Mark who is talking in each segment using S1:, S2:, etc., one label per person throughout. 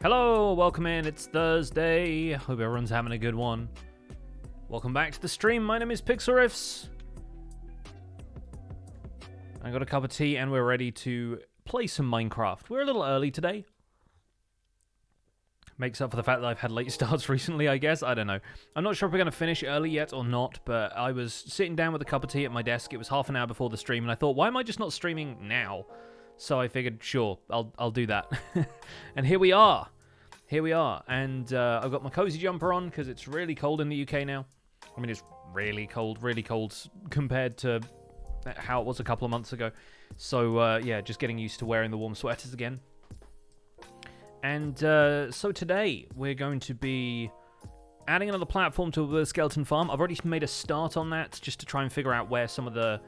S1: Hello, welcome in. It's Thursday. Hope everyone's having a good one. Welcome back to the stream. My name is Pixelriffs. I got a cup of tea and we're ready to play some Minecraft. We're a little early today. Makes up for the fact that I've had late starts recently, I guess. I don't know. I'm not sure if we're going to finish early yet or not, but I was sitting down with a cup of tea at my desk. It was half an hour before the stream, and I thought, why am I just not streaming now? So I figured, sure, I'll do that. And here we are. Here we are. And I've got my cozy jumper on because it's really cold in the UK now. I mean, it's really cold compared to how it was a couple of months ago. So, yeah, just getting used to wearing the warm sweaters again. And so today we're going to be adding another platform to the skeleton farm. I've already made a start on that just to try and figure out where some of the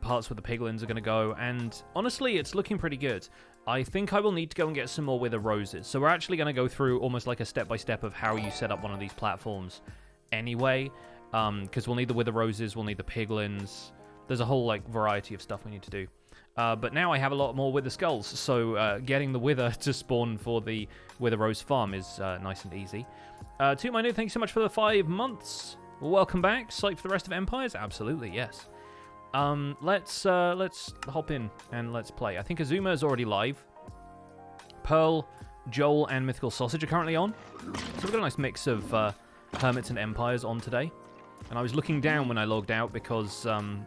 S1: parts where the piglins are going to go, and honestly it's looking pretty good. I think I will need to go and get some more wither roses, so we're actually going to go through almost like a step-by-step of how you set up one of these platforms anyway, because we'll need the wither roses, we'll need the piglins. There's a whole like variety of stuff we need to do, but now I have a lot more wither skulls, so getting the wither to spawn for the wither rose farm is nice and easy. To my new, thanks so much for the 5 months. Welcome back. Psyched for the rest of Empires? Absolutely, yes. Let's hop in and let's play. I think Azuma is already live. Pearl, Joel, and Mythical Sausage are currently on. So we've got a nice mix of Hermits and Empires on today. And I was looking down when I logged out because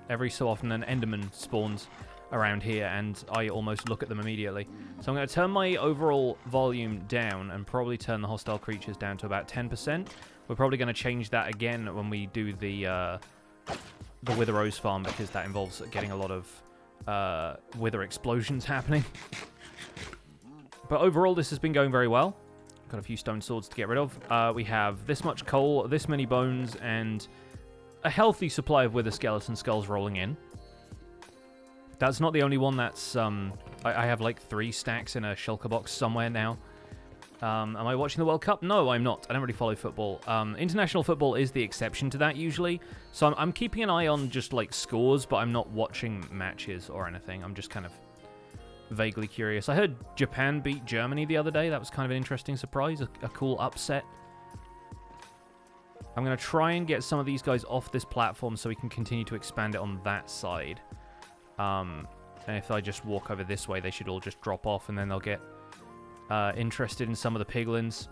S1: every so often an Enderman spawns around here and I almost look at them immediately. So I'm going to turn my overall volume down and probably turn the hostile creatures down to about 10%. We're probably going to change that again when we do the Wither Rose farm, because that involves getting a lot of wither explosions happening. But overall, this has been going very well. Got a few stone swords to get rid of. We have this much coal, this many bones, and a healthy supply of wither skeleton skulls rolling in. That's not the only one that's... I have like 3 stacks in a shulker box somewhere now. Am I watching the World Cup? No, I'm not. I don't really follow football. International football is the exception to that usually. So I'm keeping an eye on just like scores, but I'm not watching matches or anything. I'm just kind of vaguely curious. I heard Japan beat Germany the other day. That was kind of an interesting surprise, a cool upset. I'm going to try and get some of these guys off this platform so we can continue to expand it on that side. And if I just walk over this way, they should all just drop off and then they'll get... interested in some of the piglins.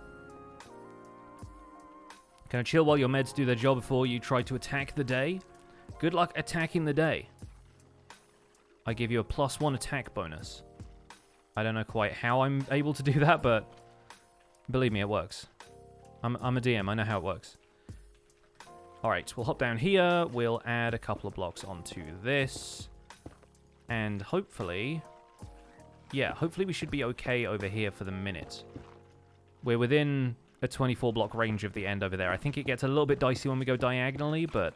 S1: Can I chill while your meds do their job before you try to attack the day? Good luck attacking the day. I give you a +1 attack bonus. I don't know quite how I'm able to do that, but believe me, it works. I'm a DM, I know how it works. Alright, we'll hop down here, we'll add a couple of blocks onto this, and hopefully... yeah, hopefully we should be okay over here for the minute. We're within a 24-block range of the end over there. I think it gets a little bit dicey when we go diagonally, but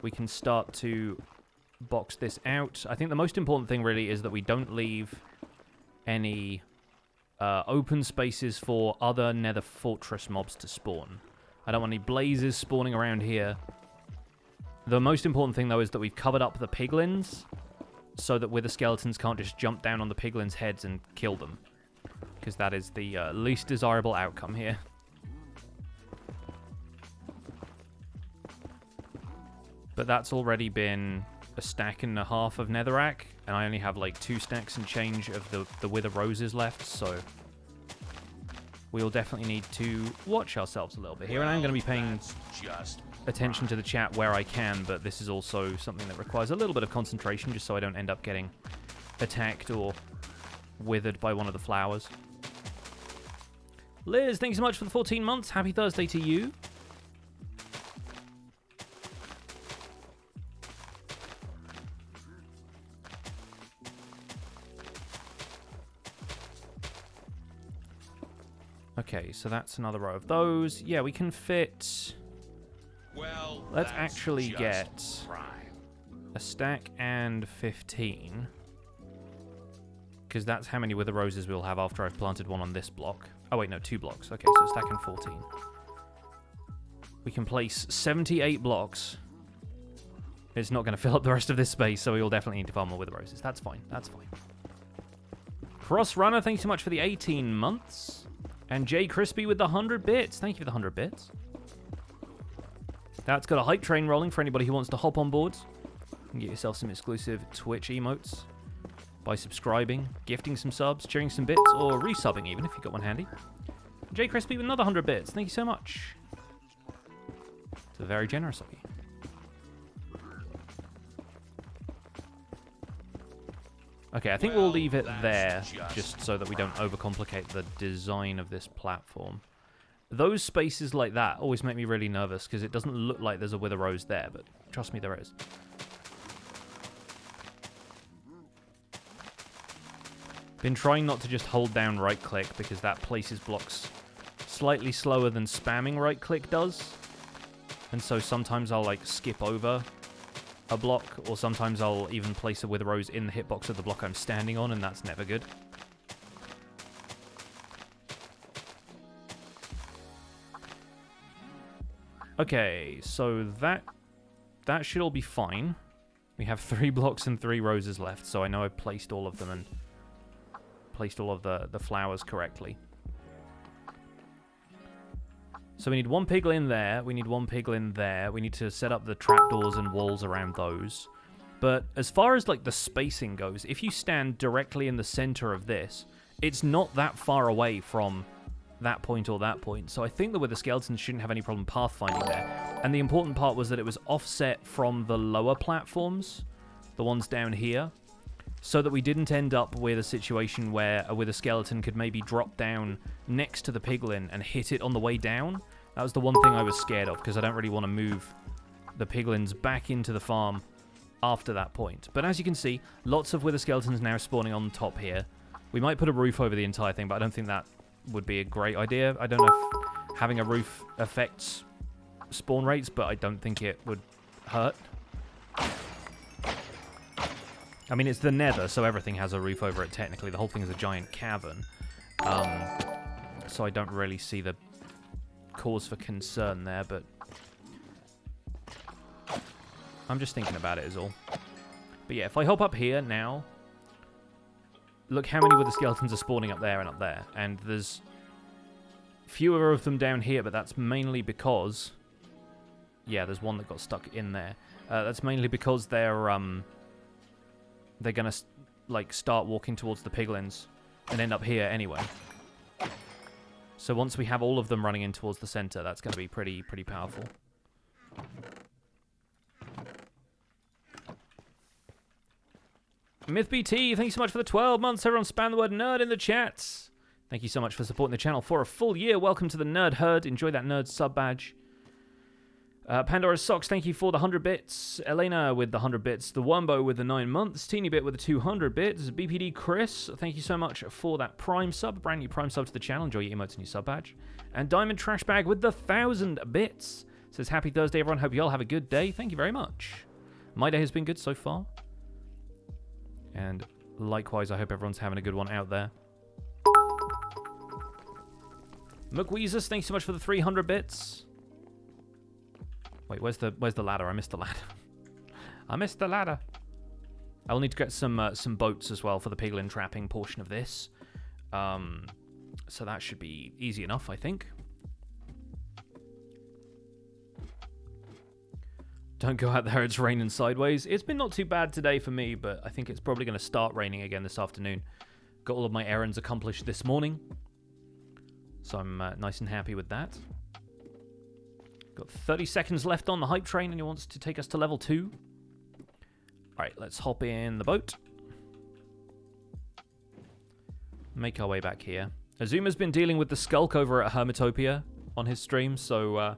S1: we can start to box this out. I think the most important thing really is that we don't leave any open spaces for other Nether Fortress mobs to spawn. I don't want any blazes spawning around here. The most important thing, though, is that we've covered up the piglins, so that wither skeletons can't just jump down on the piglins' heads and kill them. Because that is the least desirable outcome here. But that's already been a stack and a half of netherrack, and I only have like 2 stacks and change of the wither roses left, so we'll definitely need to watch ourselves a little bit here. And I'm going to be paying attention to the chat where I can, but this is also something that requires a little bit of concentration just so I don't end up getting attacked or withered by one of the flowers. Liz, thanks so much for the 14 months. Happy Thursday to you. Okay, so that's another row of those. Yeah, we can fit... well, let's actually get a stack and 15. Because that's how many wither roses we'll have after I've planted one on this block. Oh, wait, no, 2 blocks. Okay, so a stack and 14. We can place 78 blocks. It's not going to fill up the rest of this space, so we'll definitely need to farm more wither roses. That's fine. That's fine. Cross Runner, thank you so much for the 18 months. And Jay Crispy with the 100 bits. Thank you for the 100 bits. That's got a hype train rolling for anybody who wants to hop on board. You can get yourself some exclusive Twitch emotes by subscribing, gifting some subs, cheering some bits, or resubbing even if you've got one handy. Jay Crispy with another 100 bits. Thank you so much. It's very generous of you. Okay, I think we'll leave it there just so that we don't overcomplicate the design of this platform. Those spaces like that always make me really nervous because it doesn't look like there's a wither rose there, but trust me, there is. Been trying not to just hold down right click because that places blocks slightly slower than spamming right click does. And so sometimes I'll like skip over a block, or sometimes I'll even place a wither rose in the hitbox of the block I'm standing on, and that's never good. Okay, so that should all be fine. We have 3 blocks and 3 roses left, so I know I've placed all of them and placed all of the flowers correctly. So we need 1 piglin there, we need 1 piglin there, we need to set up the trapdoors and walls around those. But as far as like the spacing goes, if you stand directly in the center of this, it's not that far away from that point or that point. So I think that with the skeletons shouldn't have any problem pathfinding there. And the important part was that it was offset from the lower platforms, the ones down here, so that we didn't end up with a situation where a wither skeleton could maybe drop down next to the piglin and hit it on the way down. That was the one thing I was scared of, because I don't really want to move the piglins back into the farm after that point. But as you can see, lots of wither skeletons now spawning on top here. We might put a roof over the entire thing, but I don't think that would be a great idea. I don't know if having a roof affects spawn rates, but I don't think it would hurt. I mean, it's the nether, so everything has a roof over it, technically. The whole thing is a giant cavern. So I don't really see the cause for concern there, but I'm just thinking about it is all. But yeah, if I hop up here now, look how many wither skeletons are spawning up there and up there. And there's fewer of them down here, but that's mainly because... Yeah, there's one that got stuck in there. That's mainly because they're gonna like start walking towards the piglins and end up here anyway. So once we have all of them running in towards the center, that's going to be pretty powerful. MythBT, thank you so much for the 12 months. Everyone spam the word nerd in the chats. Thank you so much for supporting the channel for a full year. Welcome to the Nerd Herd. Enjoy that nerd sub badge. Pandora's Socks, thank you for the 100 bits. Elena with the 100 bits. The Wombo with the 9 months. Teeny Bit with the 200 bits. BPD Chris, thank you so much for that Prime sub. Brand new Prime sub to the channel. Enjoy your emotes and your sub badge. And Diamond Trash Bag with the 1,000 bits. Says, happy Thursday, everyone. Hope you all have a good day. Thank you very much. My day has been good so far. And likewise, I hope everyone's having a good one out there. McWeezus, thanks so much for the 300 bits. Wait, where's the ladder? I missed the ladder. I missed the ladder. I will need to get some boats as well for the piglin trapping portion of this. So that should be easy enough, I think. Don't go out there, it's raining sideways. It's been not too bad today for me, but I think it's probably going to start raining again this afternoon. Got all of my errands accomplished this morning. So I'm nice and happy with that. Got 30 seconds left on the hype train, and he wants to take us to level 2. Alright, let's hop in the boat. Make our way back here. Azuma's been dealing with the skulk over at Hermitopia on his stream, so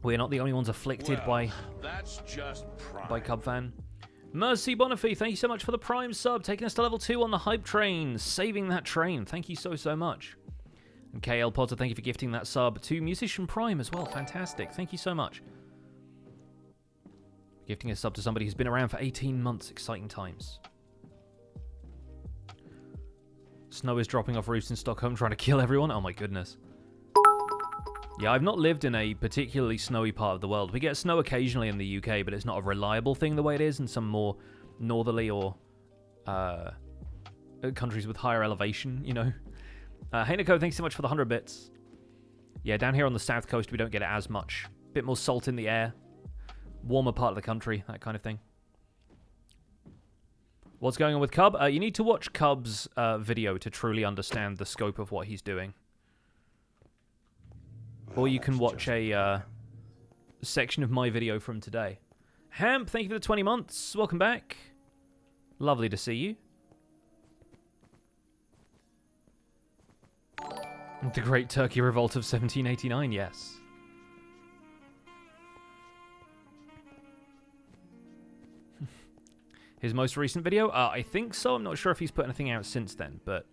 S1: we're not the only ones afflicted by Cubfan. Mercy Bonifay, thank you so much for the Prime sub, taking us to level 2 on the hype train, saving that train. Thank you so much. And KL Potter, thank you for gifting that sub to Musician Prime as well. Fantastic. Thank you so much. Gifting a sub to somebody who's been around for 18 months. Exciting times. Snow is dropping off roofs in Stockholm trying to kill everyone. Oh my goodness. Yeah, I've not lived in a particularly snowy part of the world. We get snow occasionally in the UK, but it's not a reliable thing the way it is in some more northerly or countries with higher elevation, you know. Hey Nico, thanks so much for the 100 bits. Yeah, down here on the south coast we don't get it as much. Bit more salt in the air. Warmer part of the country, that kind of thing. What's going on with Cub? You need to watch Cub's video to truly understand the scope of what he's doing. Or you can watch a section of my video from today. Hamp, thank you for the 20 months. Welcome back. Lovely to see you. The Great Turkey Revolt of 1789, yes. His most recent video? I think so. I'm not sure if he's put anything out since then, but...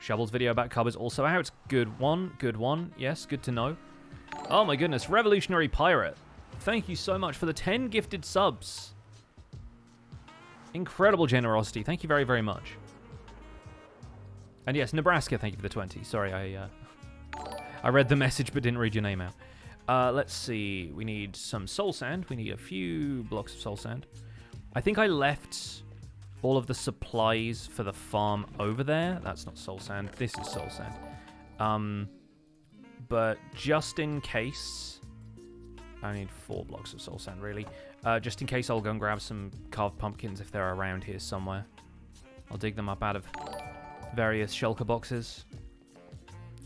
S1: Shovel's video about Cub is also out. Good one, good one. Yes, good to know. Oh my goodness, Revolutionary Pirate. Thank you so much for the 10 gifted subs. Incredible generosity. Thank you very, very much. And yes, Nebraska, thank you for the 20. Sorry, I read the message but didn't read your name out. Let's see. We need some soul sand. We need a few blocks of soul sand. I think I left all of the supplies for the farm over there. That's not soul sand. This is soul sand. But just in case... I need 4 blocks of soul sand, really. Just in case, I'll go and grab some carved pumpkins if they're around here somewhere. I'll dig them up out of various shulker boxes.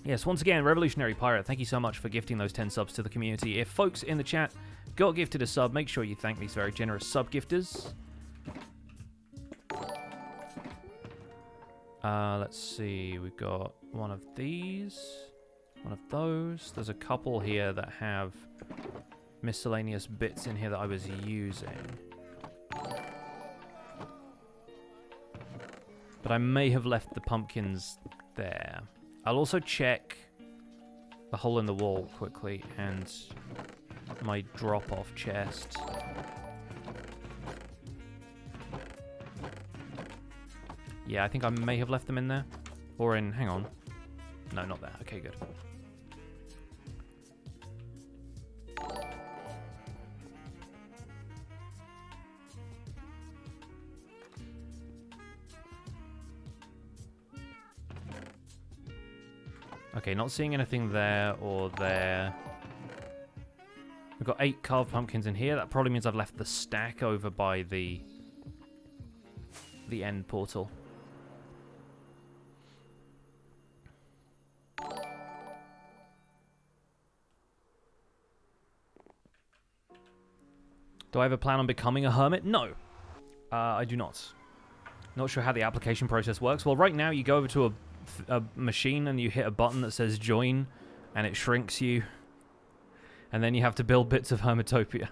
S1: Yes, once again, Revolutionary Pirate, thank you so much for gifting those 10 subs to the community. If folks in the chat got gifted a sub, make sure you thank these very generous sub gifters. Let's see, we've got one of these, one of those. There's a couple here that have miscellaneous bits in here that I was using. But I may have left the pumpkins there. I'll also check the hole in the wall quickly and my drop-off chest. Yeah, I think I may have left them in there. Or in... hang on. No, not there. Okay, good. Okay, not seeing anything there or there. We've got 8 carved pumpkins in here. That probably means I've left the stack over by the end portal. Do I have a plan on becoming a hermit? No, I do not. Not sure how the application process works. Well, right now you go over to a machine and you hit a button that says join and it shrinks you. And then you have to build bits of Hermitopia.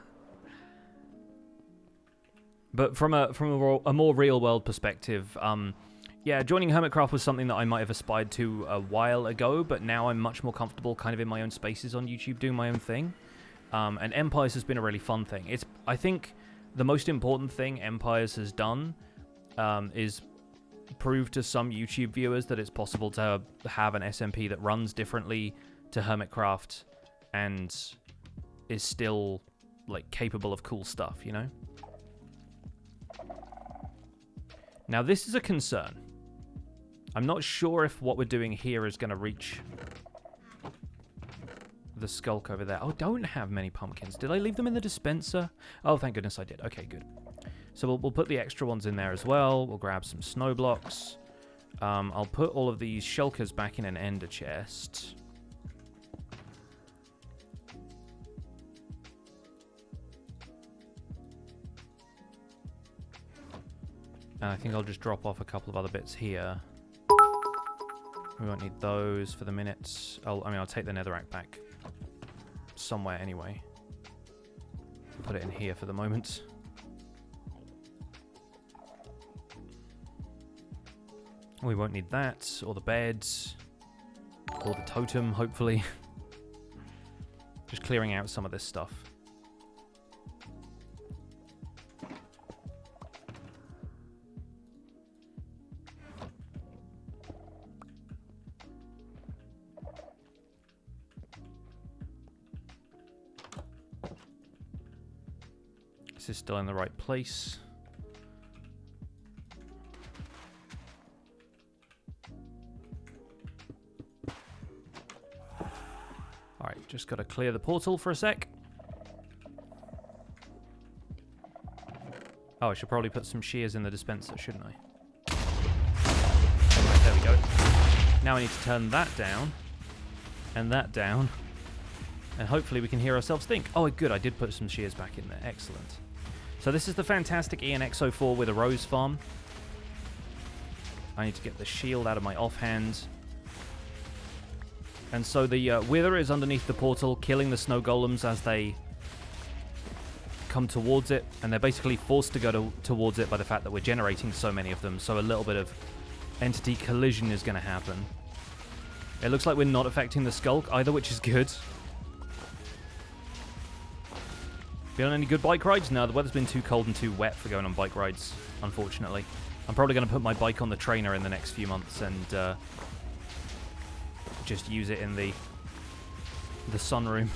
S1: But from a more real-world perspective, yeah, joining Hermitcraft was something that I might have aspired to a while ago, but now I'm much more comfortable kind of in my own spaces on YouTube doing my own thing. And Empires has been a really fun thing. I think the most important thing Empires has done is prove to some YouTube viewers that it's possible to have an SMP that runs differently to Hermitcraft and is still like capable of cool stuff, you know? Now this is a concern. I'm not sure if what we're doing here is going to reach the skulk over there. Oh, don't have many pumpkins. Did I leave them in the dispenser? Oh, thank goodness I did. Okay, good. So we'll put the extra ones in there as well. We'll grab some snow blocks. I'll put all of these shulkers back in an ender chest. And I think I'll just drop off a couple of other bits here. We won't need those for the minute. I'll take the netherrack back somewhere anyway. Put it in here for the moment. We won't need that, or the beds, or the totem, hopefully. Just clearing out some of this stuff. This is still in the right place. Just got to clear the portal for a sec. Oh, I should probably put some shears in the dispenser, shouldn't I? There we go. Now I need to turn that down. And that down. And hopefully we can hear ourselves think. Oh, good, I did put some shears back in there. Excellent. So this is the fantastic ENX04 with a rose farm. I need to get the shield out of my offhand. And so the Wither is underneath the portal, killing the snow golems as they come towards it. And they're basically forced to go towards it by the fact that we're generating so many of them. So a little bit of entity collision is going to happen. It looks like we're not affecting the Skulk either, which is good. Been on any good bike rides? No, the weather's been too cold and too wet for going on bike rides, unfortunately. I'm probably going to put my bike on the trainer in the next few months and just use it in the sunroom.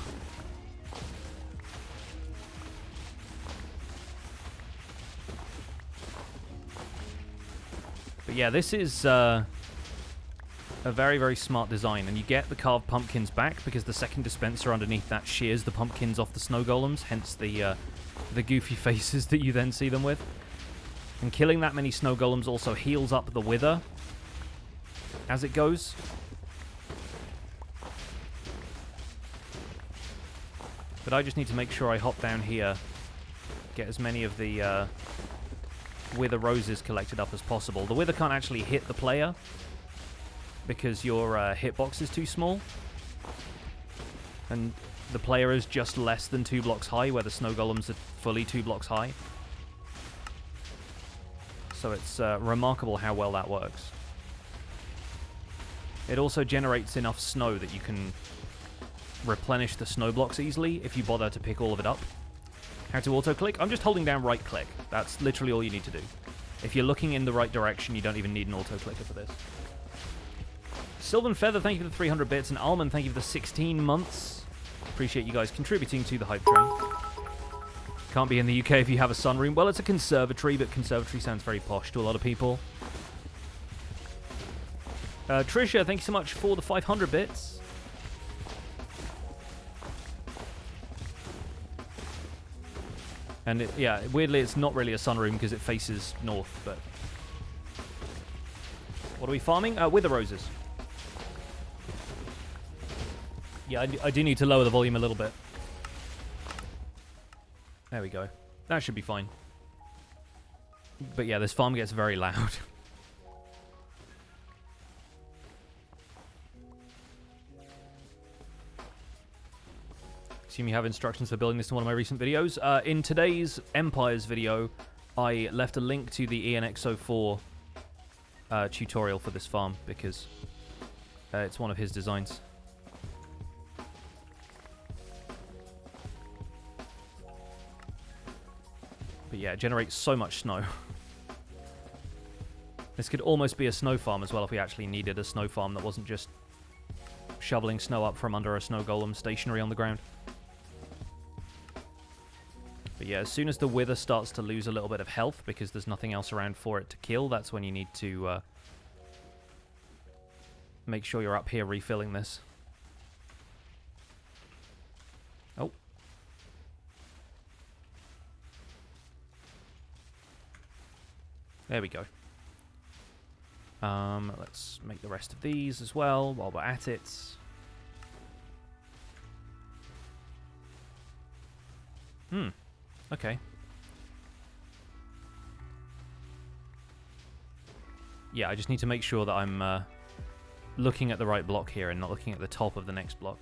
S1: But yeah, this is a very, very smart design, and you get the carved pumpkins back because the second dispenser underneath that shears the pumpkins off the snow golems, hence the goofy faces that you then see them with. And killing that many snow golems also heals up the Wither as it goes. But I just need to make sure I hop down here, get as many of the Wither roses collected up as possible. The Wither can't actually hit the player because your hitbox is too small. And the player is just less than 2 blocks high, where the snow golems are fully 2 blocks high. So it's remarkable how well that works. It also generates enough snow that you can replenish the snow blocks easily if you bother to pick all of it up. How to auto-click? I'm just holding down right-click. That's literally all you need to do. If you're looking in the right direction, you don't even need an auto-clicker for this. Sylvan Feather, thank you for the 300 bits, and Almond, thank you for the 16 months. Appreciate you guys contributing to the hype train. Can't be in the UK if you have a sunroom. Well, it's a conservatory, but conservatory sounds very posh to a lot of people. Trisha, thank you so much for the 500 bits. And yeah, weirdly, it's not really a sunroom because it faces north, but... What are we farming? Wither roses. Yeah, I do need to lower the volume a little bit. There we go. That should be fine. But yeah, this farm gets very loud. Assume you have instructions for building this in one of my recent videos. In today's Empires video, I left a link to the ENX04 tutorial for this farm because it's one of his designs. But yeah, it generates so much snow. This could almost be a snow farm as well if we actually needed a snow farm that wasn't just shoveling snow up from under a snow golem stationary on the ground. But yeah, as soon as the Wither starts to lose a little bit of health because there's nothing else around for it to kill, that's when you need to make sure you're up here refilling this. Oh. There we go. Let's make the rest of these as well while we're at it. Okay. Yeah, I just need to make sure that I'm looking at the right block here and not looking at the top of the next block.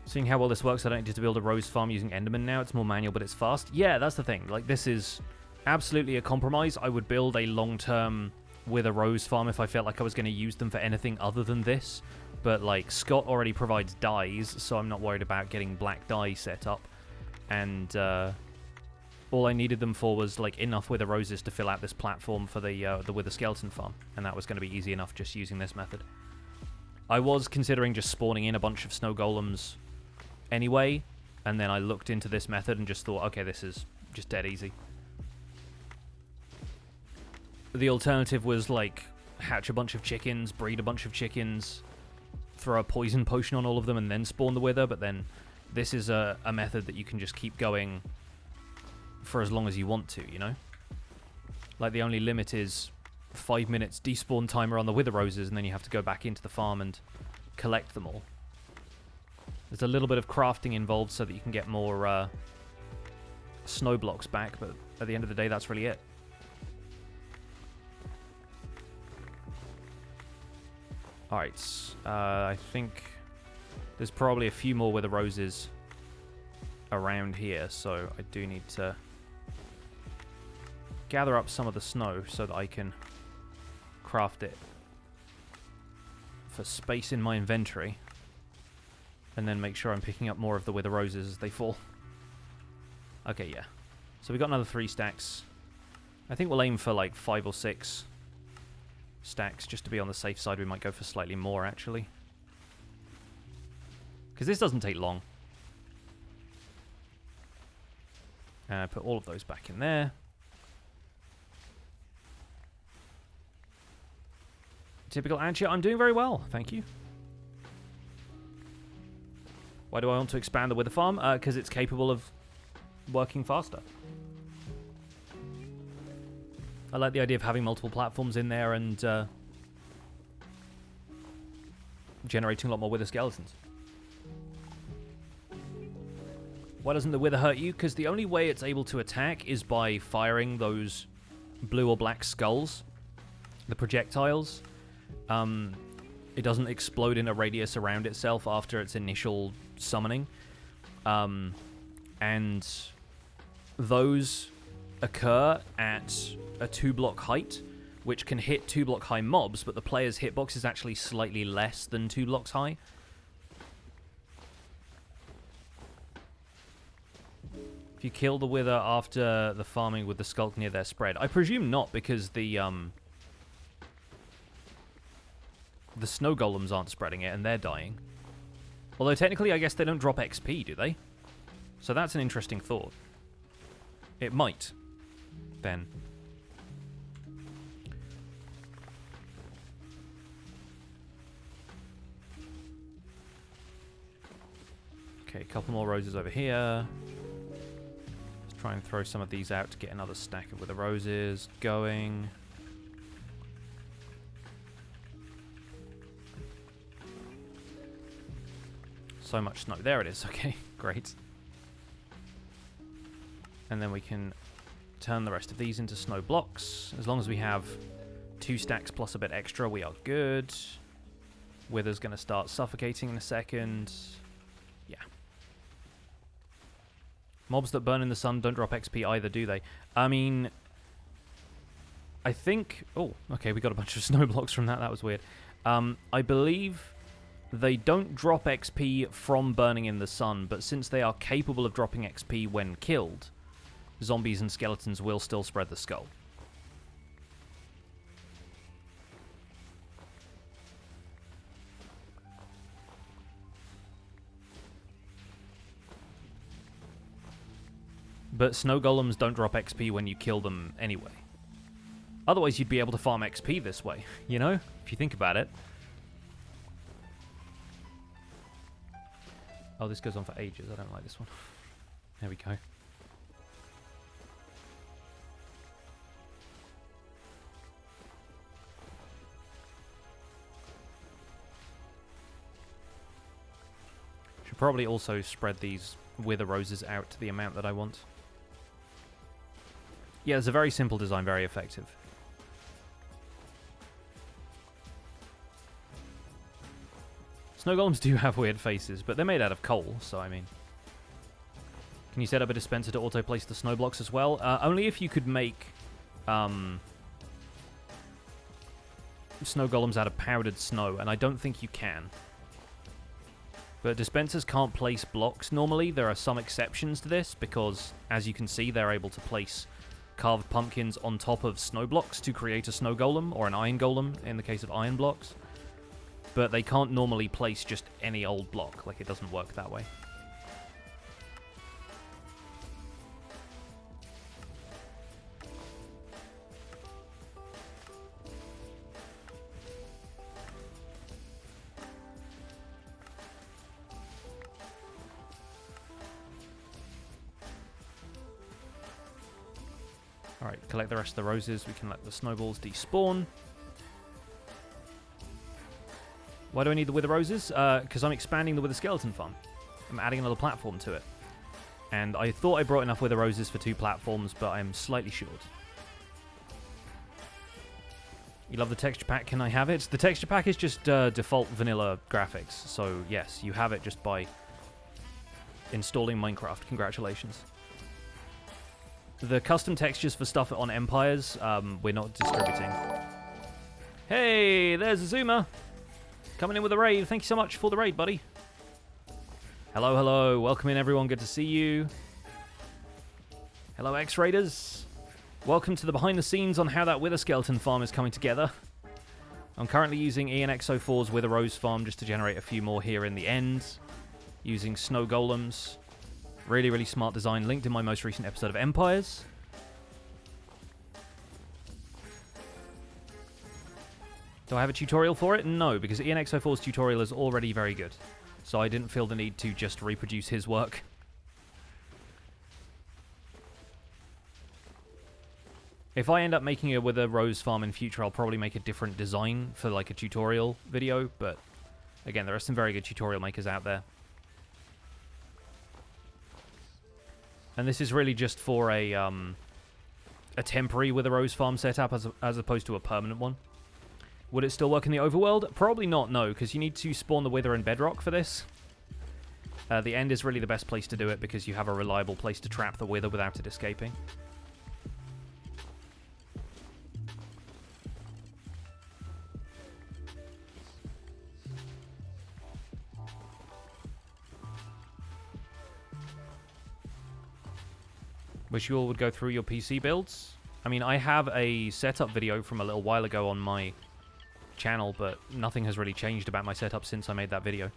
S1: Seeing how well this works, I don't need to build a rose farm using Enderman now. It's more manual, but it's fast. Yeah, that's the thing. Like, this is absolutely a compromise. I would build a long-term Wither rose farm if I felt like I was going to use them for anything other than this. But, like, Scott already provides dyes, so I'm not worried about getting black dye set up. And all I needed them for was, like, enough Wither roses to fill out this platform for the Wither skeleton farm. And that was going to be easy enough just using this method. I was considering just spawning in a bunch of snow golems anyway, and then I looked into this method and just thought, okay, this is just dead easy. The alternative was, like, hatch a bunch of chickens, breed a bunch of chickens, throw a poison potion on all of them and then spawn the wither, but then this is a method that you can just keep going for as long as you want to, you know? Like, the only limit is 5 minutes despawn timer on the wither roses, and then you have to go back into the farm and collect them all. There's a little bit of crafting involved so that you can get more snow blocks back, but at the end of the day, that's really it. Alright, I think there's probably a few more wither roses around here, so I do need to gather up some of the snow so that I can craft it for space in my inventory, and then make sure I'm picking up more of the wither roses as they fall. Okay, yeah. So we got another 3 stacks. I think we'll aim for like 5 or 6 stacks just to be on the safe side. We might go for slightly more, actually, because this doesn't take long. Put all of those back in there. Typical Anchia, I'm doing very well, thank you. Why do I want to expand the wither farm? Because it's capable of working faster. I like the idea of having multiple platforms in there and generating a lot more wither skeletons. Why doesn't the wither hurt you? Because the only way it's able to attack is by firing those blue or black skulls, the projectiles. It doesn't explode in a radius around itself after its initial summoning. And those occur at a 2-block height, which can hit 2-block high mobs, but the player's hitbox is actually slightly less than 2 blocks high. If you kill the wither after the farming with the skulk near their spread, I presume not, because the snow golems aren't spreading it and they're dying. Although technically I guess they don't drop XP, do they? So that's an interesting thought. It might, then. Okay, a couple more roses over here. Let's try and throw some of these out to get another stack of wither roses going. So much snow. There it is. Okay, great. And then we can turn the rest of these into snow blocks. As long as we have 2 stacks plus a bit extra, we are good. Wither's going to start suffocating in a second. Yeah. Mobs that burn in the sun don't drop XP either, do they? I mean, I think... Oh, okay, we got a bunch of snow blocks from that. That was weird. I believe they don't drop XP from burning in the sun, but since they are capable of dropping XP when killed, zombies and skeletons will still spread the skull. But snow golems don't drop XP when you kill them anyway. Otherwise, you'd be able to farm XP this way, you know? If you think about it. Oh, this goes on for ages. I don't like this one. There we go. Should probably also spread these wither roses out to the amount that I want. Yeah, it's a very simple design, very effective. Snow golems do have weird faces, but they're made out of coal, so I mean... Can you set up a dispenser to auto-place the snow blocks as well? Only if you could make snow golems out of powdered snow, and I don't think you can. But dispensers can't place blocks normally. There are some exceptions to this, because, as you can see, they're able to place carved pumpkins on top of snow blocks to create a snow golem, or an iron golem, in the case of iron blocks. But they can't normally place just any old block. Like, it doesn't work that way. Alright, collect the rest of the roses. We can let the snowballs despawn. Why do I need the wither roses? Because I'm expanding the wither skeleton farm. I'm adding another platform to it. And I thought I brought enough wither roses for 2 platforms, but I'm slightly short. You love the texture pack, can I have it? The texture pack is just default vanilla graphics, so yes, you have it just by installing Minecraft. Congratulations. The custom textures for stuff on Empires, we're not distributing. Hey, there's Azuma! Coming in with a raid. Thank you so much for the raid, buddy. Hello, hello. Welcome in, everyone. Good to see you. Hello, X-Raiders. Welcome to the behind-the-scenes on how that wither skeleton farm is coming together. I'm currently using ENX04's Wither Rose farm just to generate a few more here in the end. Using snow golems. Really, really smart design. Linked in my most recent episode of Empires. Do I have a tutorial for it? No, because ENX04's tutorial is already very good. So I didn't feel the need to just reproduce his work. If I end up making it with a rose farm in future, I'll probably make a different design for like a tutorial video. But again, there are some very good tutorial makers out there. And this is really just for a temporary with a rose farm setup as opposed to a permanent one. Would it still work in the overworld? Probably not, no, because you need to spawn the wither in bedrock for this. The end is really the best place to do it because you have a reliable place to trap the wither without it escaping. Wish you all would go through your PC builds. I mean, I have a setup video from a little while ago on my channel, but nothing has really changed about my setup since I made that video.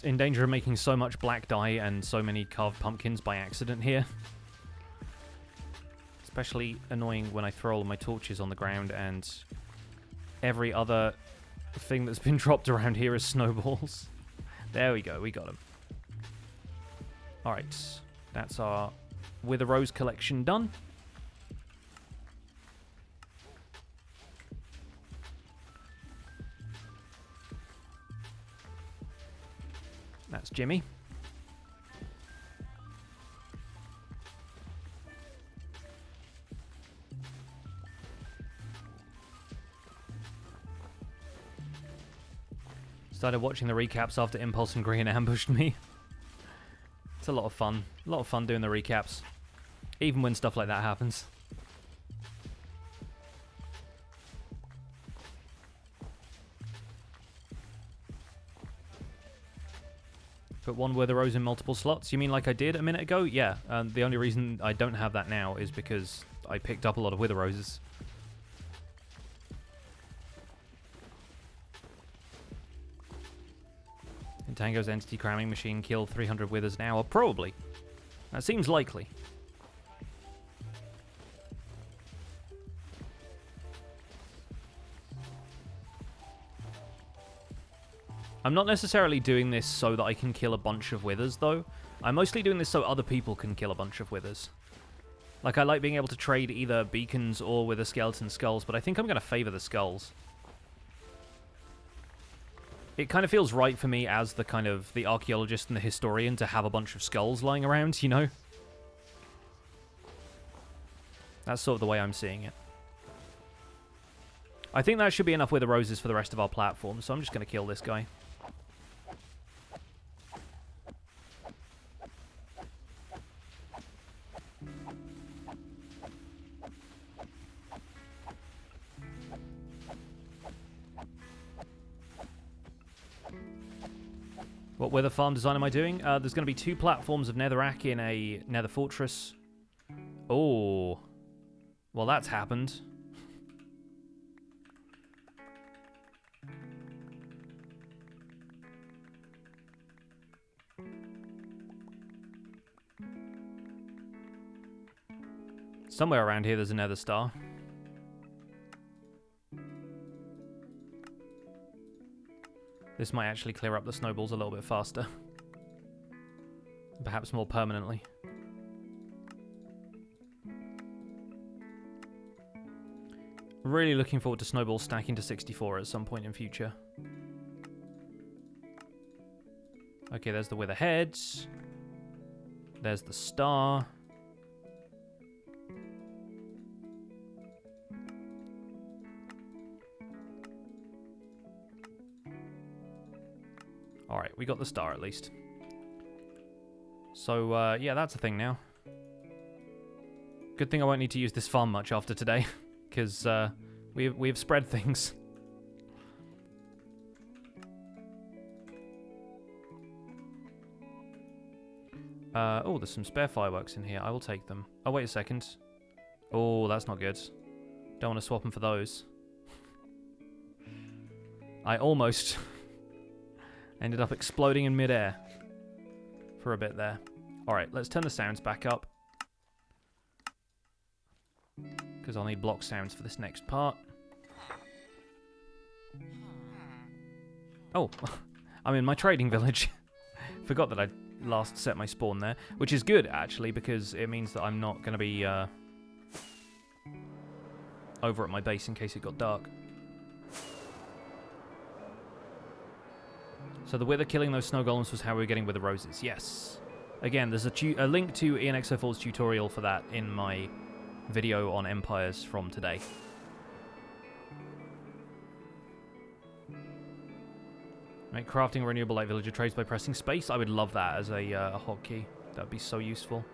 S1: In danger of making so much black dye and so many carved pumpkins by accident here. Especially annoying when I throw all of my torches on the ground and every other thing that's been dropped around here is snowballs. There we go, we got them. Alright, that's our Wither Rose collection done. That's Jimmy. Started watching the recaps after Impulse and Green ambushed me. It's a lot of fun. A lot of fun doing the recaps. Even when stuff like that happens. Put one Wither Rose in multiple slots? You mean like I did a minute ago? Yeah. The only reason I don't have that now is because I picked up a lot of Wither Roses. And Tango's entity cramming machine killed 300 withers an hour? Probably. That seems likely. I'm not necessarily doing this so that I can kill a bunch of withers, though. I'm mostly doing this so other people can kill a bunch of withers. Like, I like being able to trade either beacons or wither skeleton skulls, but I think I'm going to favor the skulls. It kind of feels right for me as the kind of the archaeologist and the historian to have a bunch of skulls lying around, you know? That's sort of the way I'm seeing it. I think that should be enough Wither Roses for the rest of our platform, so I'm just going to kill this guy. What Wither farm design am I doing? There's going to be 2 platforms of netherrack in a nether fortress. Oh. Well, that's happened. Somewhere around here there's a nether star. This might actually clear up the snowballs a little bit faster. Perhaps more permanently. Really looking forward to snowballs stacking to 64 at some point in future. Okay, there's the wither heads. There's the star. Alright, we got the star at least. So, yeah, that's a thing now. Good thing I won't need to use this farm much after today, because we've spread things. Oh, there's some spare fireworks in here. I will take them. Oh, wait a second. Oh, that's not good. Don't want to swap them for those. I almost ended up exploding in midair for a bit there. Alright, let's turn the sounds back up, because I'll need block sounds for this next part. Oh, I'm in my trading village. Forgot that I last set my spawn there, which is good, actually, because it means that I'm not going to be over at my base in case it got dark. So the wither killing those snow golems was how we were getting wither roses. Yes. Again, there's a link to ENXO4's tutorial for that in my video on empires from today. Make crafting a renewable light villager trades by pressing space. I would love that as a hotkey. That would be so useful.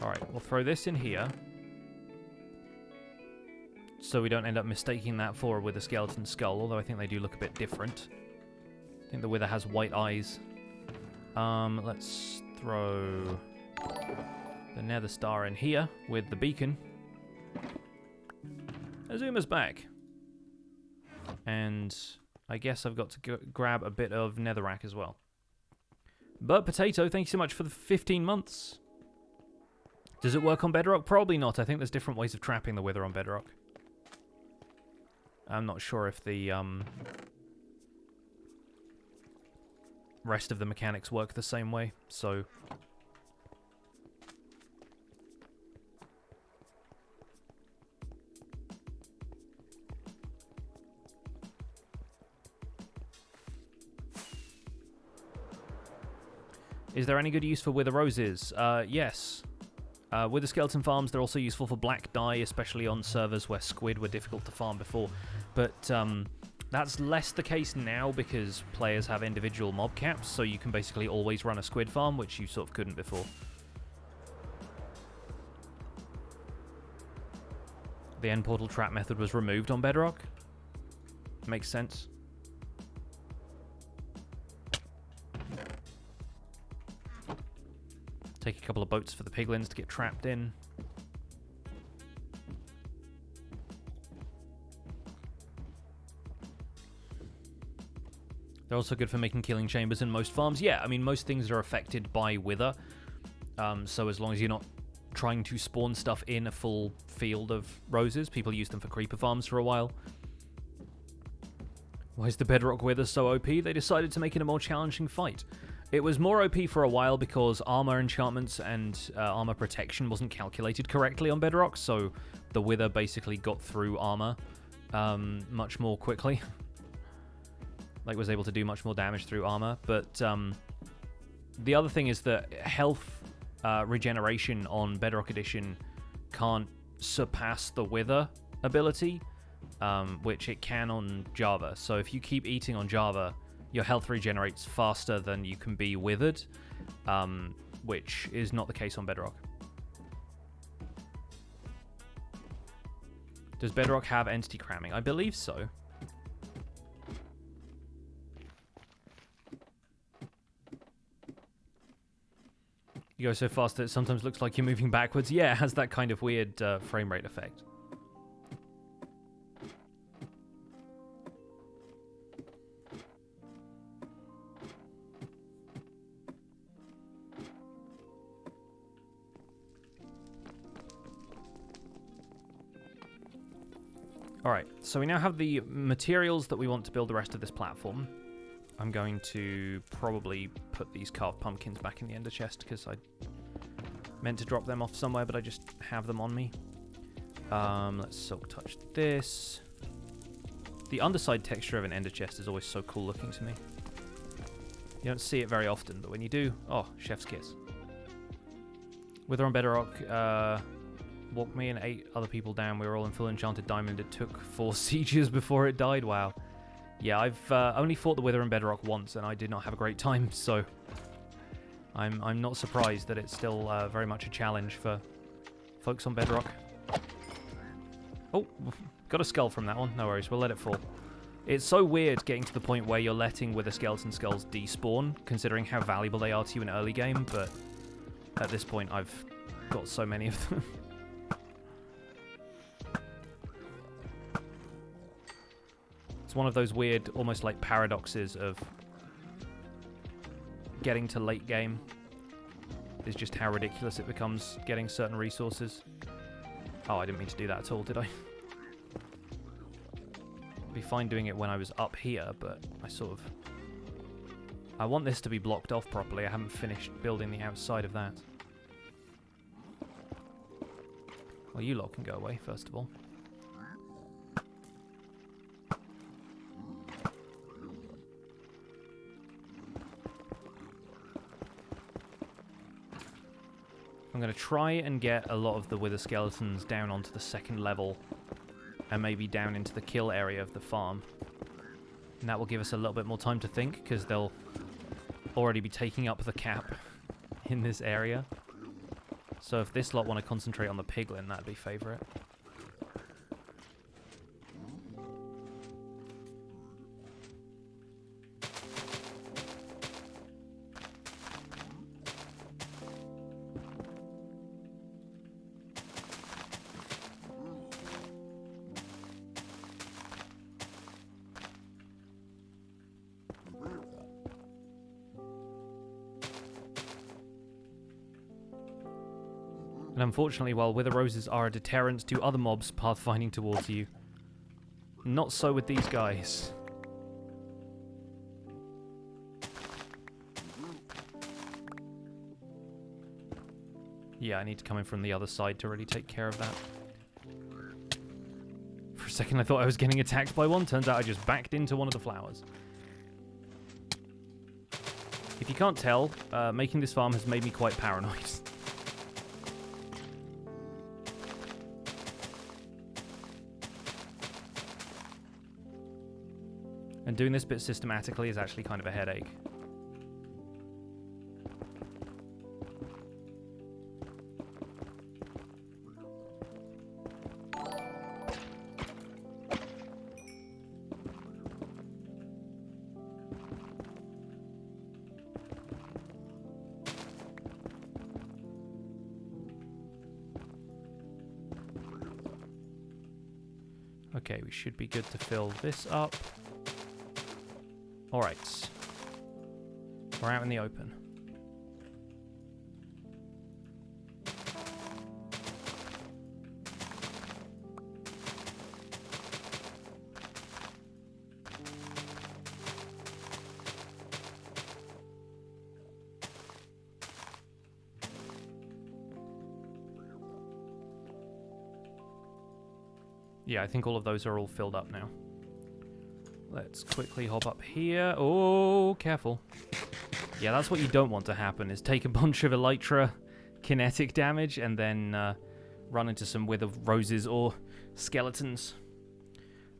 S1: Alright, we'll throw this in here, so we don't end up mistaking that for a wither skeleton skull, although I think they do look a bit different. I think the wither has white eyes. Let's throw the nether star in here with the beacon. Azuma's back. And I guess I've got to grab a bit of netherrack as well. But Potato, thank you so much for the 15 months. Does it work on Bedrock? Probably not. I think there's different ways of trapping the wither on Bedrock. I'm not sure if the rest of the mechanics work the same way, so... Is there any good use for wither roses? Yes. With the skeleton farms, they're also useful for black dye, especially on servers where squid were difficult to farm before. But that's less the case now because players have individual mob caps, so you can basically always run a squid farm, which you sort of couldn't before. The end portal trap method was removed on Bedrock. Makes sense. Take a couple of boats for the piglins to get trapped in. They're also good for making killing chambers in most farms. Yeah, I mean, most things are affected by wither. So as long as you're not trying to spawn stuff in a full field of roses, people use them for creeper farms for a while. Why is the Bedrock wither so OP? They decided to make it a more challenging fight. It was more OP for a while because armor enchantments and armor protection wasn't calculated correctly on Bedrock, so the wither basically got through armor much more quickly. Like, was able to do much more damage through armor. But the other thing is that health regeneration on Bedrock Edition can't surpass the wither ability, which it can on Java. So if you keep eating on Java, your health regenerates faster than you can be withered, which is not the case on Bedrock. Does Bedrock have entity cramming? I believe so. You go so fast that it sometimes looks like you're moving backwards. Yeah, it has that kind of weird frame rate effect. Alright, so we now have the materials that we want to build the rest of this platform. I'm going to probably put these carved pumpkins back in the ender chest because I meant to drop them off somewhere, but I just have them on me. Let's silk touch this. The underside texture of an ender chest is always so cool looking to me. You don't see it very often, but when you do, oh, chef's kiss. Wither on Bedrock walked me and 8 other people down. We were all in full enchanted diamond. It took 4 sieges before it died. Wow. Yeah, I've only fought the Wither on Bedrock once, and I did not have a great time, so I'm not surprised that it's still very much a challenge for folks on Bedrock. Oh, got a skull from that one. No worries, we'll let it fall. It's so weird getting to the point where you're letting Wither skeleton skulls despawn, considering how valuable they are to you in early game, but at this point I've got so many of them. It's one of those weird, almost like paradoxes of getting to late game, is just how ridiculous it becomes getting certain resources. Oh, I didn't mean to do that at all, did I? I'd be fine doing it when I was up here, but I want this to be blocked off properly. I haven't finished building the outside of that. Well, you lot can go away, first of all. I'm going to try and get a lot of the Wither skeletons down onto the 2nd level and maybe down into the kill area of the farm. And that will give us a little bit more time to think, because they'll already be taking up the cap in this area. So if this lot want to concentrate on the piglin, that'd be favourite. And unfortunately, while Wither Roses are a deterrent to other mobs pathfinding towards you, not so with these guys. Yeah, I need to come in from the other side to really take care of that. For a second I thought I was getting attacked by one, turns out I just backed into one of the flowers. If you can't tell, making this farm has made me quite paranoid. And doing this bit systematically is actually kind of a headache. Okay, we should be good to fill this up. Alright. We're out in the open. Yeah, I think all of those are all filled up now. Let's quickly hop up here. Oh, careful. Yeah, that's what you don't want to happen, is take a bunch of Elytra kinetic damage and then run into some Wither Roses or skeletons.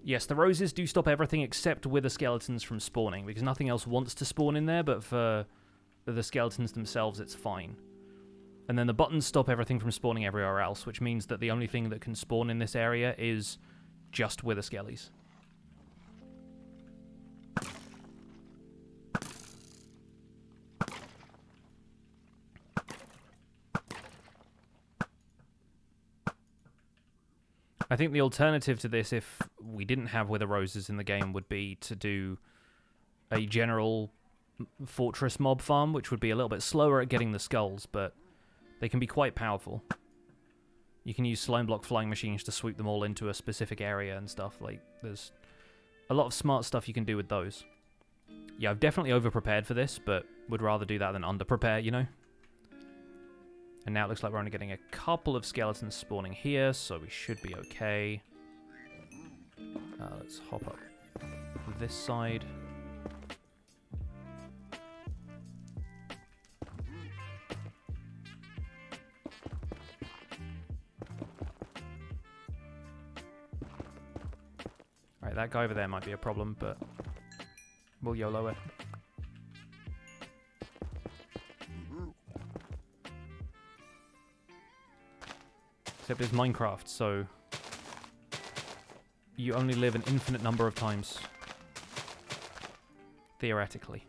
S1: Yes, the roses do stop everything except Wither skeletons from spawning, because nothing else wants to spawn in there, but for the skeletons themselves, it's fine. And then the buttons stop everything from spawning everywhere else, which means that the only thing that can spawn in this area is just Wither skellies. I think the alternative to this, if we didn't have Wither Roses in the game, would be to do a general fortress mob farm, which would be a little bit slower at getting the skulls, but they can be quite powerful. You can use slime block flying machines to sweep them all into a specific area and stuff. Like, there's a lot of smart stuff you can do with those. Yeah, I've definitely over-prepared for this, but would rather do that than under-prepare, you know? And now it looks like we're only getting a couple of skeletons spawning here, so we should be okay. Let's hop up this side. Alright, that guy over there might be a problem, but we'll YOLO it. Except it's Minecraft, so you only live an infinite number of times. Theoretically.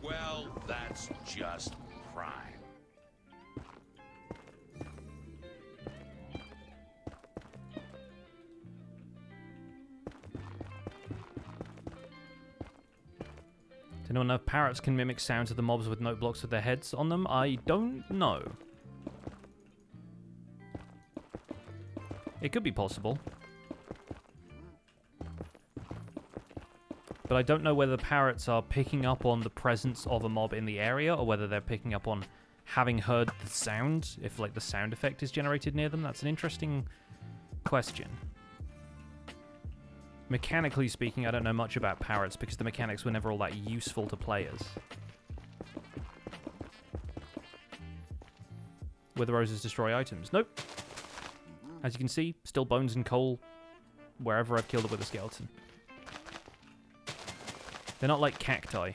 S2: Well, that's just prime.
S1: Does anyone know if parrots can mimic sounds of the mobs with note blocks with their heads on them? I don't know. It could be possible. But I don't know whether the parrots are picking up on the presence of a mob in the area, or whether they're picking up on having heard the sound, if like the sound effect is generated near them. That's an interesting question. Mechanically speaking, I don't know much about parrots because the mechanics were never all that useful to players. Wither roses destroy items. Nope. As you can see, still bones and coal wherever I've killed a wither skeleton. They're not like cacti.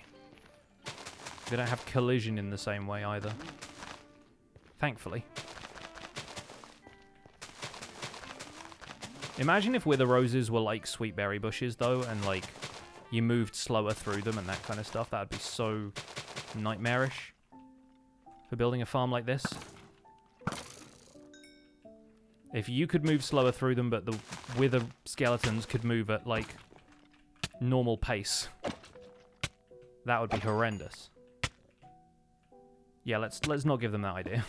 S1: They don't have collision in the same way either. Thankfully. Imagine if wither roses were like sweet berry bushes, though, and like you moved slower through them and that kind of stuff. That would be so nightmarish for building a farm like this. If you could move slower through them, but the wither skeletons could move at like normal pace, that would be horrendous. Yeah, let's not give them that idea.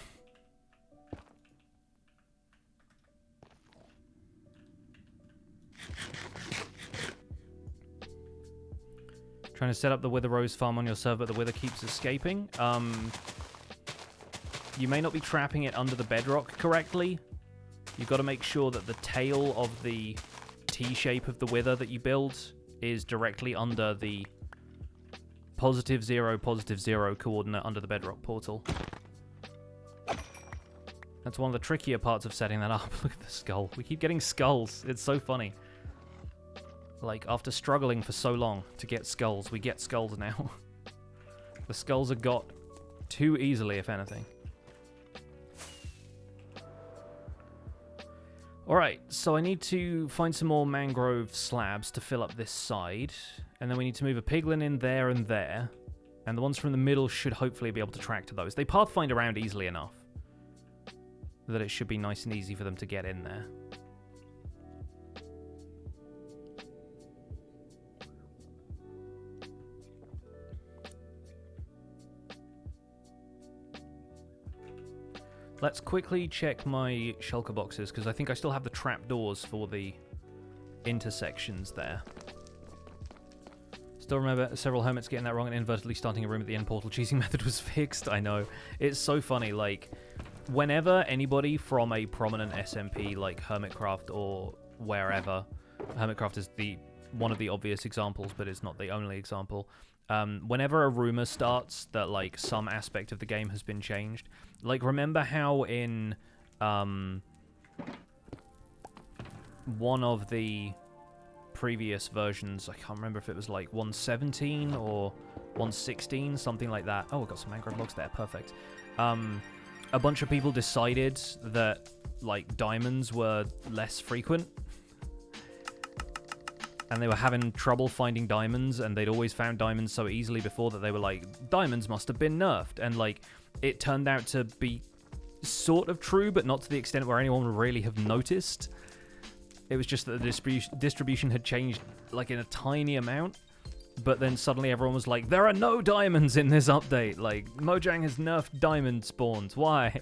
S1: Trying to set up the wither rose farm on your server, but the wither keeps escaping. You may not be trapping it under the bedrock correctly. You've got to make sure that the tail of the T-shape of the wither that you build is directly under the +0, coordinate under the bedrock portal. That's one of the trickier parts of setting that up. Look at the skull. We keep getting skulls. It's so funny. Like, after struggling for so long to get skulls, we get skulls now. The skulls are got too easily, if anything. Alright, so I need to find some more mangrove slabs to fill up this side. And then we need to move a piglin in there and there. And the ones from the middle should hopefully be able to track to those. They pathfind around easily enough that it should be nice and easy for them to get in there. Let's quickly check my shulker boxes, because I think I still have the trapdoors for the intersections there. Still remember several hermits getting that wrong and inadvertently starting a room at the end portal. Cheesing method was fixed, I know. It's so funny, like, whenever anybody from a prominent SMP like Hermitcraft or wherever, Hermitcraft is one of the obvious examples, but it's not the only example. Whenever a rumor starts that like some aspect of the game has been changed, like remember how in one of the previous versions, I can't remember if it was like 117 or 116, something like that. Oh, we've got some mangrove logs there, perfect. A bunch of people decided that like diamonds were less frequent. And they were having trouble finding diamonds, and they'd always found diamonds so easily before that they were like, diamonds must have been nerfed. And like, it turned out to be sort of true, but not to the extent where anyone would really have noticed. It was just that the distribution had changed like in a tiny amount. But then suddenly everyone was like, there are no diamonds in this update. Like, Mojang has nerfed diamond spawns. Why?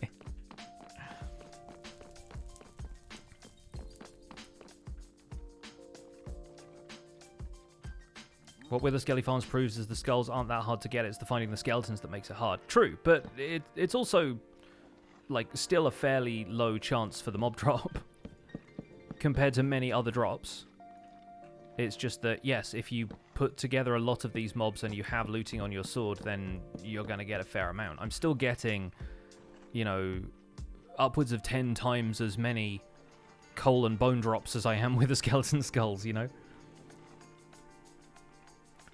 S1: What Wither Skelly Farms proves is the skulls aren't that hard to get. It's the finding the skeletons that makes it hard. True, but it's also, like, still a fairly low chance for the mob drop compared to many other drops. It's just that, yes, if you put together a lot of these mobs and you have looting on your sword, then you're going to get a fair amount. I'm still getting, you know, upwards of 10 times as many coal and bone drops as I am with the skeleton skulls, you know?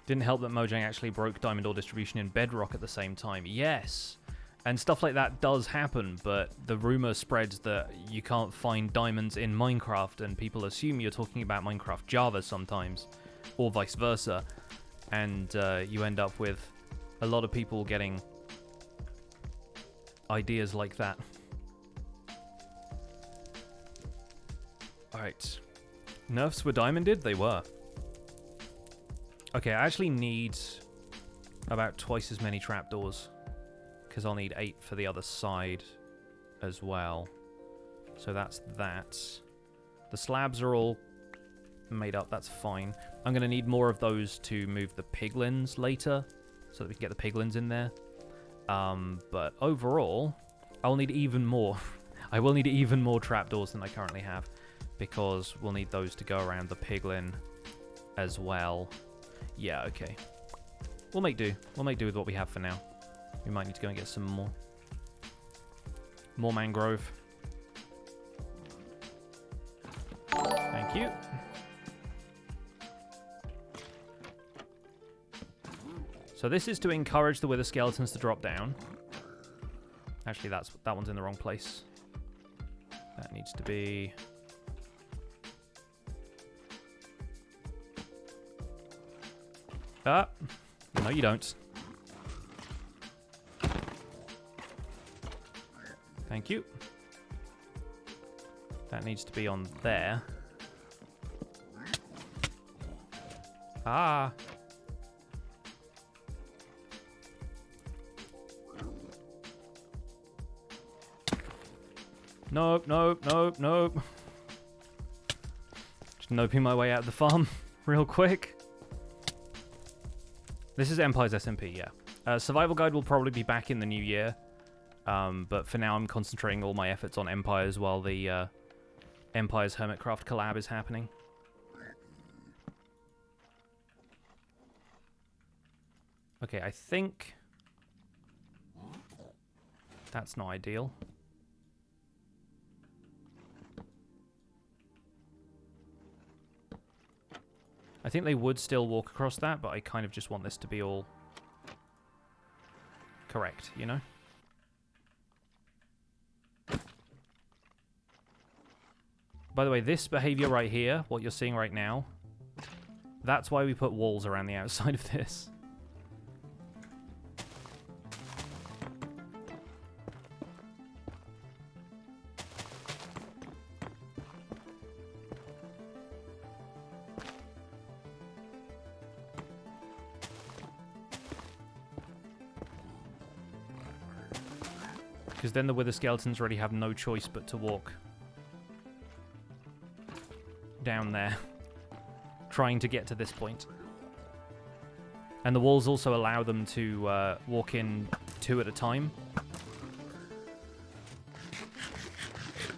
S1: Didn't help that Mojang actually broke diamond ore distribution in Bedrock at the same time. Yes, and stuff like that does happen, but the rumor spreads that you can't find diamonds in Minecraft, and people assume you're talking about Minecraft Java sometimes, or vice versa, and you end up with a lot of people getting ideas like that. Alright. Nerfs were diamonded? They were. Okay, I actually need about twice as many trapdoors, because I'll need 8 for the other side as well. So that's that. The slabs are all made up, that's fine. I'm going to need more of those to move the piglins later, so that we can get the piglins in there. But overall, I'll need even more. I will need even more trapdoors than I currently have, because we'll need those to go around the piglin as well. Yeah, okay. We'll make do. We'll make do with what we have for now. We might need to go and get some more. More mangrove. Thank you. So this is to encourage the wither skeletons to drop down. Actually, that one's in the wrong place. That needs to be... Ah, no you don't. Thank you. That needs to be on there. Ah. Nope, nope, nope, nope. Just noping my way out of the farm real quick. This is Empire's SMP, yeah. Survival Guide will probably be back in the new year. But for now, I'm concentrating all my efforts on Empires while the Empire's Hermitcraft collab is happening. Okay, I think that's not ideal. I think they would still walk across that, but I kind of just want this to be all correct, you know? By the way, this behavior right here, what you're seeing right now, that's why we put walls around the outside of this. Because then the wither skeletons really have no choice but to walk down there, trying to get to this point. And the walls also allow them to walk in 2 at a time.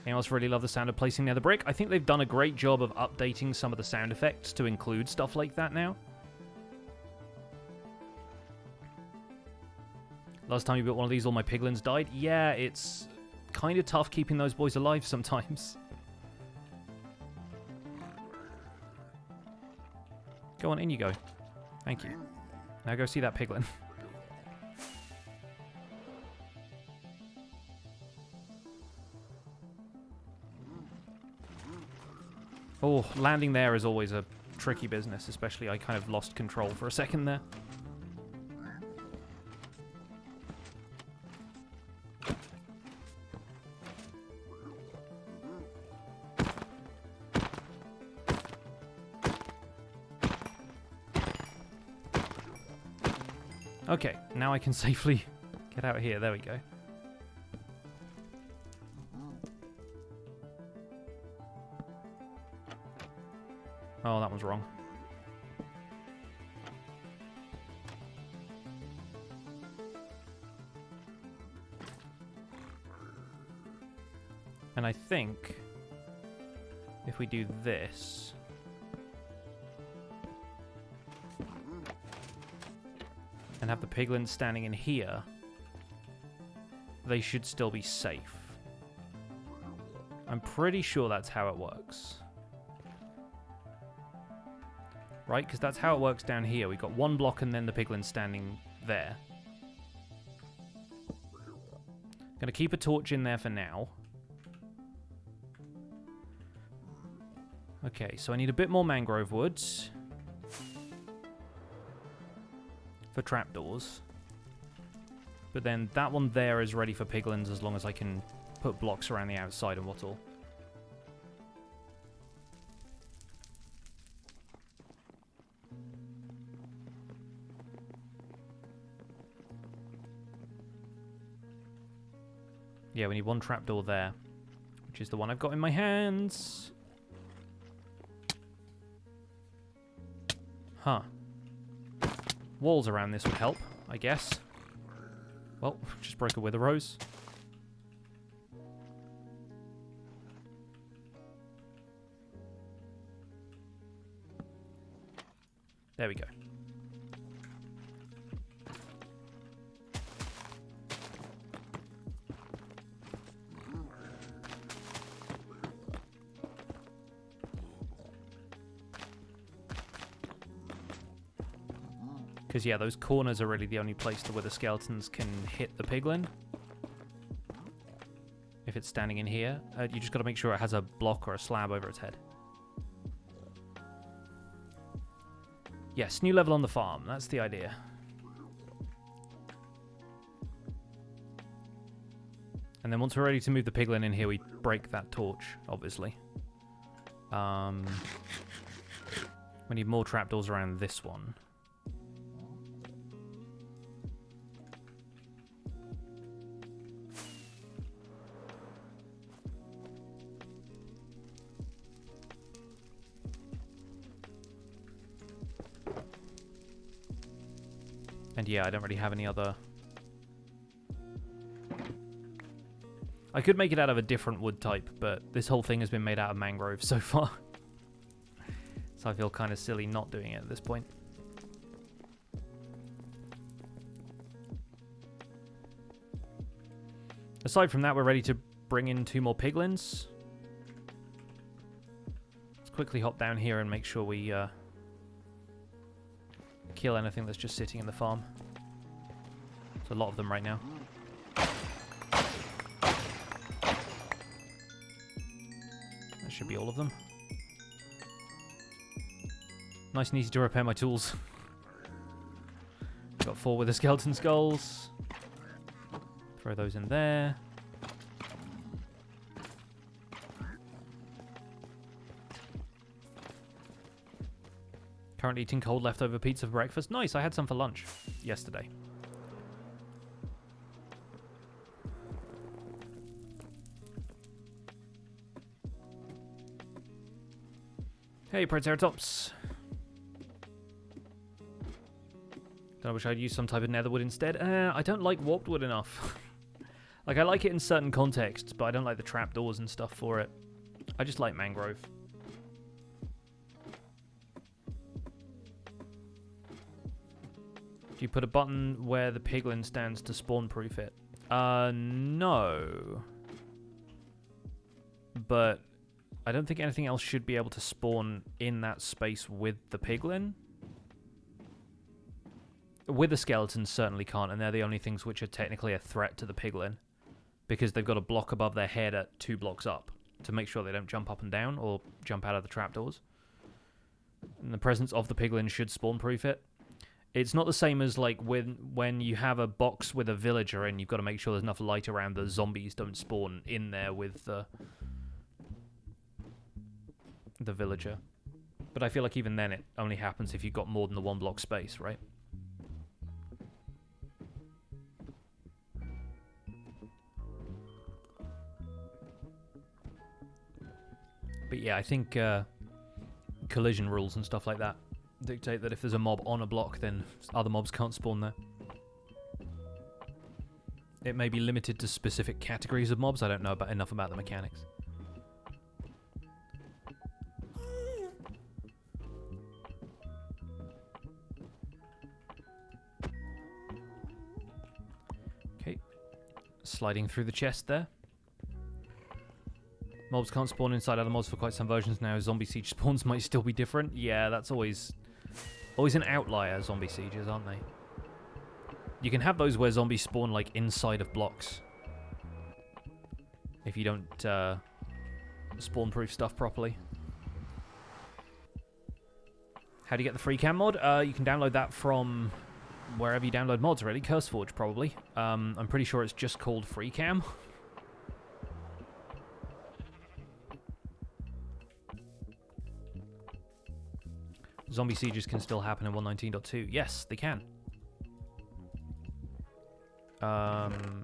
S1: Anyone else really love the sound of placing nether brick? I think they've done a great job of updating some of the sound effects to include stuff like that now. Last time you built one of these, all my piglins died. Yeah, it's kind of tough keeping those boys alive sometimes. Go on, in you go. Thank you. Now go see that piglin. Oh, landing there is always a tricky business, especially I kind of lost control for a second there. Okay, now I can safely get out of here. There we go. Oh, that one's wrong. And I think if we do this... and have the piglins standing in here, they should still be safe. I'm pretty sure that's how it works. Right? Because that's how it works down here. We've got one block and then the piglins standing there. Gonna keep a torch in there for now. Okay, so I need a bit more mangrove woods for trapdoors. But then that one there is ready for piglins as long as I can put blocks around the outside and wattle. Yeah, we need one trapdoor there, which is the one I've got in my hands. Huh. Walls around this would help, I guess. Well, just broke a wither rose. There we go. Because, yeah, those corners are really the only place where the skeletons can hit the piglin. If it's standing in here, you just got to make sure it has a block or a slab over its head. Yes, new level on the farm. That's the idea. And then once we're ready to move the piglin in here, we break that torch, obviously. We need more trapdoors around this one. And yeah, I don't really have any other... I could make it out of a different wood type, but this whole thing has been made out of mangrove so far. So I feel kind of silly not doing it at this point. Aside from that, we're ready to bring in 2 more piglins. Let's quickly hop down here and make sure we kill anything that's just sitting in the farm. There's a lot of them right now. That should be all of them. Nice and easy to repair my tools. Got 4 with the skeleton skulls. Throw those in there. Currently eating cold leftover pizza for breakfast. Nice, I had some for lunch yesterday. Hey, Proceratops. I wish I'd use some type of netherwood instead. I don't like warped wood enough. Like, I like it in certain contexts, but I don't like the trapdoors and stuff for it. I just like mangrove. Do you put a button where the piglin stands to spawn-proof it? No. But I don't think anything else should be able to spawn in that space with the piglin. With the skeletons, certainly can't, and they're the only things which are technically a threat to the piglin. Because they've got a block above their head at 2 blocks up to make sure they don't jump up and down or jump out of the trapdoors. And the presence of the piglin should spawn-proof it. It's not the same as like when you have a box with a villager and you've got to make sure there's enough light around the zombies don't spawn in there with the villager. But I feel like even then it only happens if you've got more than the 1 block space, right? But yeah, I think collision rules and stuff like that dictate that if there's a mob on a block, then other mobs can't spawn there. It may be limited to specific categories of mobs. I don't know enough about the mechanics. Okay. Sliding through the chest there. Mobs can't spawn inside other mobs for quite some versions now. Zombie Siege spawns might still be different. Yeah, that's always an outlier, Zombie Sieges, aren't they? You can have those where zombies spawn, like, inside of blocks. If you don't spawn-proof stuff properly. How do you get the free cam mod? You can download that from wherever you download mods, really. CurseForge, probably. I'm pretty sure it's just called free cam. Zombie Sieges can still happen in 1.19.2. Yes, they can.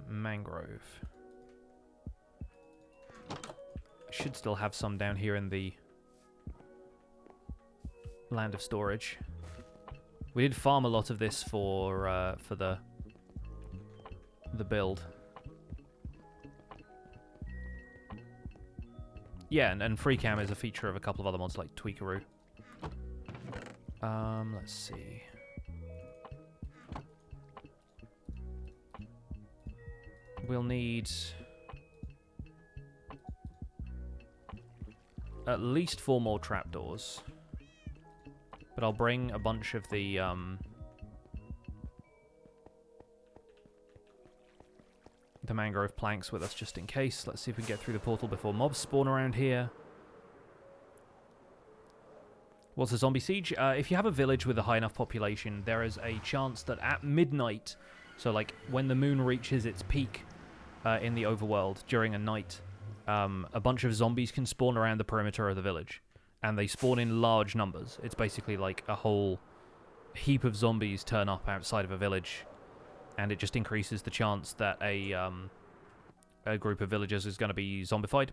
S1: Mangrove. Should still have some down here in the land of storage. We did farm a lot of this for the build. Yeah, and free cam is a feature of a couple of other mods like Tweakaroo. Let's see. We'll need at least 4 more trapdoors. But I'll bring a bunch of the mangrove planks with us just in case. Let's see if we can get through the portal before mobs spawn around here. What's a zombie siege? If you have a village with a high enough population, there is a chance that at midnight, so like when the moon reaches its peak in the overworld during a night, a bunch of zombies can spawn around the perimeter of the village. And they spawn in large numbers. It's basically like a whole heap of zombies turn up outside of a village. And it just increases the chance that a group of villagers is going to be zombified.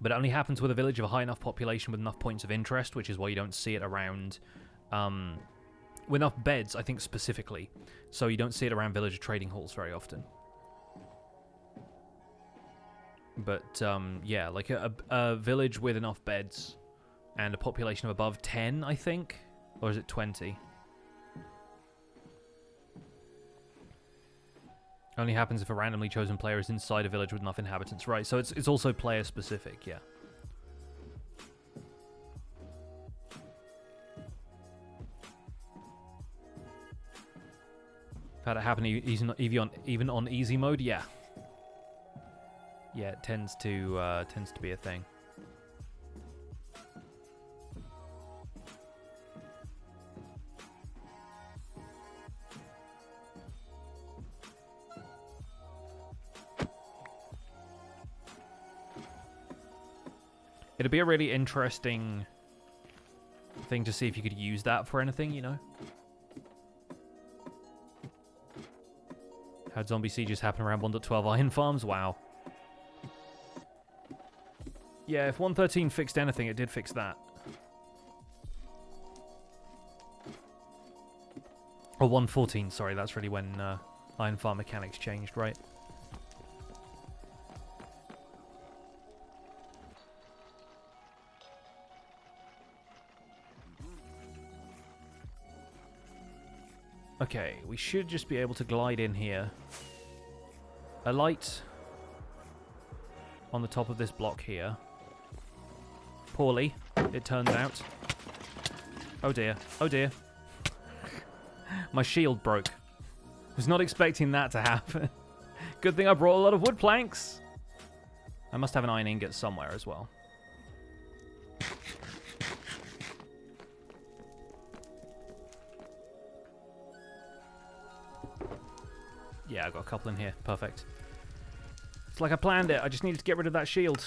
S1: But it only happens with a village of a high enough population with enough points of interest, which is why you don't see it around... with enough beds, I think, specifically. So you don't see it around villager trading halls very often. But, yeah, like a village with enough beds and a population of above 10, I think? Or is it 20? Only happens if a randomly chosen player is inside a village with enough inhabitants. Right, so it's also player-specific, yeah. Had it happen even on easy mode, yeah. Yeah, it tends to be a thing. It'd be a really interesting thing to see if you could use that for anything, you know? Had zombie sieges happen around 1.12 iron farms? Wow. Yeah, if 1.13 fixed anything, it did fix that. Or 1.14, sorry, that's really when iron farm mechanics changed, right? Okay, we should just be able to glide in here. A light on the top of this block here. Poorly, it turns out. Oh dear, oh dear. My shield broke. Was not expecting that to happen. Good thing I brought a lot of wood planks. I must have an iron ingot somewhere as well. Yeah, I got a couple in here. Perfect. It's like I planned it. I just needed to get rid of that shield.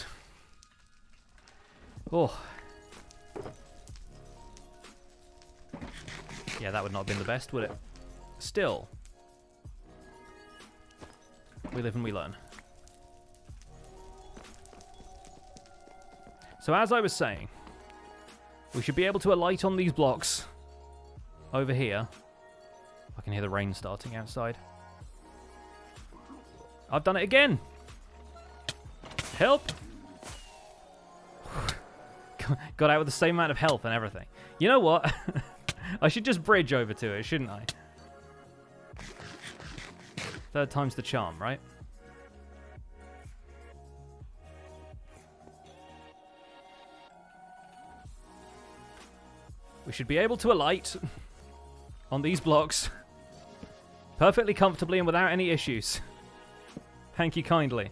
S1: Oh. Yeah, that would not have been the best, would it? Still. We live and we learn. So as I was saying, we should be able to alight on these blocks over here. I can hear the rain starting outside. I've done it again. Help! Got out with the same amount of health and everything. You know what? I should just bridge over to it, shouldn't I? Third time's the charm, right? We should be able to alight on these blocks perfectly comfortably and without any issues. Thank you kindly.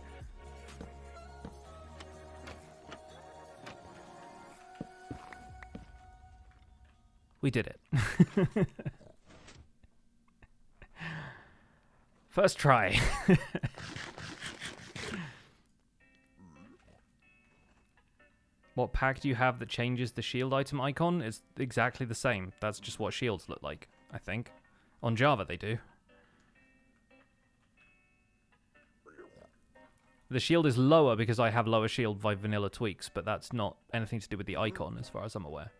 S1: We did it. First try. What pack do you have that changes the shield item icon? It's exactly the same. That's just what shields look like, I think. On Java they do. The shield is lower because I have lower shield by vanilla tweaks, but that's not anything to do with the icon as far as I'm aware.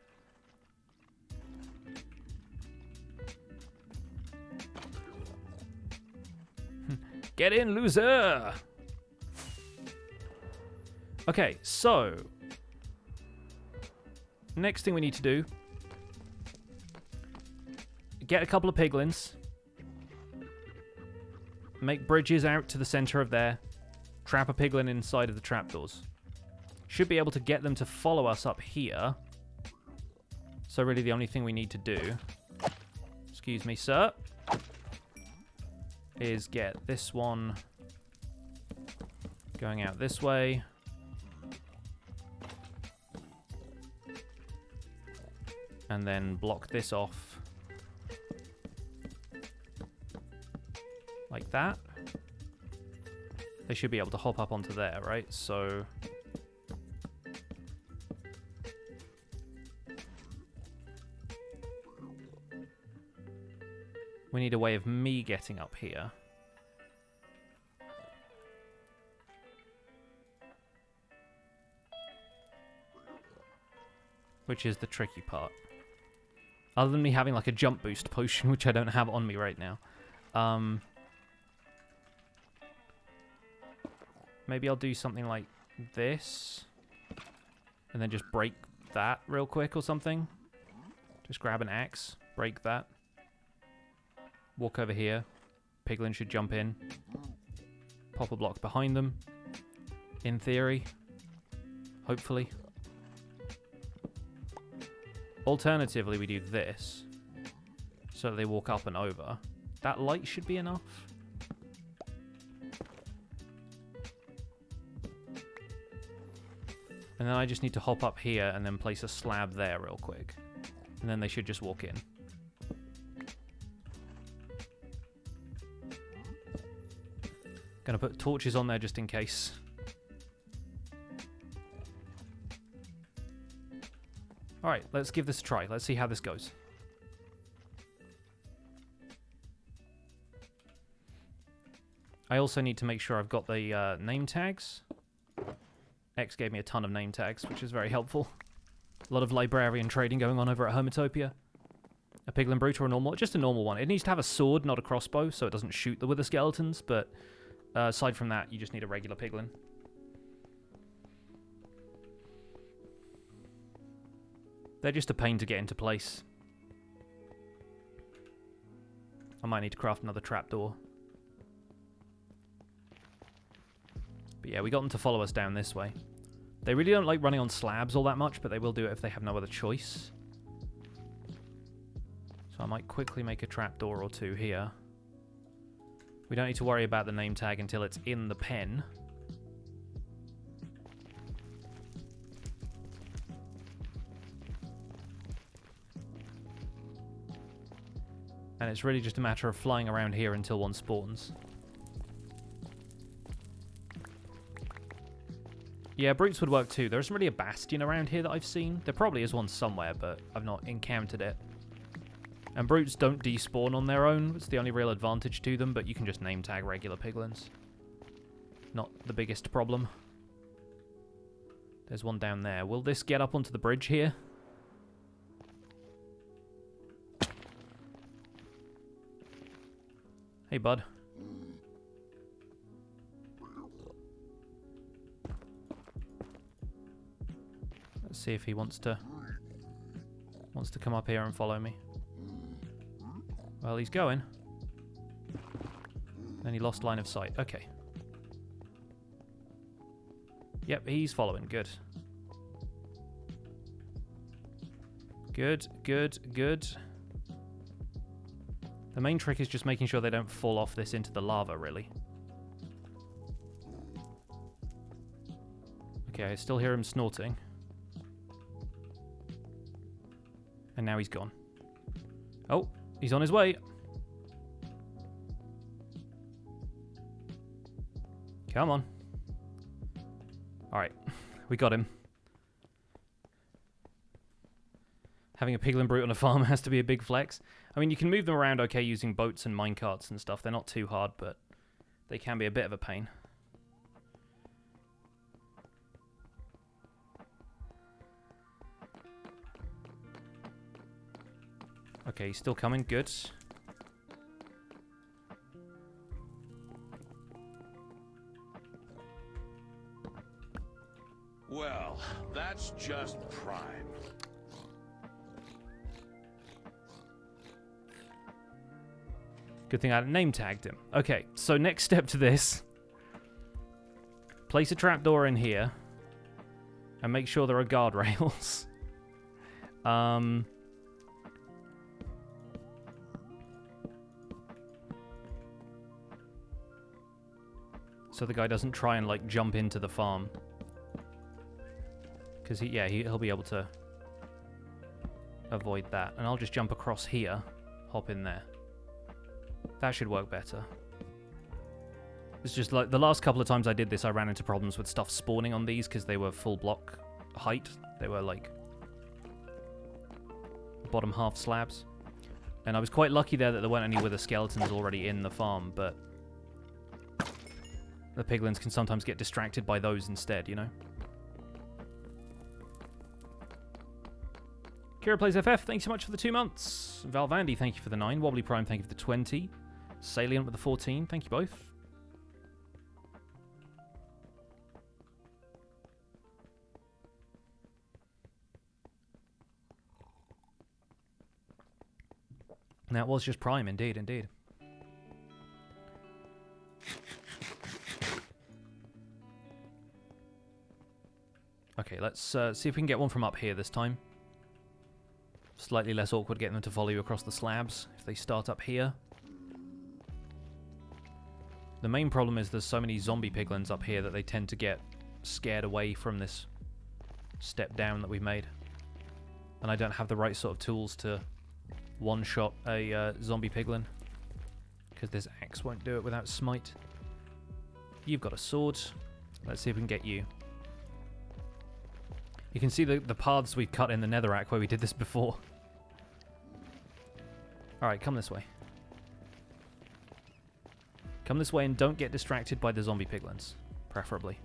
S1: Get in, loser! Okay, so... next thing we need to do... get a couple of piglins. Make bridges out to the center of there. Trap a piglin inside of the trapdoors. Should be able to get them to follow us up here. So really the only thing we need to do... excuse me, sir... is get this one going out this way. And then block this off. Like that. They should be able to hop up onto there, right? So... we need a way of me getting up here. Which is the tricky part. Other than me having like a jump boost potion, which I don't have on me right now. Maybe I'll do something like this. And then just break that real quick or something. Just grab an axe, break that. Walk over here. Piglin should jump in. Pop a block behind them. In theory. Hopefully. Alternatively, we do this. So they walk up and over. That light should be enough. And then I just need to hop up here and then place a slab there real quick. And then they should just walk in. Gonna put torches on there just in case. Alright, let's give this a try. Let's see how this goes. I also need to make sure I've got the name tags. X gave me a ton of name tags, which is very helpful. A lot of librarian trading going on over at Hermitopia. A piglin brute or a normal, just a normal one. It needs to have a sword, not a crossbow, so it doesn't shoot the wither skeletons, but aside from that, you just need a regular piglin. They're just a pain to get into place. I might need to craft another trapdoor. But yeah, we got them to follow us down this way. They really don't like running on slabs all that much, but they will do it if they have no other choice. So I might quickly make a trapdoor or two here. We don't need to worry about the name tag until it's in the pen. And it's really just a matter of flying around here until one spawns. Yeah, brutes would work too. There isn't really a bastion around here that I've seen. There probably is one somewhere, but I've not encountered it. And brutes don't despawn on their own. It's the only real advantage to them, but you can just name tag regular piglins. Not the biggest problem. There's one down there. Will this get up onto the bridge here? Hey, bud. Let's see if he wants to come up here and follow me. Well, he's going. Then he lost line of sight. Okay. Yep, he's following. Good. Good, good, good. The main trick is just making sure they don't fall off this into the lava, really. Okay, I still hear him snorting. And now he's gone. Oh, he's on his way. Come on. Alright, we got him. Having a piglin brute on a farm has to be a big flex. I mean, you can move them around okay using boats and minecarts and stuff. They're not too hard, but they can be a bit of a pain. Okay, he's still coming. Good.
S2: Well, that's just prime.
S1: Good thing I name tagged him. Okay, so next step to this. Place a trapdoor in here. And make sure there are guardrails. So the guy doesn't try and, like, jump into the farm. Because, he'll be able to avoid that. And I'll just jump across here. Hop in there. That should work better. It's just like the last couple of times I did this, I ran into problems with stuff spawning on these because they were full block height. They were like bottom half slabs. And I was quite lucky there that there weren't any wither skeletons already in the farm, but the piglins can sometimes get distracted by those instead, you know? Kira Plays FF, thanks so much for the 2 months. Valvandy, thank you for the 9. Wobbly Prime, thank you for the 20. Salient with the 14, thank you both. That was just Prime, indeed, indeed. Okay, let's see if we can get one from up here this time. Slightly less awkward getting them to follow you across the slabs if they start up here. The main problem is there's so many zombie piglins up here that they tend to get scared away from this step down that we've made. And I don't have the right sort of tools to one-shot a zombie piglin. Because this axe won't do it without smite. You've got a sword. Let's see if we can get you. You can see the paths we cut in the netherrack where we did this before. Alright, come this way. Come this way and don't get distracted by the zombie piglins, preferably.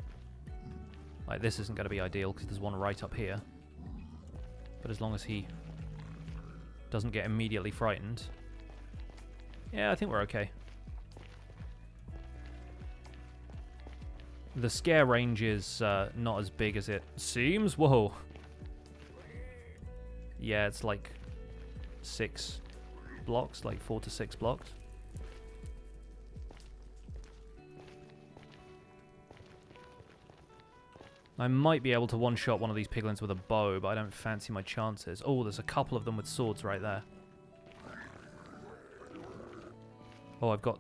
S1: Like, this isn't going to be ideal because there's one right up here. But as long as he doesn't get immediately frightened. Yeah, I think we're okay. The scare range is not as big as it seems. Whoa. Yeah, it's like 6 blocks, like 4 to 6 blocks. I might be able to one-shot one of these piglins with a bow, but I don't fancy my chances. Oh, there's a couple of them with swords right there. Oh, I've got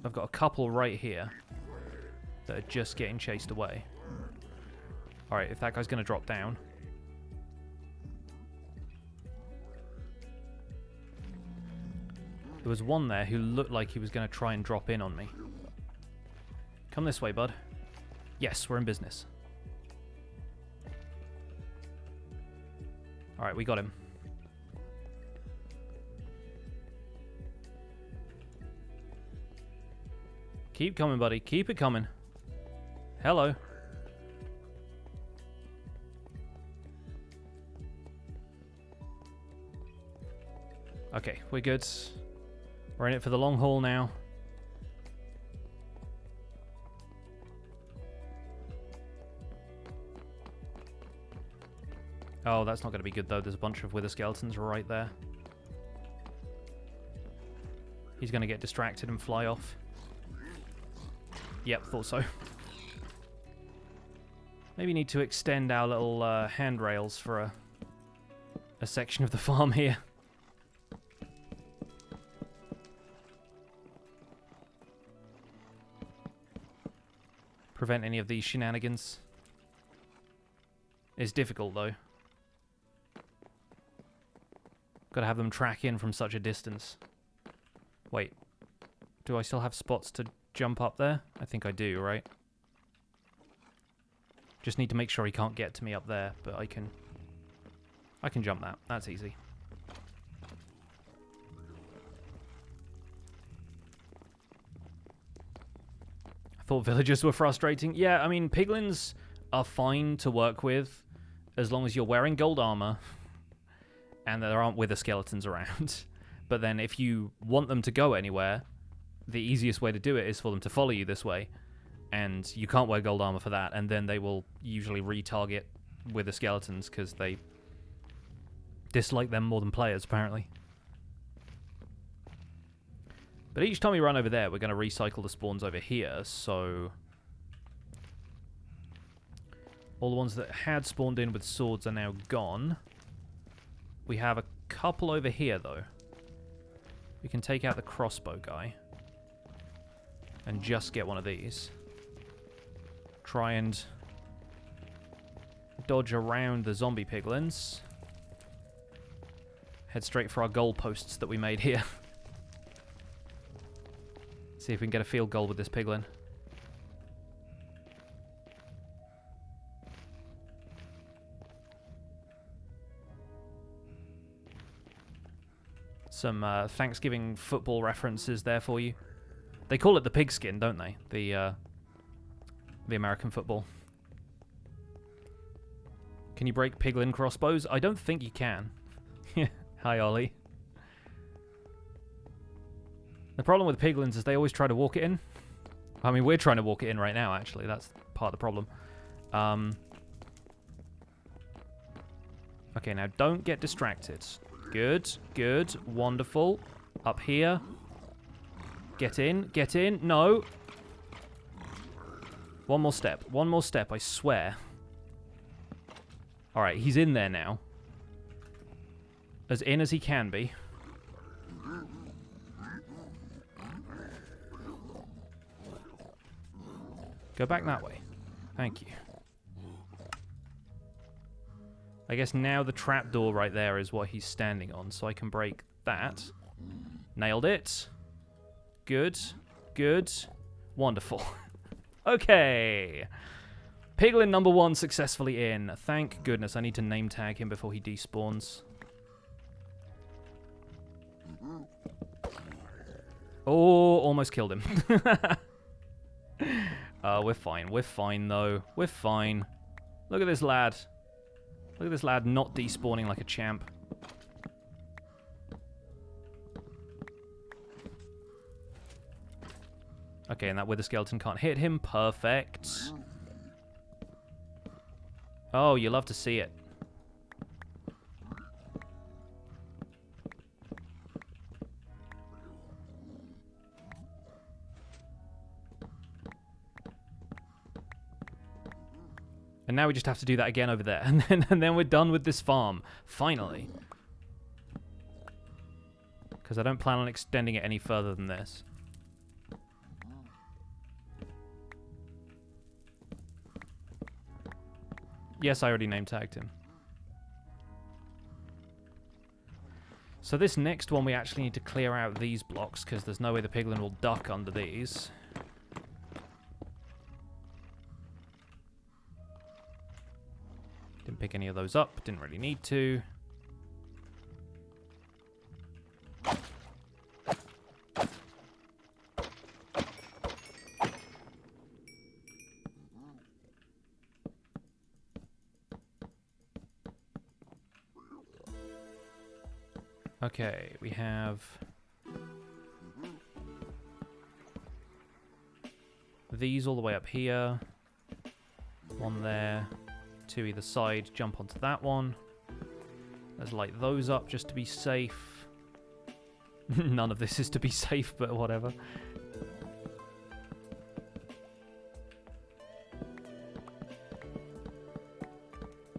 S1: a couple right here that are just getting chased away. Alright, if that guy's going to drop down. There was one there who looked like he was going to try and drop in on me. Come this way, bud. Yes, we're in business. Alright, we got him. Keep coming, buddy. Keep it coming. Hello. Okay, we're good. We're in it for the long haul now. Oh, that's not going to be good, though. There's a bunch of wither skeletons right there. He's going to get distracted and fly off. Yep, thought so. Maybe need to extend our little handrails for a section of the farm here. Prevent any of these shenanigans. It's difficult, though. Gotta have them track in from such a distance. Wait. Do I still have spots to jump up there? I think I do, right? Just need to make sure he can't get to me up there, but I can jump that. That's easy. I thought villagers were frustrating. Yeah, I mean, piglins are fine to work with as long as you're wearing gold armor and there aren't wither skeletons around. But then if you want them to go anywhere, the easiest way to do it is for them to follow you this way. And you can't wear gold armor for that, and then they will usually retarget wither skeletons because they dislike them more than players, apparently. But each time we run over there, we're going to recycle the spawns over here, so all the ones that had spawned in with swords are now gone. We have a couple over here, though. We can take out the crossbow guy and just get one of these. Try and dodge around the zombie piglins. Head straight for our goal posts that we made here. See if we can get a field goal with this piglin. Some Thanksgiving football references there for you. They call it the pigskin, don't they? The American football. Can you break piglin crossbows? I don't think you can. Hi, Ollie. The problem with piglins is they always try to walk it in. I mean, we're trying to walk it in right now, actually. That's part of the problem. Okay, now don't get distracted. Good, good, wonderful. Up here. Get in, get in. No. One more step, I swear. Alright, he's in there now. As in as he can be. Go back that way. Thank you. I guess now the trapdoor right there is what he's standing on, so I can break that. Nailed it. Good. Good. Wonderful. Okay. Piglin number 1 successfully in. Thank goodness. I need to name tag him before he despawns. Oh, almost killed him. We're fine. We're fine, though. We're fine. Look at this lad. Look at this lad not despawning like a champ. Okay, and that wither skeleton can't hit him. Perfect. Oh, you love to see it. And now we just have to do that again over there. And then we're done with this farm. Finally. Because I don't plan on extending it any further than this. Yes, I already name tagged him. So this next one, we actually need to clear out these blocks, because there's no way the piglin will duck under these. Didn't pick any of those up, didn't really need to. Okay, we have these all the way up here. One there. Two either side. Jump onto that one. Let's light those up just to be safe. None of this is to be safe, but whatever.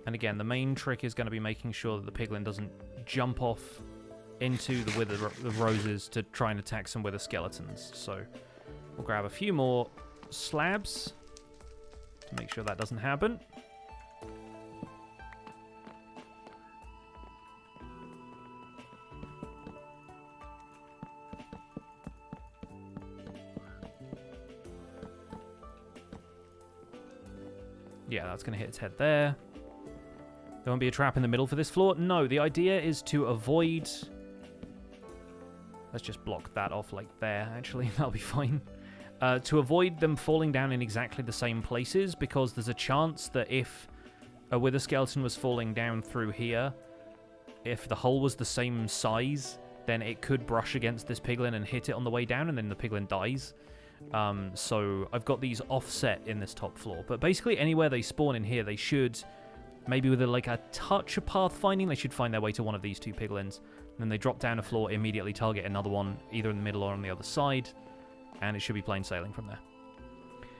S1: And again, the main trick is going to be making sure that the piglin doesn't jump off into the wither of roses to try and attack some wither skeletons. So we'll grab a few more slabs to make sure that doesn't happen. Yeah, that's going to hit its head there. There won't be a trap in the middle for this floor. No, the idea is to avoid... Let's just block that off like there, actually. That'll be fine. To avoid them falling down in exactly the same places, because there's a chance that if a wither skeleton was falling down through here, if the hole was the same size, then it could brush against this piglin and hit it on the way down, and then the piglin dies. So I've got these offset in this top floor. But basically anywhere they spawn in here, they should... Maybe with a touch of pathfinding, they should find their way to one of these two piglins. And then they drop down a floor, immediately target another one, either in the middle or on the other side. And it should be plain sailing from there.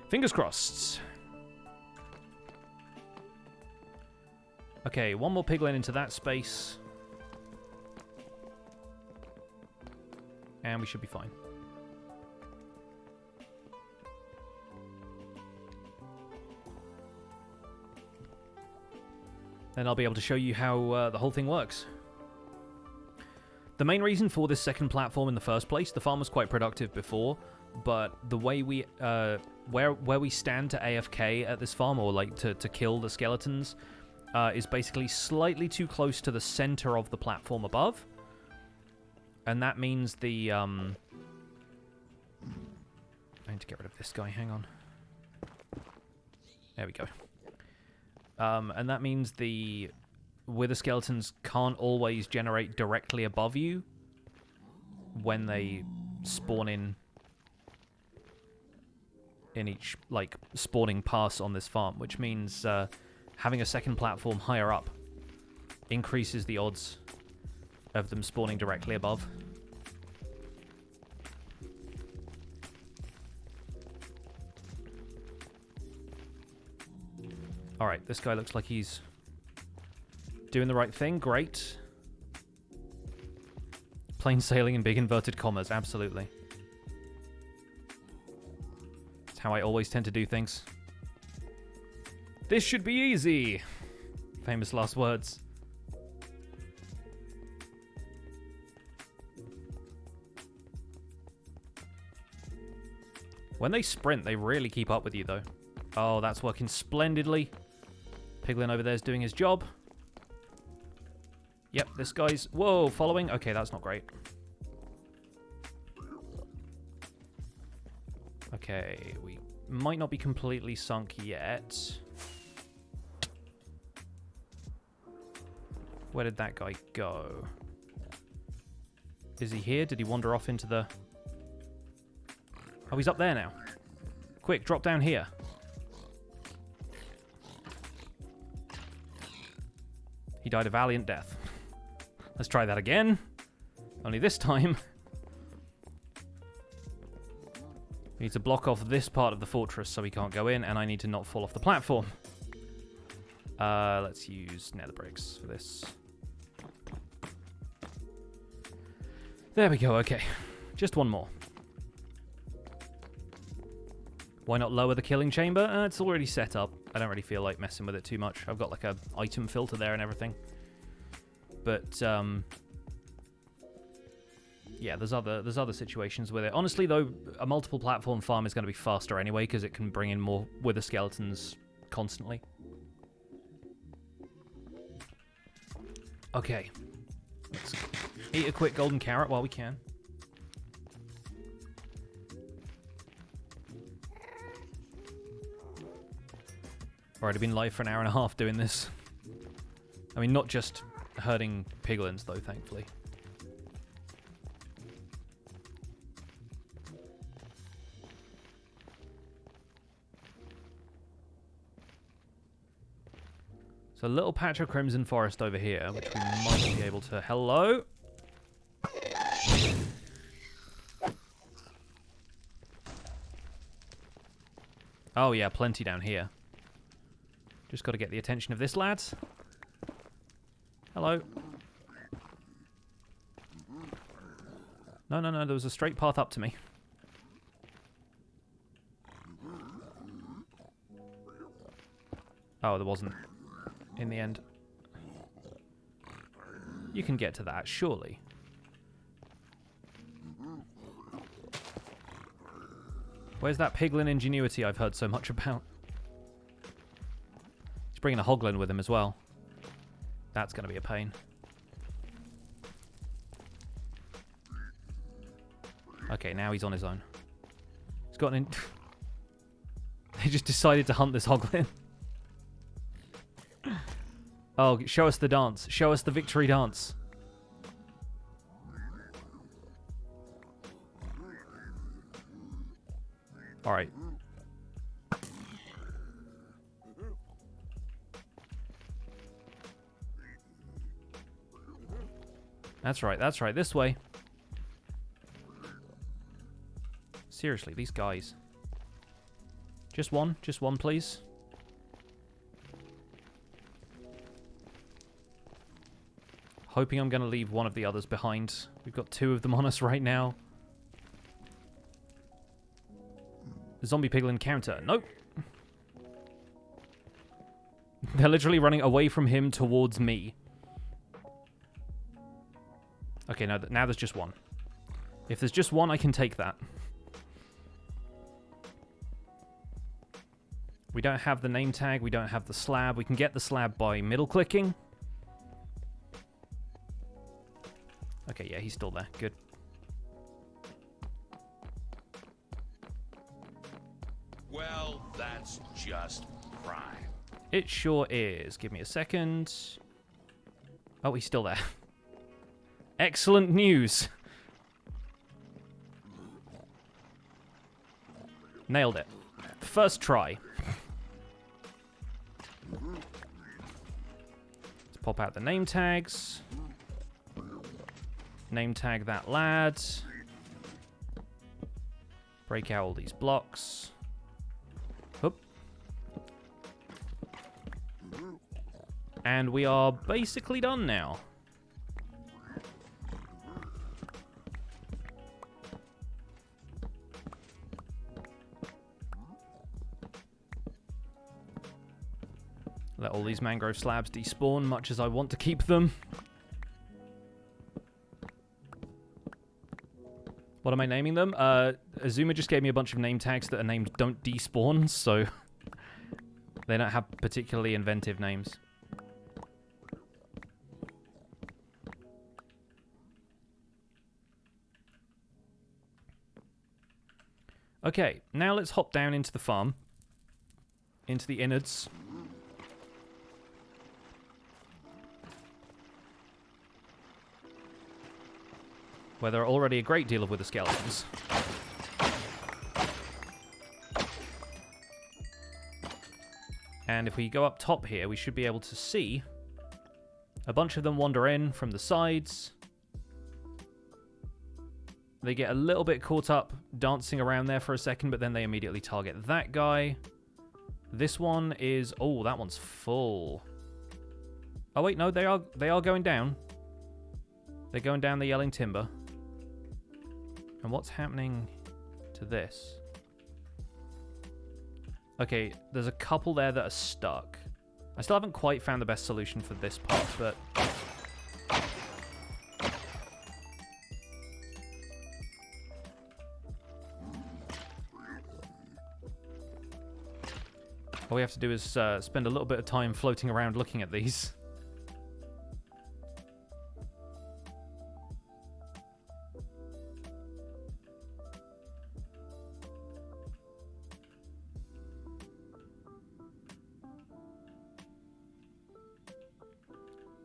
S1: Fingers crossed. Okay, one more piglin into that space. And we should be fine. Then I'll be able to show you how the whole thing works. The main reason for this second platform in the first place, the farm was quite productive before, but the way we, where we stand to AFK at this farm, or to kill the skeletons, is basically slightly too close to the center of the platform above. And that means the, I need to get rid of this guy, hang on. There we go. And that means the wither skeletons can't always generate directly above you when they spawn in each, spawning pass on this farm, which means having a second platform higher up increases the odds of them spawning directly above. Alright, this guy looks like he's doing the right thing. Great. Plain sailing in big inverted commas, absolutely. That's how I always tend to do things. This should be easy! Famous last words. When they sprint, they really keep up with you, though. Oh, that's working splendidly. Piglin over there is doing his job. Yep, this guy's... Whoa, following? Okay, that's not great. Okay, we might not be completely sunk yet. Where did that guy go? Is he here? Did he wander off into the... Oh, he's up there now. Quick, drop down here. He died a valiant death. Let's try that again. Only this time, we need to block off this part of the fortress so he can't go in, and I need to not fall off the platform. Let's use nether bricks for this. There we go, okay. Just one more. Why not lower the killing chamber? It's already set up. I don't really feel like messing with it too much. I've got like a item filter there and everything. But yeah, there's other situations with it. Honestly, though, a multiple platform farm is going to be faster anyway because it can bring in more wither skeletons constantly. Okay, let's eat a quick golden carrot while we can. Alright, I've been live for an hour and a half doing this. I mean, not just herding piglins, though, thankfully. So a little patch of crimson forest over here, which we might be able to... Hello? Oh yeah, plenty down here. Just got to get the attention of this lad. Hello. No, no, no, there was a straight path up to me. Oh, there wasn't. In the end. You can get to that, surely. Where's that piglin ingenuity I've heard so much about? He's bringing a hoglin with him as well. That's going to be a pain. Okay, now he's on his own. He's got an... They just decided to hunt this hoglin. Oh, show us the dance. Show us the victory dance. Alright. That's right, this way. Seriously, these guys. Just one, please. Hoping I'm going to leave one of the others behind. We've got 2 of them on us right now. The zombie piglin counter. Nope. They're literally running away from him towards me. Okay, now there's just one. If there's just one, I can take that. We don't have the name tag. We don't have the slab. We can get the slab by middle clicking. Okay, yeah, he's still there. Good.
S2: Well, that's just prime.
S1: It sure is. Give me a second. Oh, he's still there. Excellent news. Nailed it. First try. Let's pop out the name tags. Name tag that lad. Break out all these blocks. Whoop. And we are basically done now. Let all these mangrove slabs despawn, much as I want to keep them. What am I naming them? Azuma just gave me a bunch of name tags that are named Don't Despawn, so they don't have particularly inventive names. Okay, now let's hop down into the farm. Into the innards. Where there are already a great deal of wither skeletons. And if we go up top here, we should be able to see a bunch of them wander in from the sides. They get a little bit caught up dancing around there for a second, but then they immediately target that guy. This one is... Oh, that one's full. Oh, wait, no, they are going down. They're going down the yelling timber. And what's happening to this? Okay, there's a couple there that are stuck. I still haven't quite found the best solution for this part, but... all we have to do is spend a little bit of time floating around looking at these.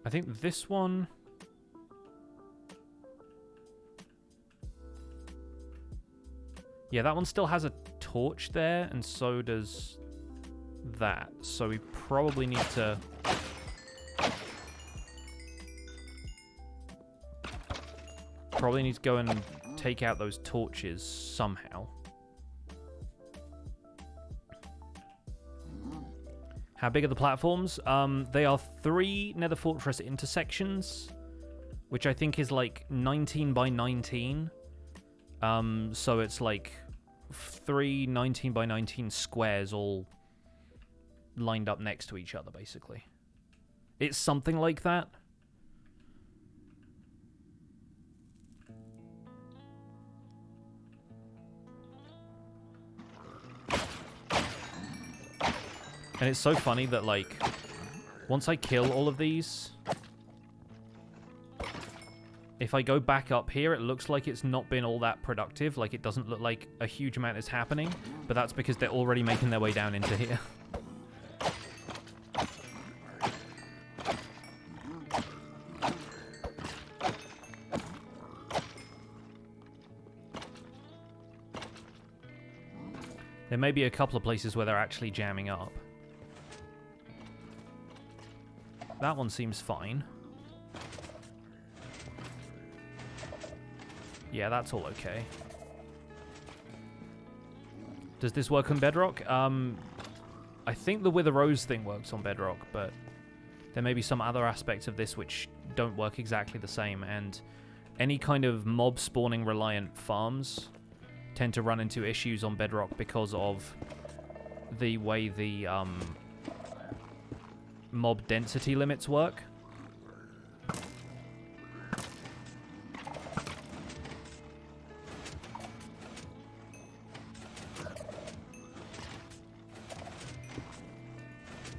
S1: I think this one... Yeah, that one still has a torch there, and so does that. So we probably need to probably need to go and take out those torches somehow. How big are the platforms? They are 3 Nether Fortress intersections, which I think is like 19 by 19. So it's like 3 19 by 19 squares all lined up next to each other, basically. It's something like that. And it's so funny that, like, once I kill all of these, if I go back up here, it looks like it's not been all that productive. Like, it doesn't look like a huge amount is happening, but that's because they're already making their way down into here. There may be a couple of places where they're actually jamming up. That one seems fine. Yeah, that's all okay. Does this work on Bedrock? I think the Wither Rose thing works on Bedrock, but there may be some other aspects of this which don't work exactly the same, and any kind of mob spawning reliant farms tend to run into issues on Bedrock because of the way the mob density limits work.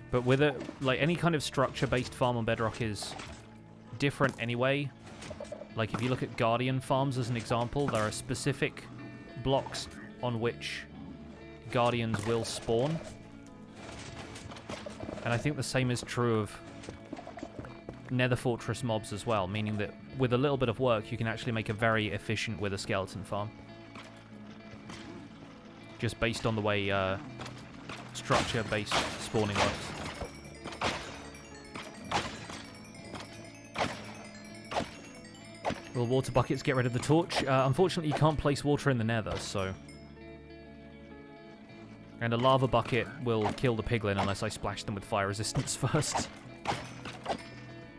S1: But with it, like, any kind of structure-based farm on Bedrock is different anyway. Like, if you look at Guardian farms as an example, there are specific blocks on which Guardians will spawn. And I think the same is true of Nether Fortress mobs as well, meaning that with a little bit of work, you can actually make a very efficient Wither Skeleton farm. Just based on the way structure-based spawning works. Will water buckets get rid of the torch? Unfortunately, you can't place water in the Nether, so... And a lava bucket will kill the piglin unless I splash them with fire resistance first.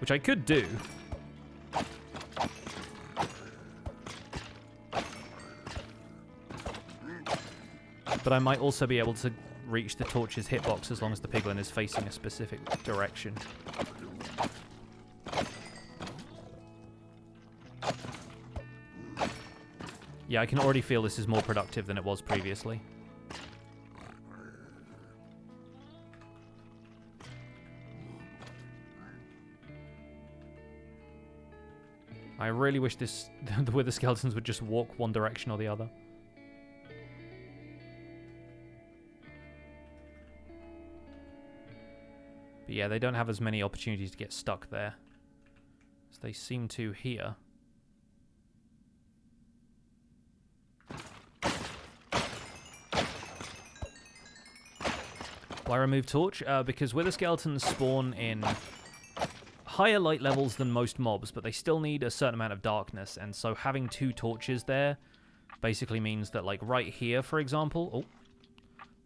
S1: Which I could do. But I might also be able to reach the torch's hitbox as long as the piglin is facing a specific direction. Yeah, I can already feel this is more productive than it was previously. I really wish the Wither Skeletons would just walk one direction or the other. But yeah, they don't have as many opportunities to get stuck there as they seem to here. Why remove torch? Because Wither Skeletons spawn in higher light levels than most mobs, but they still need a certain amount of darkness, and so having 2 torches there basically means that, like, right here, for example... Oh,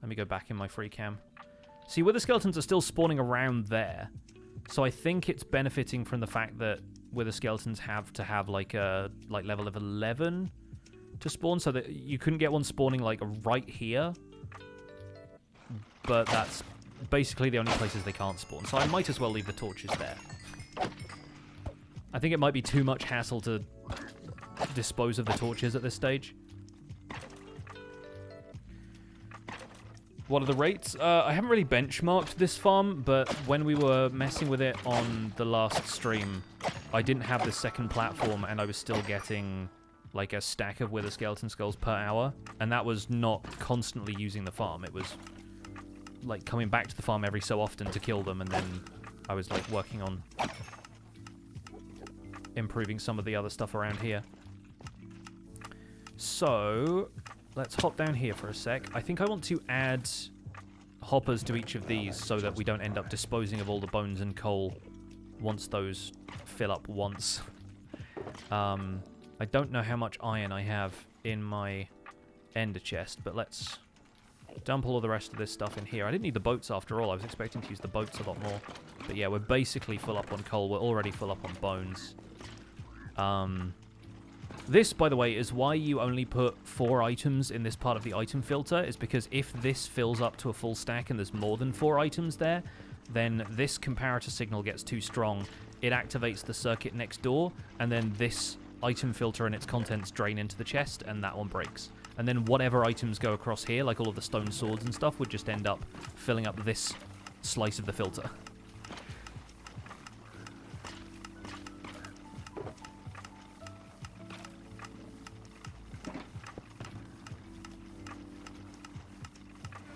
S1: let me go back in my free cam. See, Wither Skeletons are still spawning around there, so I think it's benefiting from the fact that Wither Skeletons have to have, like, a level of 11 to spawn, so that you couldn't get one spawning, like, right here, but that's basically the only places they can't spawn, so I might as well leave the torches there. I think it might be too much hassle to dispose of the torches at this stage. What are the rates? I haven't really benchmarked this farm, but when we were messing with it on the last stream, I didn't have the second platform, and I was still getting like a stack of Wither Skeleton Skulls per hour, and that was not constantly using the farm. It was like coming back to the farm every so often to kill them, and then I was like working on improving some of the other stuff around here. So let's hop down here for a sec. I think I want to add hoppers to each of these so that we don't end up disposing of all the bones and coal once those fill up once. I don't know how much iron I have in my ender chest, but let's dump all of the rest of this stuff in here. I didn't need the boats after all. I was expecting to use the boats a lot more. But yeah, we're basically full up on coal. We're already full up on bones. This, by the way, is why you only put 4 items in this part of the item filter, is because if this fills up to a full stack and there's more than 4 items there, then this comparator signal gets too strong. It activates the circuit next door, and then this item filter and its contents drain into the chest, and that one breaks. And then whatever items go across here, like all of the stone swords and stuff, would just end up filling up this slice of the filter.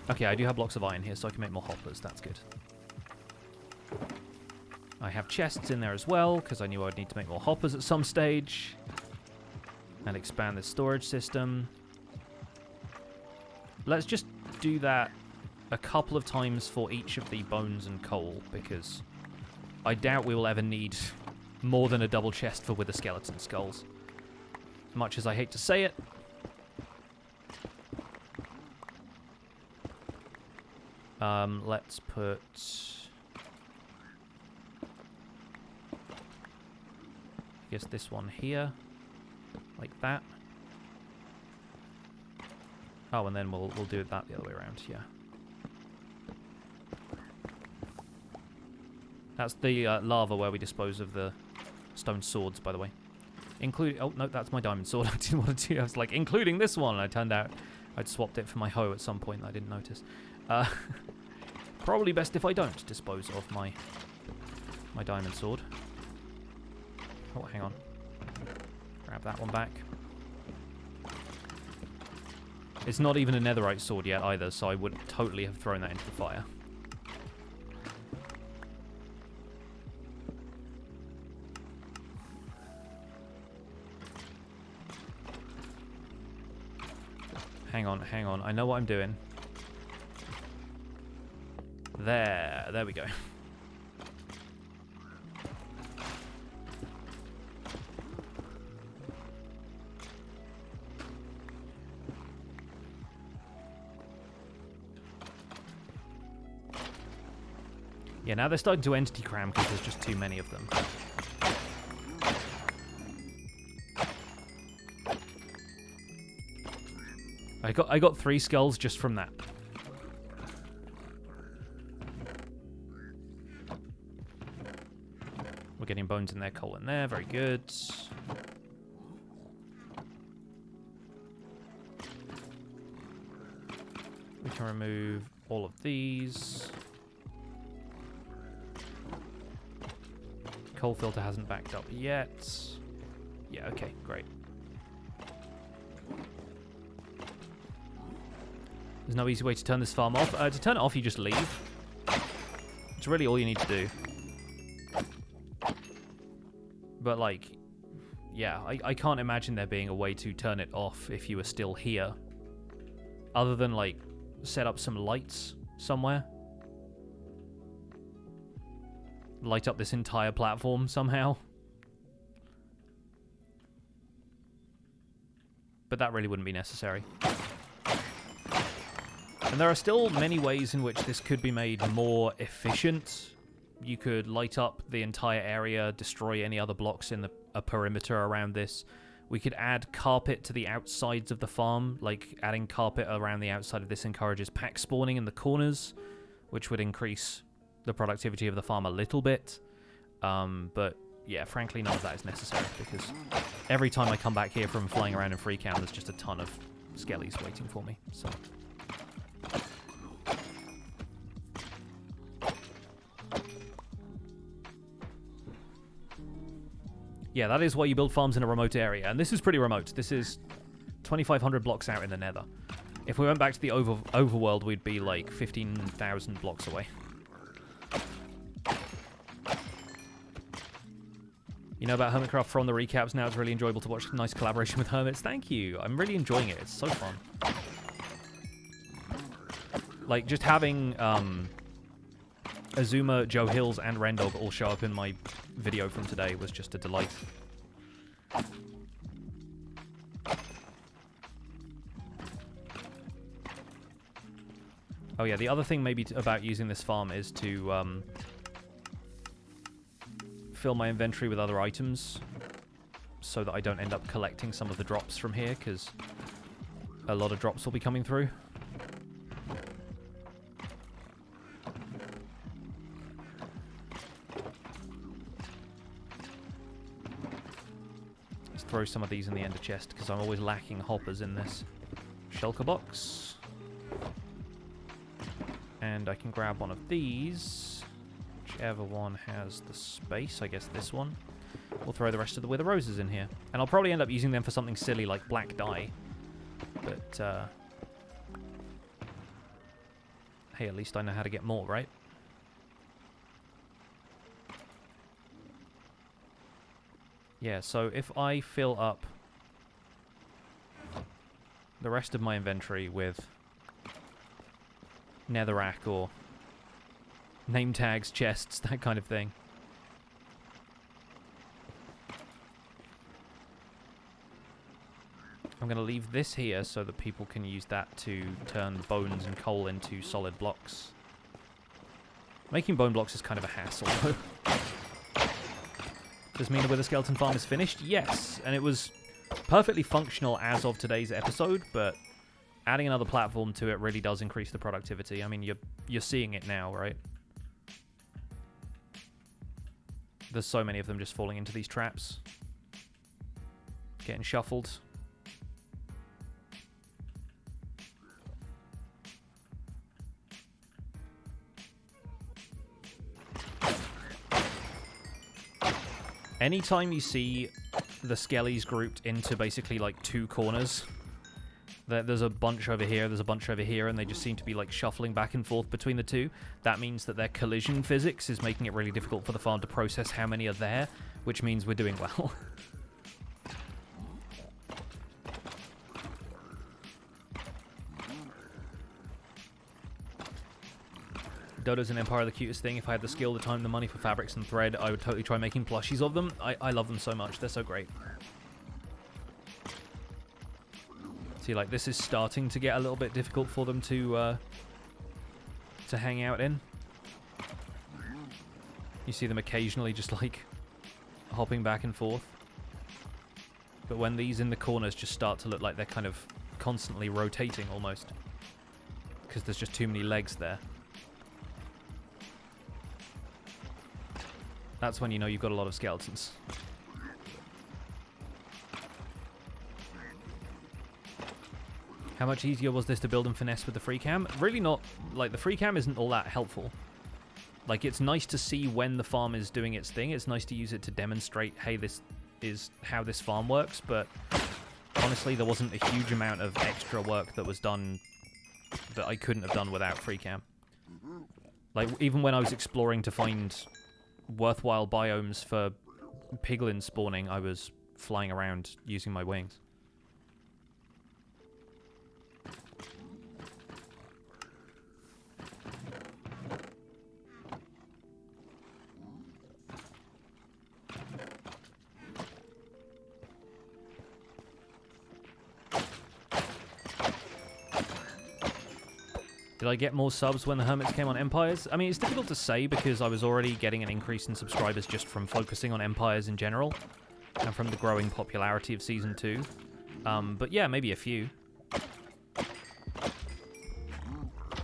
S1: Okay, I do have blocks of iron here, so I can make more hoppers. That's good. I have chests in there as well, because I knew I'd need to make more hoppers at some stage. And expand this storage system. Let's just do that a couple of times for each of the bones and coal, because I doubt we will ever need more than a double chest for wither skeleton skulls. Much as I hate to say it. Let's put... I guess this one here. Like that. Oh, and then we'll do that the other way around, yeah. That's the lava where we dispose of the stone swords, by the way. Including... Oh, no, that's my diamond sword. I didn't want to do... I was like, including this one. And it turned out I'd swapped it for my hoe at some point and I didn't notice. Probably best if I don't dispose of my diamond sword. Oh, hang on. Grab that one back. It's not even a netherite sword yet either, so I would totally have thrown that into the fire. Hang on, hang on. I know what I'm doing. There we go. Yeah, now they're starting to entity cram because there's just too many of them. I got 3 skulls just from that. We're getting bones in there, coal in there, very good. We can remove all of these. Coal filter hasn't backed up yet. Yeah, okay, great. There's no easy way to turn this farm off. To turn it off, you just leave. It's really all you need to do. But, like, yeah, I can't imagine there being a way to turn it off if you were still here. Other than, like, set up some lights somewhere. Light up this entire platform somehow. But that really wouldn't be necessary. And there are still many ways in which this could be made more efficient. You could light up the entire area, destroy any other blocks in a perimeter around this. We could add carpet to the outsides of the farm, like adding carpet around the outside of this encourages pack spawning in the corners, which would increase the productivity of the farm a little bit. But yeah, frankly, none of that is necessary because every time I come back here from flying around in free cam, there's just a ton of skellies waiting for me. So. Yeah, that is why you build farms in a remote area. And this is pretty remote. This is 2,500 blocks out in the nether. If we went back to the overworld, we'd be like 15,000 blocks away. You know about Hermitcraft from the recaps now. It's really enjoyable to watch. Nice collaboration with Hermits. Thank you. I'm really enjoying it. It's so fun. Like, just having Azuma, Joe Hills, and Rendog all show up in my video from today was just a delight. Oh yeah, the other thing maybe about using this farm is to fill my inventory with other items so that I don't end up collecting some of the drops from here, because a lot of drops will be coming through. Let's throw some of these in the ender chest, because I'm always lacking hoppers in this. Shulker box. And I can grab one of these. Whichever one has the space. I guess this one. We'll throw the rest of the Wither Roses in here. And I'll probably end up using them for something silly like black dye. But, hey, at least I know how to get more, right? Yeah, so if I fill up the rest of my inventory with netherrack or name tags, chests, that kind of thing. I'm going to leave this here so that people can use that to turn bones and coal into solid blocks. Making bone blocks is kind of a hassle, though. Does mean the Wither Skeleton farm is finished? Yes, and it was perfectly functional as of today's episode, but adding another platform to it really does increase the productivity. I mean, you're seeing it now, right? There's so many of them just falling into these traps. Getting shuffled. Anytime you see the skellies grouped into basically like two corners, there's a bunch over here, there's a bunch over here, and they just seem to be like shuffling back and forth between the two. That means that their collision physics is making it really difficult for the farm to process how many are there, which means we're doing well. Dodos in Empire are the cutest thing. If I had the skill, the time, the money for fabrics and thread, I would totally try making plushies of them. I love them so much. They're so great. See, like, this is starting to get a little bit difficult for them to hang out in. You see them occasionally just, like, hopping back and forth. But when these in the corners just start to look like they're kind of constantly rotating almost, because there's just too many legs there, that's when you know you've got a lot of skeletons. How much easier was this to build and finesse with the free cam? Really not. Like, the free cam isn't all that helpful. Like, it's nice to see when the farm is doing its thing. It's nice to use it to demonstrate, hey, this is how this farm works. But honestly, there wasn't a huge amount of extra work that was done that I couldn't have done without free cam. Like, even when I was exploring to find worthwhile biomes for piglin spawning, I was flying around using my wings. Did I get more subs when the Hermits came on Empires? I mean, it's difficult to say because I was already getting an increase in subscribers just from focusing on Empires in general and from the growing popularity of Season 2. But yeah, maybe a few.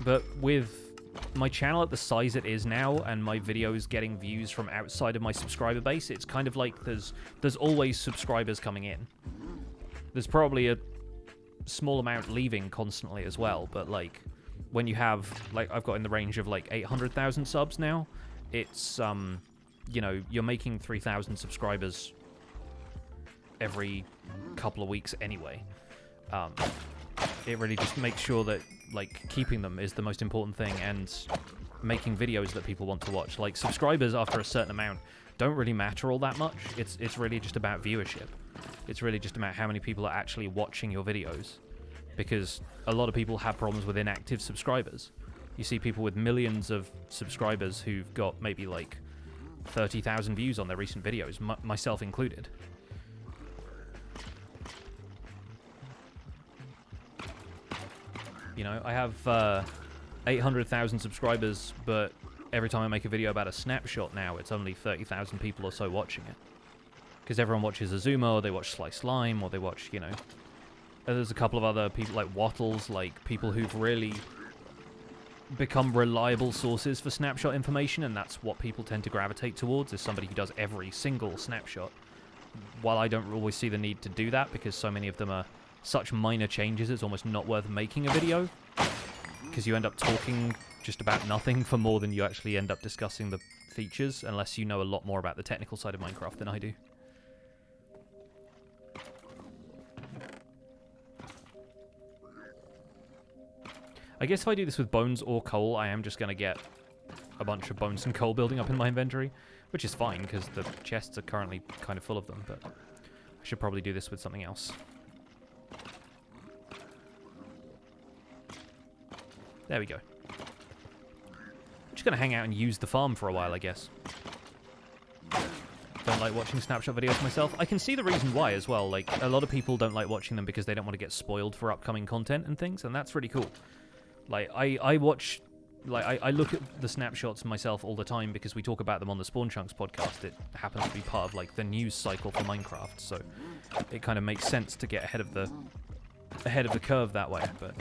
S1: But with my channel at the size it is now and my videos getting views from outside of my subscriber base, it's kind of like there's always subscribers coming in. There's probably a small amount leaving constantly as well, but like, when you have, like, I've got in the range of like 800,000 subs now, it's, you know, you're making 3,000 subscribers every couple of weeks anyway. It really just makes sure that, like, keeping them is the most important thing, and making videos that people want to watch. Like, subscribers after a certain amount don't really matter all that much. It's really just about viewership. It's really just about how many people are actually watching your videos. Because a lot of people have problems with inactive subscribers. You see people with millions of subscribers who've got maybe like 30,000 views on their recent videos, myself included. You know, I have 800,000 subscribers, but every time I make a video about a snapshot now, it's only 30,000 people or so watching it. Because everyone watches Azuma, or they watch Slice Lime, or they watch, you know... There's a couple of other people like Wattles, like people who've really become reliable sources for snapshot information, and that's what people tend to gravitate towards, is somebody who does every single snapshot. While I don't always see the need to do that, because so many of them are such minor changes, it's almost not worth making a video. Because you end up talking just about nothing for more than you actually end up discussing the features, unless you know a lot more about the technical side of Minecraft than I do. I guess if I do this with bones or coal, I am just going to get a bunch of bones and coal building up in my inventory, which is fine, because the chests are currently kind of full of them, but I should probably do this with something else. There we go. I'm just going to hang out and use the farm for a while, I guess. Don't like watching snapshot videos myself. I can see the reason why as well. Like, a lot of people don't like watching them because they don't want to get spoiled for upcoming content and things, and that's really cool. Like, I watch... Like, I look at the snapshots myself all the time because we talk about them on the Spawn Chunks podcast. It happens to be part of, like, the news cycle for Minecraft, so it kind of makes sense to get ahead of the curve that way, but...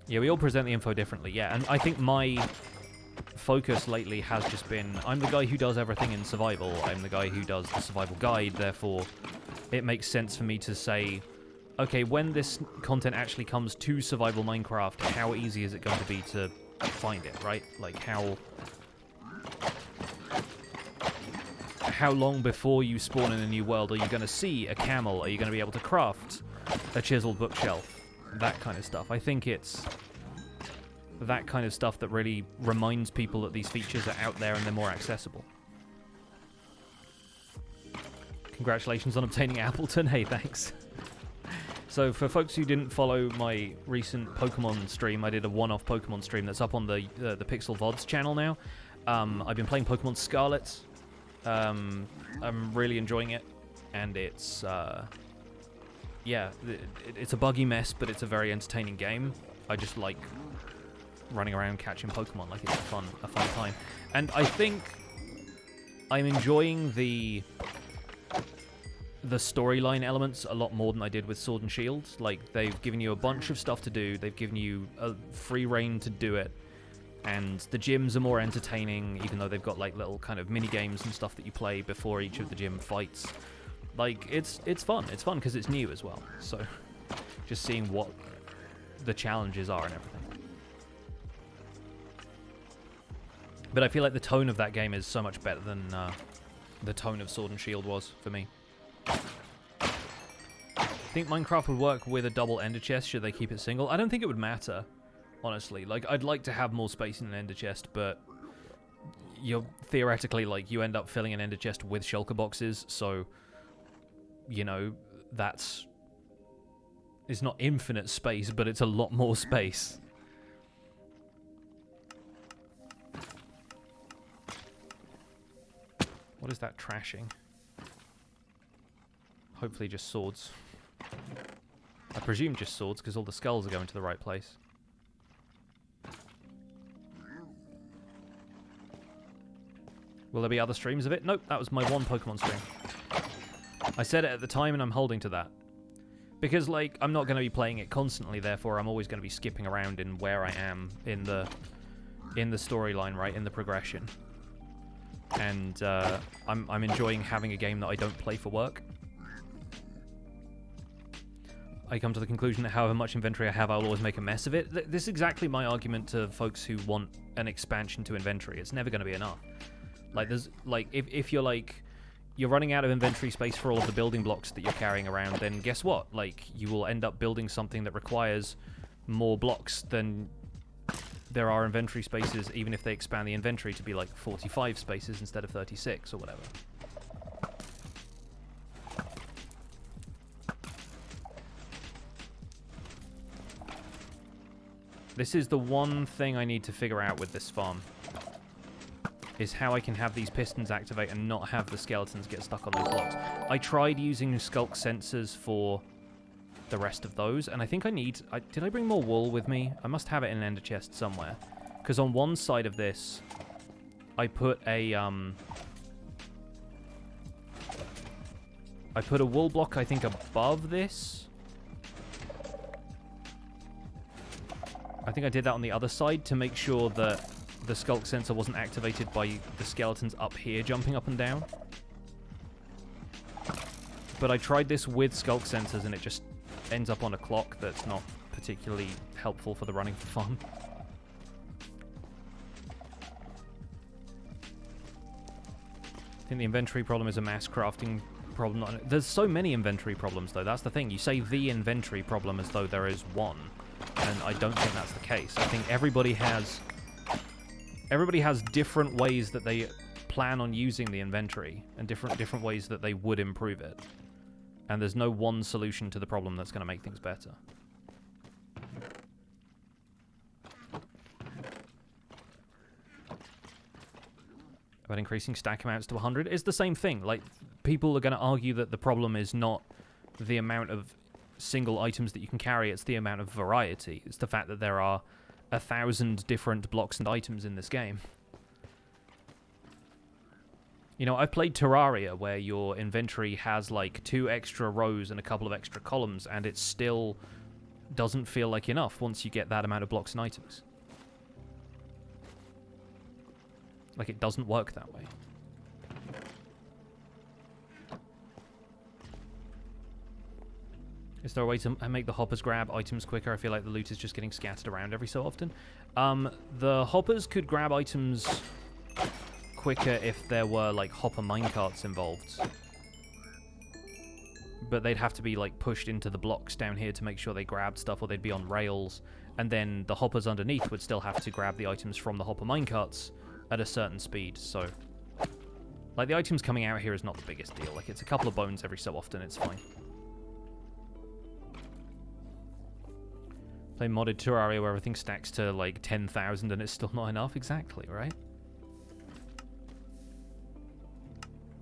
S1: Yeah, we all present the info differently, yeah, and I think my focus lately has just been, I'm the guy who does everything in survival, I'm the guy who does the survival guide, therefore it makes sense for me to say, okay, when this content actually comes to survival Minecraft, how easy is it going to be to find it, right? Like, how long before you spawn in a new world are you going to see a camel? Are you going to be able to craft a chiseled bookshelf? That kind of stuff. I think it's that kind of stuff that really reminds people that these features are out there and they're more accessible. Congratulations on obtaining Appleton. Hey, thanks. So for folks who didn't follow my recent Pokemon stream, I did a one-off Pokemon stream that's up on the Pixel VODs channel now. I've been playing Pokemon Scarlet. I'm really enjoying it, and it's... yeah, it's a buggy mess, but it's a very entertaining game. I just like running around catching Pokemon, like it's a fun time. And I think I'm enjoying the storyline elements a lot more than I did with Sword and Shield. Like, they've given you a bunch of stuff to do, they've given you a free reign to do it, and the gyms are more entertaining, even though they've got like little kind of mini games and stuff that you play before each of the gym fights. Like, it's fun. It's fun because it's new as well. So, just seeing what the challenges are and everything. But I feel like the tone of that game is so much better than the tone of Sword and Shield was for me. I think Minecraft would work with a double ender chest should they keep it single. I don't think it would matter, honestly. Like, I'd like to have more space in an ender chest, but you're theoretically, like, you end up filling an ender chest with shulker boxes, so... You know, it's not infinite space, but it's a lot more space. What is that trashing? Hopefully just swords. I presume just swords, because all the skulls are going to the right place. Will there be other streams of it? Nope, that was my one Pokemon stream. I said it at the time, and I'm holding to that. Because, like, I'm not going to be playing it constantly, therefore I'm always going to be skipping around in where I am in the storyline, right, in the progression. And I'm enjoying having a game that I don't play for work. I come to the conclusion that however much inventory I have, I'll always make a mess of it. This is exactly my argument to folks who want an expansion to inventory. It's never going to be enough. Like, there's, like, if you're, like... You're running out of inventory space for all of the building blocks that you're carrying around, then guess what? Like, you will end up building something that requires more blocks than there are inventory spaces, even if they expand the inventory to be like 45 spaces instead of 36 or whatever. This is the one thing I need to figure out with this farm. is how I can have these pistons activate and not have the skeletons get stuck on those blocks. I tried using sculk sensors for the rest of those, and I think I need... did I bring more wool with me? I must have it in an ender chest somewhere. Because on one side of this, I put a... I put a wool block, I think, above this. I think I did that on the other side to make sure that the sculk sensor wasn't activated by the skeletons up here jumping up and down. But I tried this with sculk sensors and it just ends up on a clock that's not particularly helpful for the running for fun. I think the inventory problem is a mass crafting problem. There's so many inventory problems, though. That's the thing. You say the inventory problem as though there is one, and I don't think that's the case. I think everybody has different ways that they plan on using the inventory, and different ways that they would improve it. And there's no one solution to the problem that's going to make things better. But increasing stack amounts to 100 is the same thing. Like, people are going to argue that the problem is not the amount of single items that you can carry, it's the amount of variety. It's the fact that there are 1,000 different blocks and items in this game. You know, I've played Terraria, where your inventory has, like, 2 extra rows and a couple of extra columns, and it still doesn't feel like enough once you get that amount of blocks and items. Like, it doesn't work that way. Is there a way to make the hoppers grab items quicker? I feel like the loot is just getting scattered around every so often. The hoppers could grab items quicker if there were, like, hopper minecarts involved. But they'd have to be, like, pushed into the blocks down here to make sure they grabbed stuff, or they'd be on rails. And then the hoppers underneath would still have to grab the items from the hopper minecarts at a certain speed, so... Like, the items coming out here is not the biggest deal. Like, it's a couple of bones every so often, it's fine. Play modded Terraria where everything stacks to, like, 10,000 and it's still not enough? Exactly, right?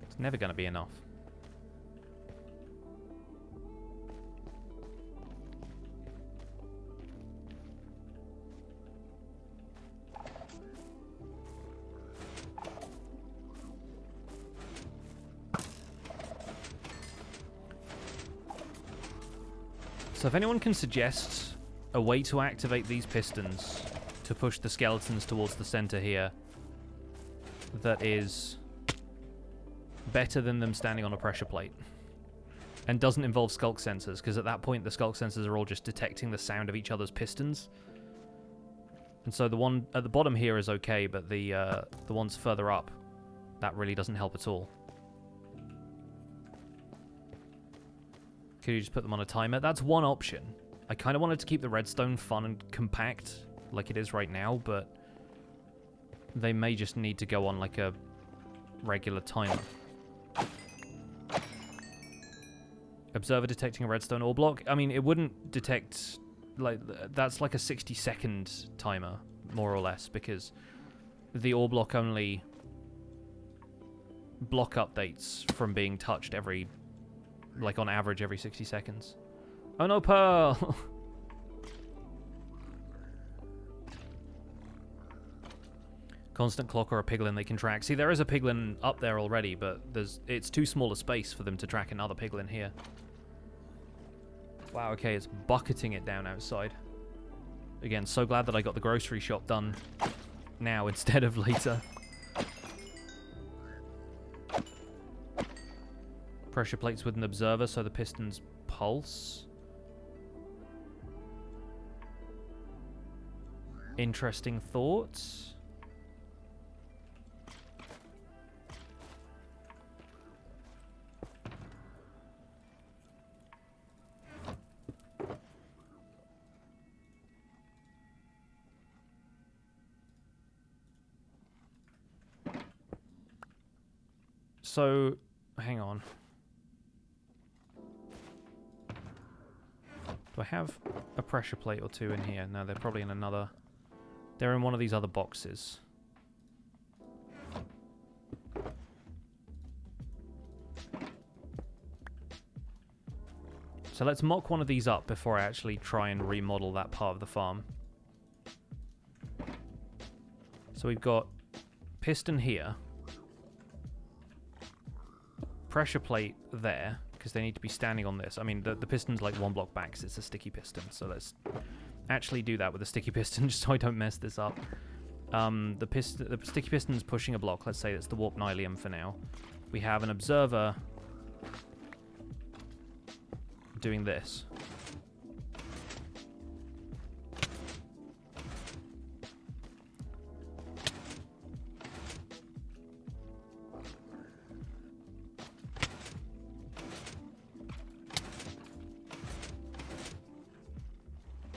S1: It's never going to be enough. So if anyone can suggest a way to activate these pistons to push the skeletons towards the center here that is better than them standing on a pressure plate and doesn't involve sculk sensors, because at that point the sculk sensors are all just detecting the sound of each other's pistons. And so the one at the bottom here is okay, but the ones further up, that really doesn't help at all. Could you just put them on a timer? That's one option. I kind of wanted to keep the redstone fun and compact like it is right now, but they may just need to go on like a regular timer. Observer detecting a redstone ore block. I mean, it wouldn't detect... like that's like a 60-second timer, more or less, because the ore block only block updates from being touched every... like, on average, every 60 seconds. Oh no, Pearl! Constant clock or a piglin they can track. See, there is a piglin up there already, but it's too small a space for them to track another piglin here. Wow, okay, it's bucketing it down outside. Again, so glad that I got the grocery shop done now instead of later. Pressure plates with an observer so the pistons pulse. Interesting thoughts. So, hang on. Do I have a pressure plate or two in here? No, they're probably in another... They're in one of these other boxes. So let's mock one of these up before I actually try and remodel that part of the farm. So we've got piston here. Pressure plate there, because they need to be standing on this. I mean, the piston's like 1 block back, 'cause it's a sticky piston. So let's actually do that with a sticky piston, just so I don't mess this up. The sticky piston's pushing a block. Let's say it's the warp nylium for now. We have an observer doing this.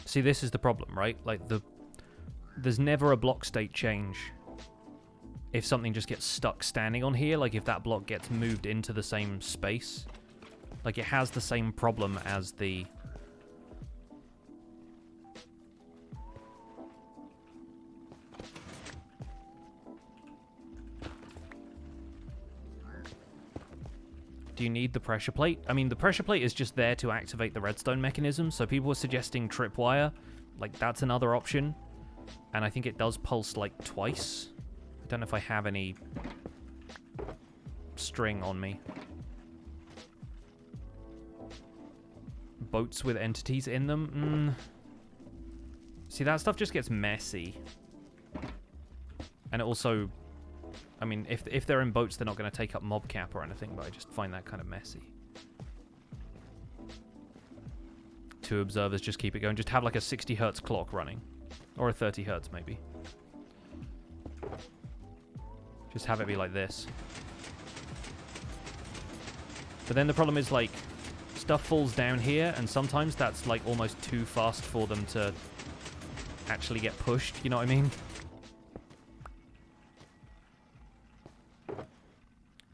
S1: See, this is the problem, right? Like, there's never a block state change if something just gets stuck standing on here, like if that block gets moved into the same space. Like, it has the same problem as the... Do you need the pressure plate? I mean, the pressure plate is just there to activate the redstone mechanism, so people were suggesting tripwire. Like, that's another option. And I think it does pulse, like, twice. I don't know if I have any string on me. Boats with entities in them? See, that stuff just gets messy. And it also... I mean, if they're in boats, they're not going to take up mob cap or anything, but I just find that kind of messy. 2 observers, just keep it going. Just have like a 60 hertz clock running. Or a 30 hertz, maybe. Just have it be like this. But then the problem is, like, stuff falls down here, and sometimes that's, like, almost too fast for them to actually get pushed, you know what I mean?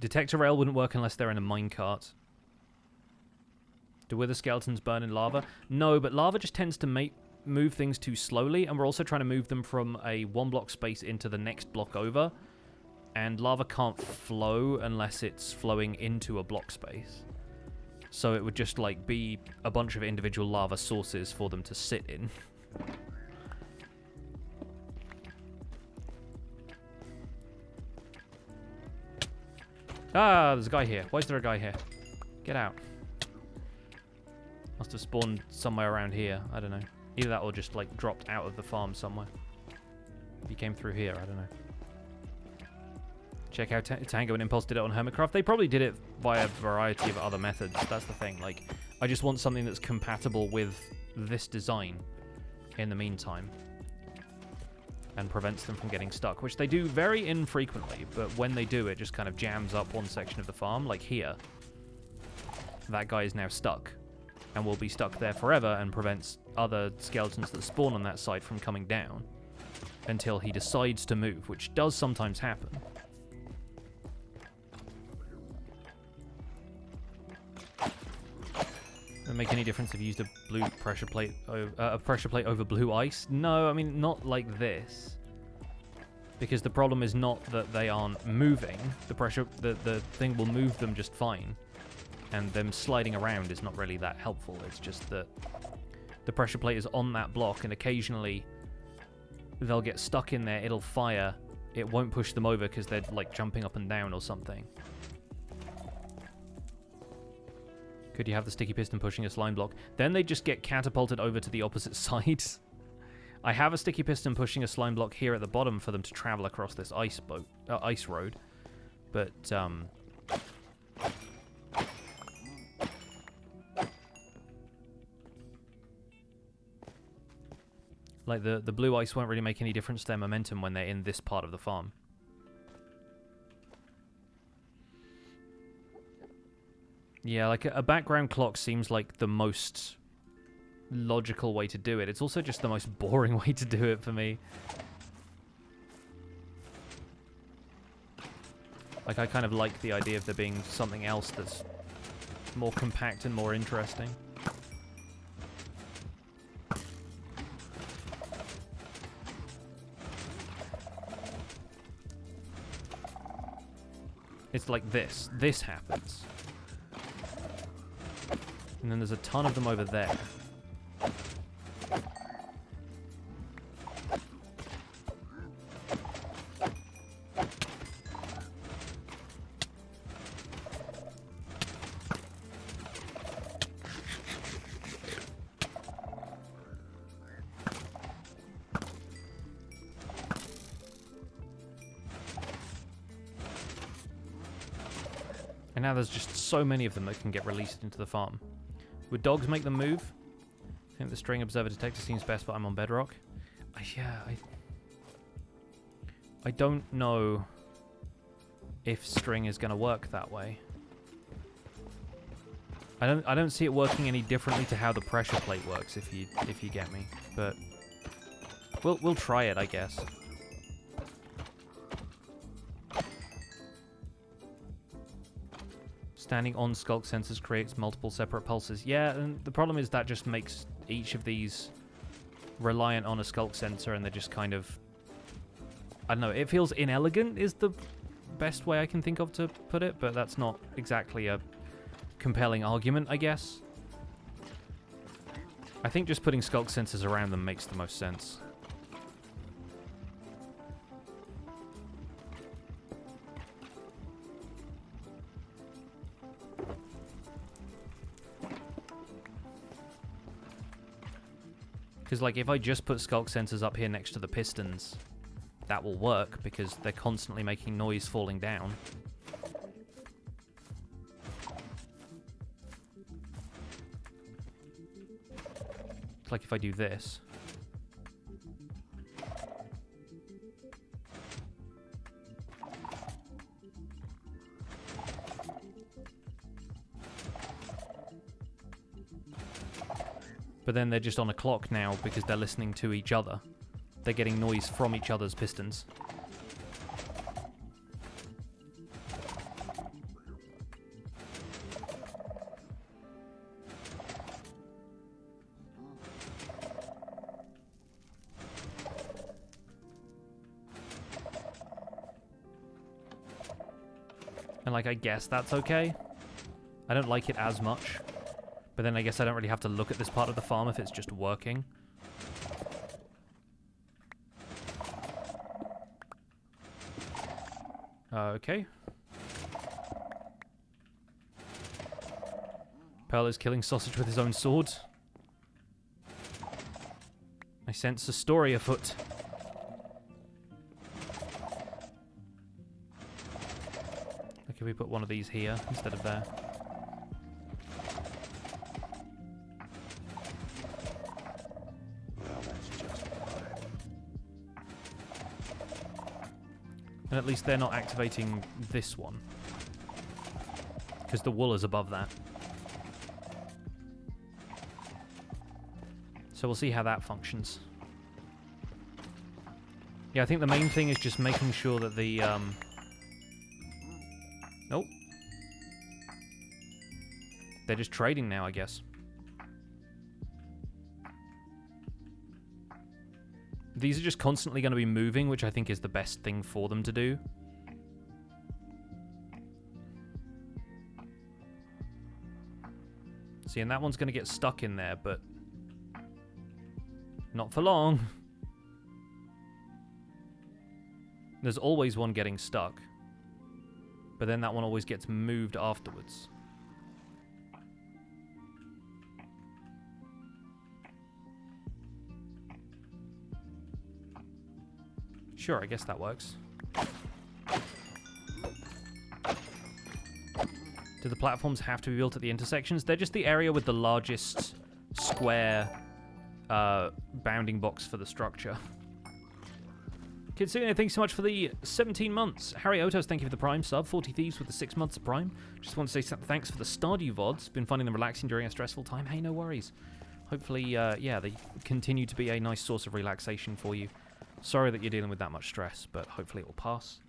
S1: Detector rail wouldn't work unless they're in a minecart. Do wither skeletons burn in lava? No, but lava just tends to move things too slowly, and we're also trying to move them from a 1 block space into the next block over. And lava can't flow unless it's flowing into a block space. So it would just, like, be a bunch of individual lava sources for them to sit in. Ah, there's a guy here. Why is there a guy here? Get out. Must have spawned somewhere around here. I don't know. Either that or just, like, dropped out of the farm somewhere. If he came through here, I don't know. Check out Tango and Impulse did it on Hermitcraft. They probably did it via a variety of other methods. That's the thing. Like, I just want something that's compatible with this design in the meantime. And prevents them from getting stuck, which they do very infrequently, but when they do, it just kind of jams up one section of the farm, like here. That guy is now stuck, and will be stuck there forever, and prevents other skeletons that spawn on that side from coming down until he decides to move, which does sometimes happen. Doesn't make any difference if you used a blue pressure plate, a pressure plate over blue ice. No, I mean, not like this, because the problem is not that they aren't moving. The thing will move them just fine, and them sliding around is not really that helpful. It's just that the pressure plate is on that block, and occasionally they'll get stuck in there. It'll fire. It won't push them over because they're like jumping up and down or something. Could you have the sticky piston pushing a slime block? Then they just get catapulted over to the opposite side. I have a sticky piston pushing a slime block here at the bottom for them to travel across this ice road. But, like, the blue ice won't really make any difference to their momentum when they're in this part of the farm. Yeah, like a background clock seems like the most logical way to do it. It's also just the most boring way to do it for me. Like, I kind of like the idea of there being something else that's more compact and more interesting. It's like this. This happens. And then there's a ton of them over there. And now there's just so many of them that can get released into the farm. Would dogs make them move? I think the string observer detector seems best, but I'm on bedrock. Yeah, I don't know if string is going to work that way. I don't see it working any differently to how the pressure plate works, if you get me. But we'll try it, I guess. Standing on skulk sensors creates multiple separate pulses. Yeah, and the problem is that just makes each of these reliant on a skulk sensor, and they're just kind of... I don't know, it feels inelegant is the best way I can think of to put it, but that's not exactly a compelling argument, I guess. I think just putting skulk sensors around them makes the most sense. Because, like, if I just put skulk sensors up here next to the pistons, that will work, because they're constantly making noise falling down. It's like if I do this. But then they're just on a clock now because they're listening to each other. They're getting noise from each other's pistons. And, like, I guess that's okay. I don't like it as much. But then I guess I don't really have to look at this part of the farm if it's just working. Okay. Pearl is killing sausage with his own sword. I sense a story afoot. Like if we put one of these here instead of there. And at least they're not activating this one. Because the wool is above that. So we'll see how that functions. Yeah, I think the main thing is just making sure that the... Nope. They're just trading now, I guess. These are just constantly going to be moving, which I think is the best thing for them to do. See, and that one's going to get stuck in there, but not for long. There's always one getting stuck, but then that one always gets moved afterwards. Sure, I guess that works. Do the platforms have to be built at the intersections? They're just the area with the largest square bounding box for the structure. Kitsune, thanks so much for the 17 months. Harry Otos, thank you for the Prime sub. 40 Thieves with the 6 months of Prime. Just want to say thanks for the Stardew VODs. Been finding them relaxing during a stressful time. Hey, no worries. Hopefully, yeah, they continue to be a nice source of relaxation for you. Sorry that you're dealing with that much stress, but hopefully it will pass.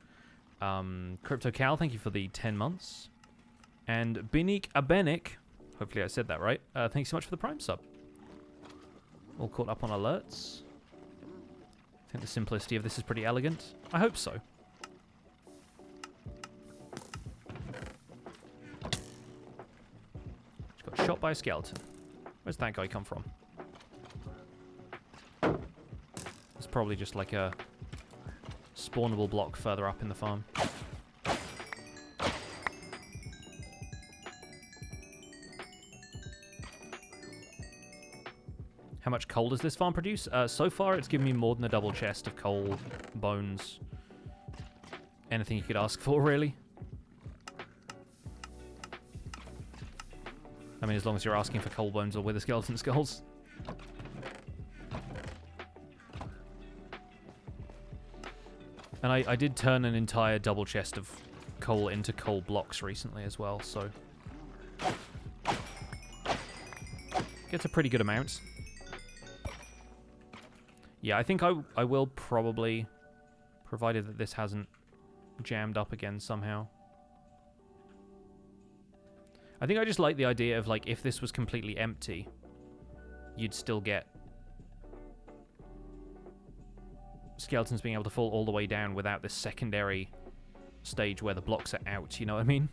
S1: Crypto Cal, thank you for the 10 months. And Binik Abenik, hopefully I said that right. Thanks so much for the Prime sub. All caught up on alerts. I think the simplicity of this is pretty elegant. I hope so. Just got shot by a skeleton. Where's that guy come from? It's probably just like a spawnable block further up in the farm. How much coal does this farm produce? So far, it's given me more than a double chest of coal, bones, anything you could ask for, really. I mean, as long as you're asking for coal bones or wither skeleton skulls. And I did turn an entire double chest of coal into coal blocks recently as well, so... Gets a pretty good amount. Yeah, I think I will probably, provided that this hasn't jammed up again somehow. I think I just like the idea of, like, if this was completely empty, you'd still get skeletons being able to fall all the way down without this secondary stage where the blocks are out, you know what I mean?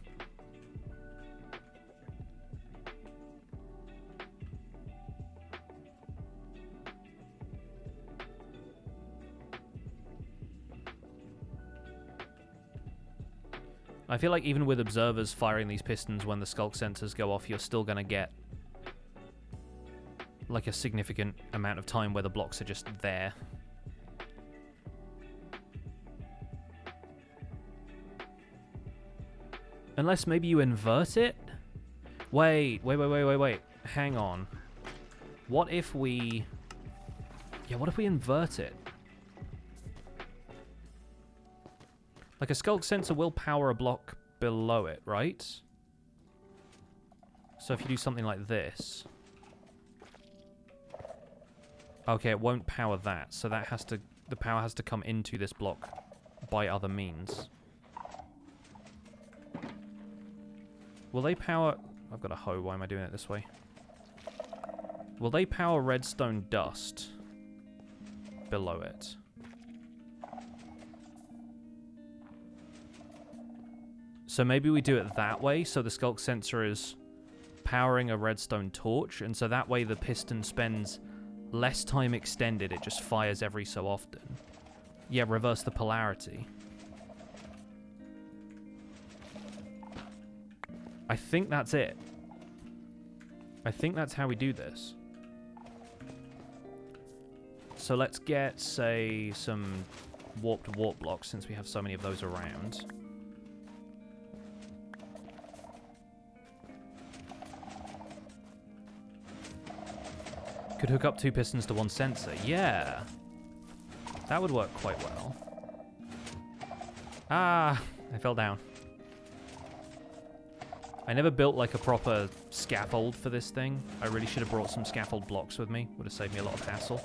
S1: I feel like even with observers firing these pistons when the skulk sensors go off, you're still going to get like a significant amount of time where the blocks are just there. Unless maybe you invert it? Wait. Hang on. What if we... Yeah, what if we invert it? Like, a skulk sensor will power a block below it, right? So if you do something like this... Okay, it won't power that, so that has to... The power has to come into this block by other means. Will they power... I've got a hoe, why am I doing it this way? Will they power redstone dust below it? So maybe we do it that way, so the skulk sensor is powering a redstone torch, and so that way the piston spends less time extended, it just fires every so often. Yeah, reverse the polarity. I think that's it. I think that's how we do this. So let's get, say, some warped warp blocks, since we have so many of those around. Could hook up 2 pistons to 1 sensor. Yeah. That would work quite well. Ah, I fell down. I never built like a proper scaffold for this thing. I really should have brought some scaffold blocks with me. Would have saved me a lot of hassle.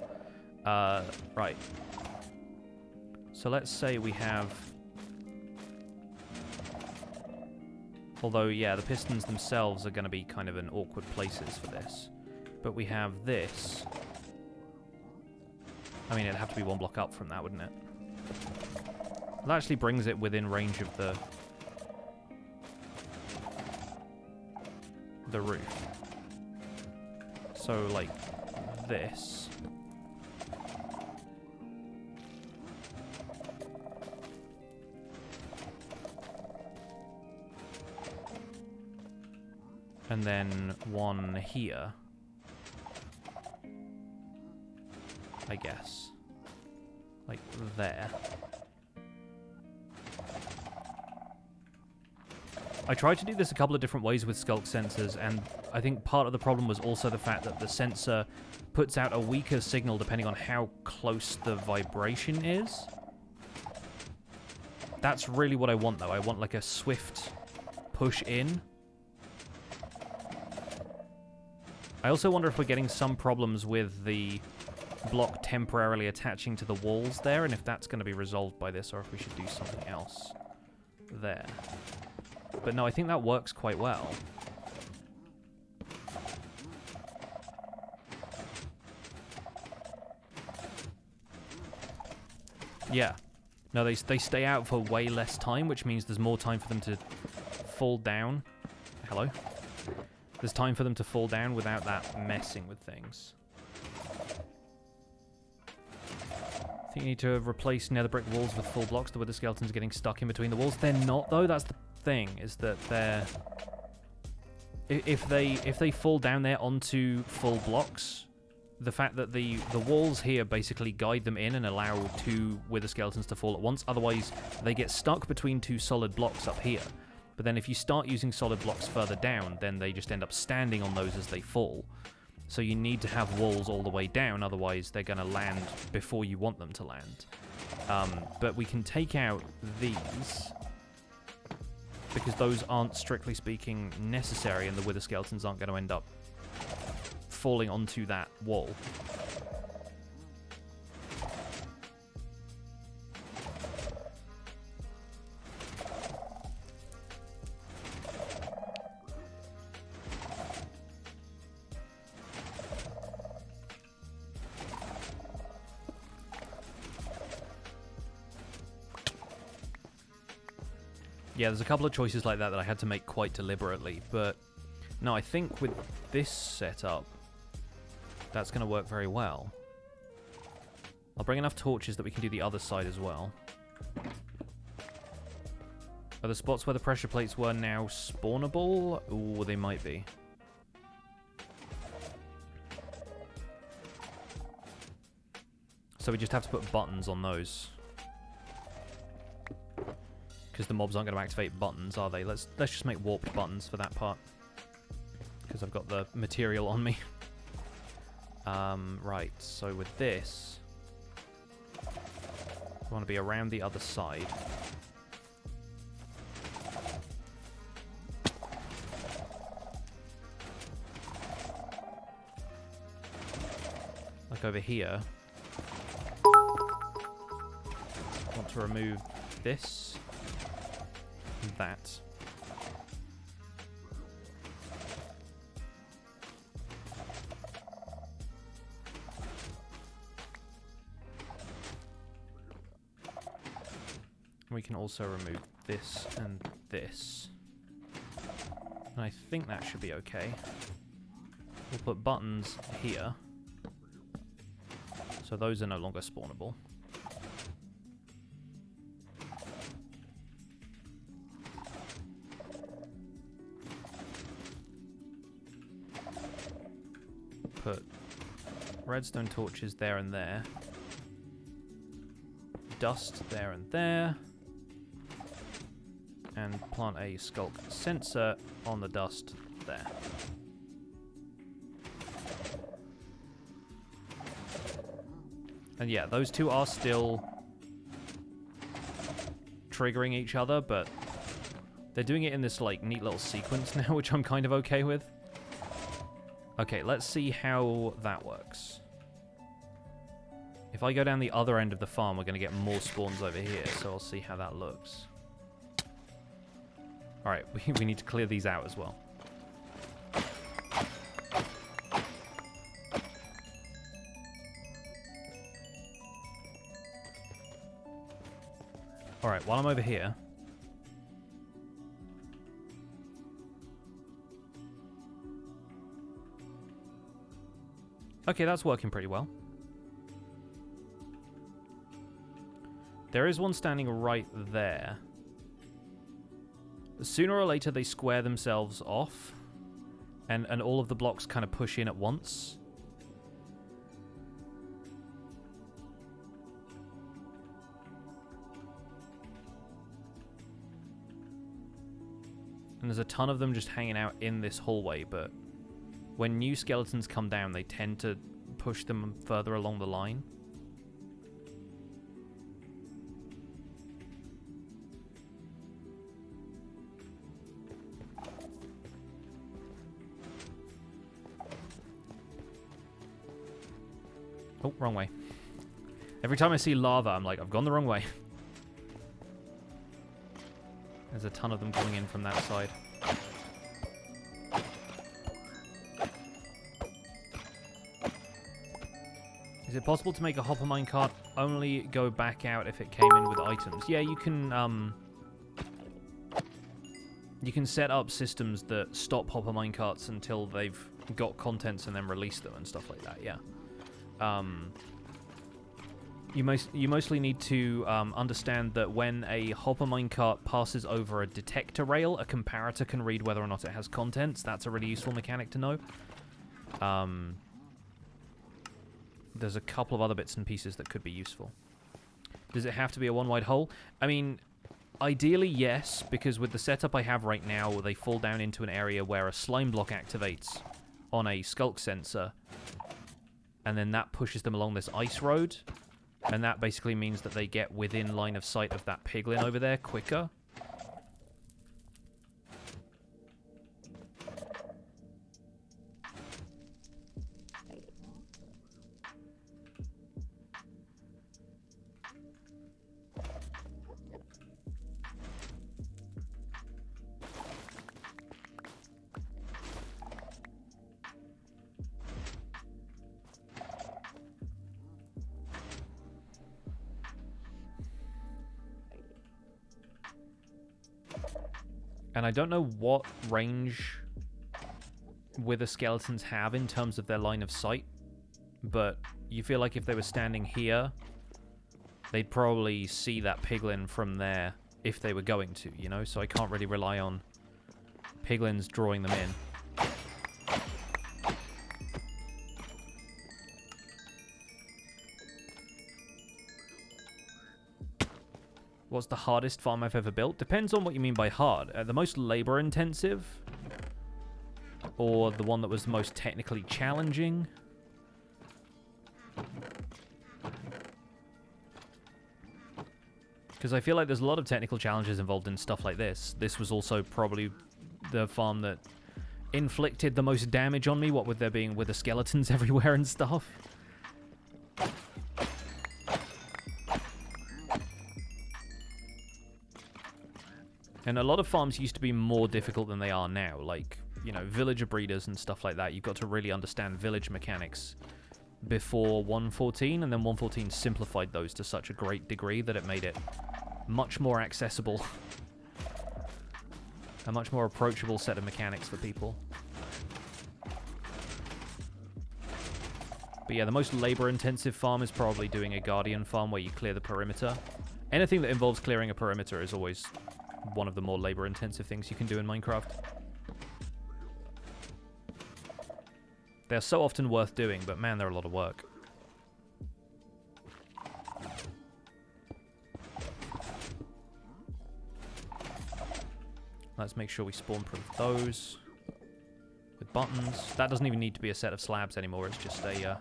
S1: Right. So let's say we have... Although, yeah, the pistons themselves are going to be kind of in awkward places for this. But we have this. I mean, it'd have to be 1 block up from that, wouldn't it? That actually brings it within range of the roof. So, like, this. And then 1 here. I guess. Like there. I tried to do this a couple of different ways with skulk sensors, and I think part of the problem was also the fact that the sensor puts out a weaker signal depending on how close the vibration is. That's really what I want, though. I want like a swift push in. I also wonder if we're getting some problems with the block temporarily attaching to the walls there, and if that's going to be resolved by this, or if we should do something else there. But no, I think that works quite well. Yeah. No, they stay out for way less time, which means there's more time for them to fall down. Hello. There's time for them to fall down without that messing with things. I think you need to replace nether brick walls with full blocks. The wither skeletons are getting stuck in between the walls. They're not, though. That's the thing, is that they're... If they fall down there onto full blocks, the fact that the walls here basically guide them in and allow two wither skeletons to fall at once. Otherwise, they get stuck between two solid blocks up here. But then if you start using solid blocks further down, then they just end up standing on those as they fall. So you need to have walls all the way down, otherwise they're going to land before you want them to land. But we can take out these, because those aren't, strictly speaking, necessary, and the wither skeletons aren't going to end up falling onto that wall. Yeah, there's a couple of choices like that I had to make quite deliberately, but no, I think with this setup, that's going to work very well. I'll bring enough torches that we can do the other side as well. Are the spots where the pressure plates were now spawnable? Ooh, they might be. So we just have to put buttons on those. Because the mobs aren't going to activate buttons, are they? Let's just make warped buttons for that part. Because I've got the material on me. Right, so with this, I want to be around the other side. Like over here. I want to remove this. That. We can also remove this and this. And I think that should be okay. We'll put buttons here. So those are no longer spawnable. Put redstone torches there and there. Dust there and there. And plant a sculk sensor on the dust there. And yeah, those two are still triggering each other, but they're doing it in this like neat little sequence now, which I'm kind of okay with. Okay, let's see how that works. If I go down the other end of the farm, we're going to get more spawns over here, so I'll see how that looks. Alright, we need to clear these out as well. Alright, while I'm over here... Okay, that's working pretty well. There is one standing right there. Sooner or later, they square themselves off, and all of the blocks kind of push in at once. And there's a ton of them just hanging out in this hallway, but when new skeletons come down, they tend to push them further along the line. Oh, wrong way. Every time I see lava, I'm like, I've gone the wrong way. There's a ton of them coming in from that side. Is it possible to make a hopper minecart only go back out if it came in with items? Yeah, you can, You can set up systems that stop hopper minecarts until they've got contents and then release them and stuff like that, yeah. You mostly need to understand that when a hopper minecart passes over a detector rail, a comparator can read whether or not it has contents. That's a really useful mechanic to know. There's a couple of other bits and pieces that could be useful. Does it have to be a one-wide hole? I mean, ideally, yes, because with the setup I have right now, they fall down into an area where a slime block activates on a skulk sensor, and then that pushes them along this ice road, and that basically means that they get within line of sight of that piglin over there quicker. And I don't know what range wither skeletons have in terms of their line of sight, but you feel like if they were standing here, they'd probably see that piglin from there if they were going to, you know? So I can't really rely on piglins drawing them in. What's the hardest farm I've ever built? Depends on what you mean by hard. The most labor-intensive, or the one that was the most technically challenging? Because I feel like there's a lot of technical challenges involved in stuff like this. This was also probably the farm that inflicted the most damage on me, what with there being wither skeletons everywhere and stuff. And a lot of farms used to be more difficult than they are now, like, you know, villager breeders and stuff like that. You've got to really understand village mechanics before 1.14, and then 1.14 simplified those to such a great degree that it made it much more accessible. A much more approachable set of mechanics for people. But yeah, the most labor-intensive farm is probably doing a guardian farm where you clear the perimeter. Anything that involves clearing a perimeter is always one of the more labor-intensive things you can do in Minecraft. They're so often worth doing, but man, they're a lot of work. Let's make sure we spawn-proof those with buttons. That doesn't even need to be a set of slabs anymore. It's just a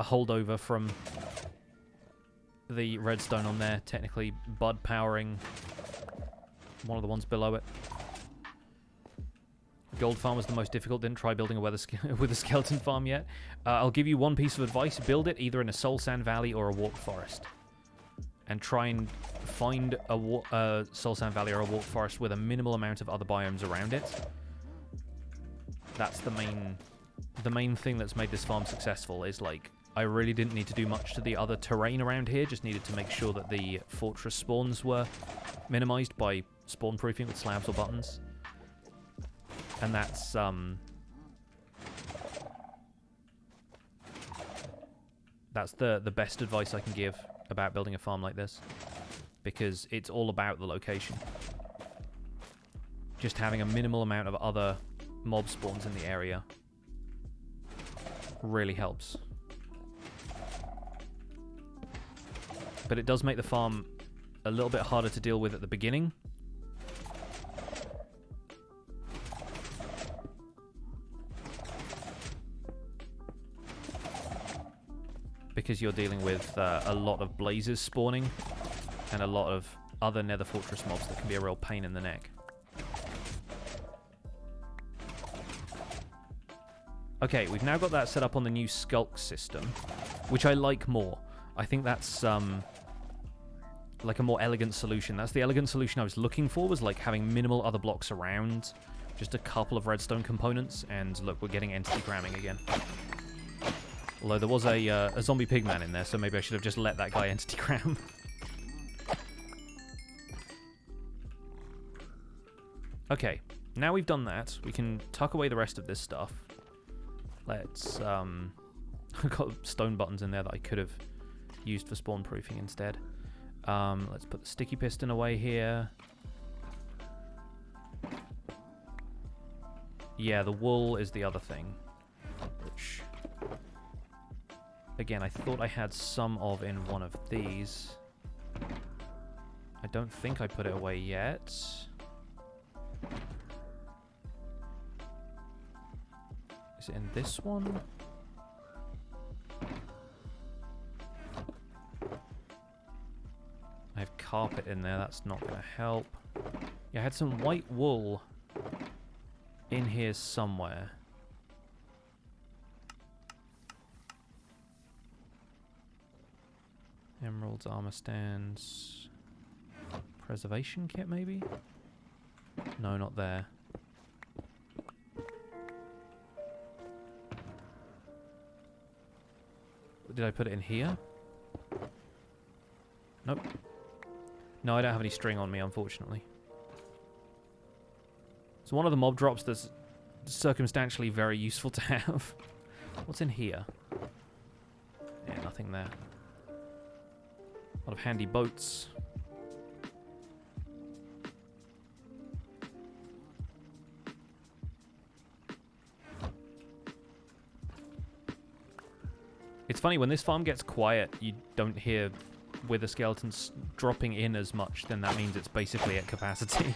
S1: holdover from the redstone on there, technically bud powering one of the ones below it. Gold farm was the most difficult. Didn't try building a with a skeleton farm yet. I'll give you one piece of advice. Build it either in a soul sand valley or a warped forest. And try and find a soul sand valley or a warped forest with a minimal amount of other biomes around it. That's the main thing that's made this farm successful, is like, I really didn't need to do much to the other terrain around here, just needed to make sure that the fortress spawns were minimized by spawn proofing with slabs or buttons. And that's the best advice I can give about building a farm like this, because it's all about the location. Just having a minimal amount of other mob spawns in the area really helps. But it does make the farm a little bit harder to deal with at the beginning. Because you're dealing with a lot of blazes spawning and a lot of other nether fortress mobs that can be a real pain in the neck. Okay, we've now got that set up on the new skulk system, which I like more. I think that's like a more elegant solution. That's the elegant solution I was looking for, was like having minimal other blocks around, just a couple of redstone components, and look, we're getting entity cramming again. Although there was a zombie pigman in there, so maybe I should have just let that guy entity cram. Okay, now we've done that, we can tuck away the rest of this stuff. Let's, I've got stone buttons in there that I could have used for spawn proofing instead. Let's put the sticky piston away here. Yeah, the wool is the other thing. Which, again, I thought I had some of in one of these. I don't think I put it away yet. Is it in this one? I have carpet in there, that's not going to help. Yeah, I had some white wool in here somewhere. Emeralds, armor stands. Preservation kit, maybe? No, not there. Did I put it in here? Nope. No, I don't have any string on me, unfortunately. It's one of the mob drops that's circumstantially very useful to have. What's in here? Yeah, nothing there. A lot of handy boats. It's funny, when this farm gets quiet, you don't hear wither skeletons dropping in as much, then that means it's basically at capacity.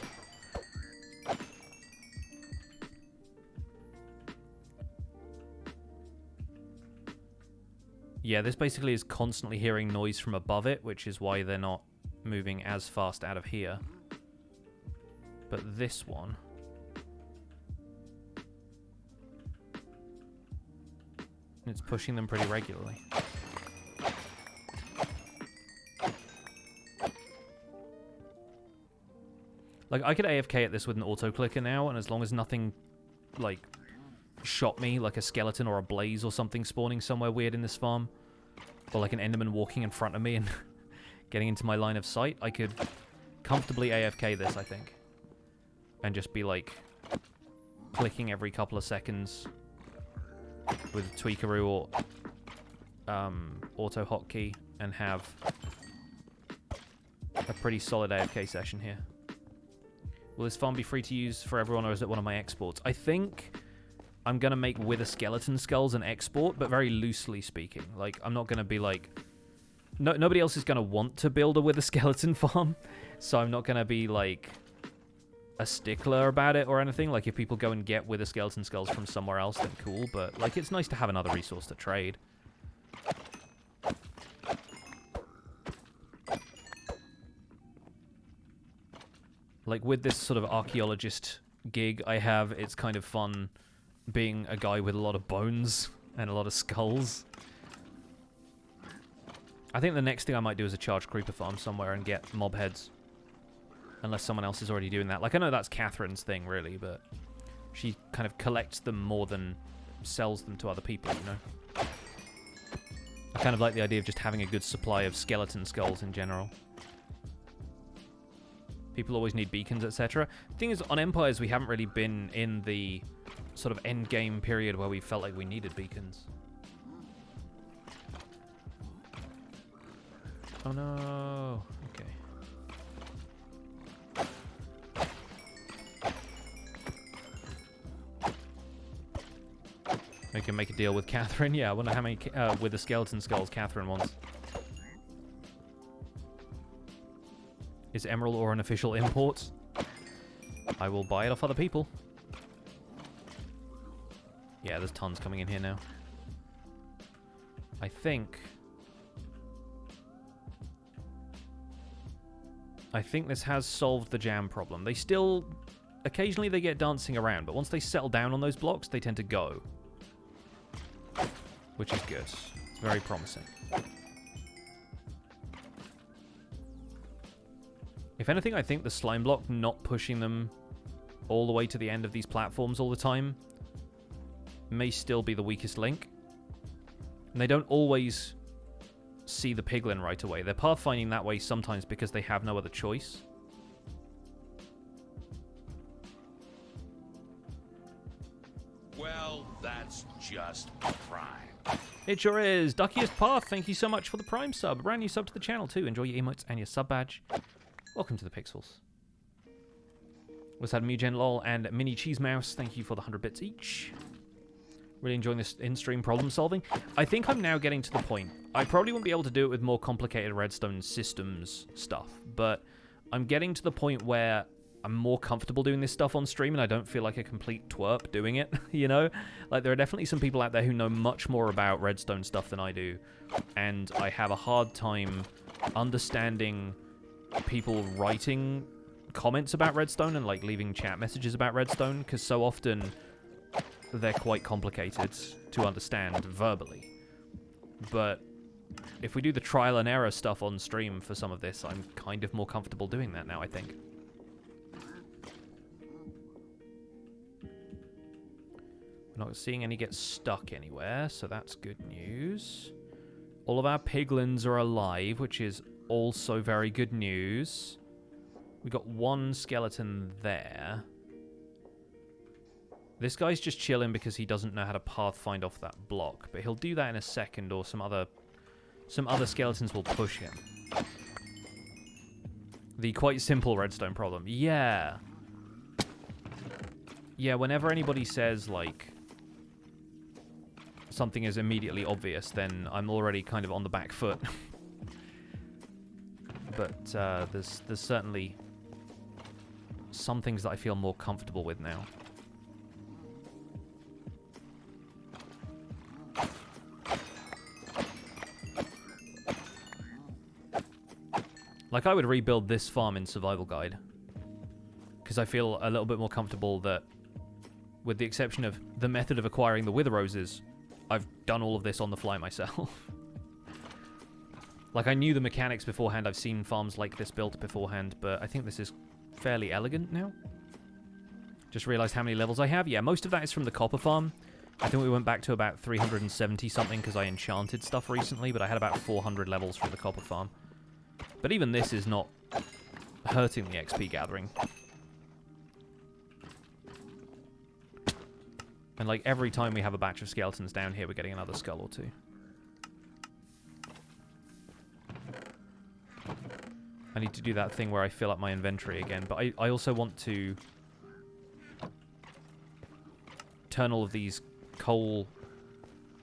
S1: Yeah, this basically is constantly hearing noise from above it, which is why they're not moving as fast out of here. But this one... it's pushing them pretty regularly. Like, I could AFK at this with an auto-clicker now, and as long as nothing, like, shot me, like a skeleton or a blaze or something spawning somewhere weird in this farm, or like an enderman walking in front of me and getting into my line of sight, I could comfortably AFK this, I think. And just be, like, clicking every couple of seconds with Tweakaroo or auto hotkey and have a pretty solid AFK session here. Will this farm be free to use for everyone, or is it one of my exports? I think I'm going to make wither skeleton skulls an export, but very loosely speaking. Like, I'm not going to be like... nobody else is going to want to build a wither skeleton farm, so I'm not going to be like a stickler about it or anything. Like, if people go and get wither skeleton skulls from somewhere else, then cool, but like, it's nice to have another resource to trade. Like, with this sort of archaeologist gig I have, it's kind of fun being a guy with a lot of bones and a lot of skulls. I think the next thing I might do is a charged creeper farm somewhere and get mob heads. Unless someone else is already doing that. Like, I know that's Catherine's thing, really, but she kind of collects them more than sells them to other people, you know? I kind of like the idea of just having a good supply of skeleton skulls in general. People always need beacons, etc. The thing is, on Empires, we haven't really been in the sort of end game period where we felt like we needed beacons. Oh no. Okay. We can make a deal with Catherine. Yeah, I wonder how many with the skeleton skulls Catherine wants. Is emerald ore an official import? I will buy it off other people. Yeah, there's tons coming in here now. I think this has solved the jam problem. They still... occasionally they get dancing around, but once they settle down on those blocks, they tend to go. Which is good. It's very promising. If anything, I think the slime block not pushing them all the way to the end of these platforms all the time may still be the weakest link. And they don't always see the piglin right away. They're pathfinding that way sometimes because they have no other choice.
S2: Well, that's just prime.
S1: It sure is. Duckiest Path, thank you so much for the Prime sub. A brand new sub to the channel too. Enjoy your emotes and your sub badge. Welcome to the Pixels. Was had Mugen Lol and Mini Cheese Mouse. Thank you for the 100 bits each. Really enjoying this in-stream problem solving. I think I'm now getting to the point. I probably won't be able to do it with more complicated redstone systems stuff, but I'm getting to the point where I'm more comfortable doing this stuff on stream and I don't feel like a complete twerp doing it, you know? Like, there are definitely some people out there who know much more about redstone stuff than I do, and I have a hard time understanding people writing comments about redstone and, like, leaving chat messages about redstone, because so often they're quite complicated to understand verbally. But if we do the trial and error stuff on stream for some of this, I'm kind of more comfortable doing that now, I think. We're not seeing any get stuck anywhere, so that's good news. All of our piglins are alive, which is also very good news. We got one skeleton there. This guy's just chilling because he doesn't know how to pathfind off that block, but he'll do that in a second, or some other skeletons will push him. The quite simple redstone problem. Yeah. Yeah, whenever anybody says, like, something is immediately obvious, then I'm already kind of on the back foot. But there's certainly some things that I feel more comfortable with now. Like, I would rebuild this farm in Survival Guide, because I feel a little bit more comfortable that, with the exception of the method of acquiring the Wither Roses, I've done all of this on the fly myself. Like, I knew the mechanics beforehand, I've seen farms like this built beforehand, but I think this is fairly elegant now. Just realized how many levels I have. Yeah, most of that is from the copper farm. I think we went back to about 370 something because I enchanted stuff recently, but I had about 400 levels from the copper farm. But even this is not hurting the XP gathering. And, like, every time we have a batch of skeletons down here, we're getting another skull or two. I need to do that thing where I fill up my inventory again, but I also want to turn all of these coal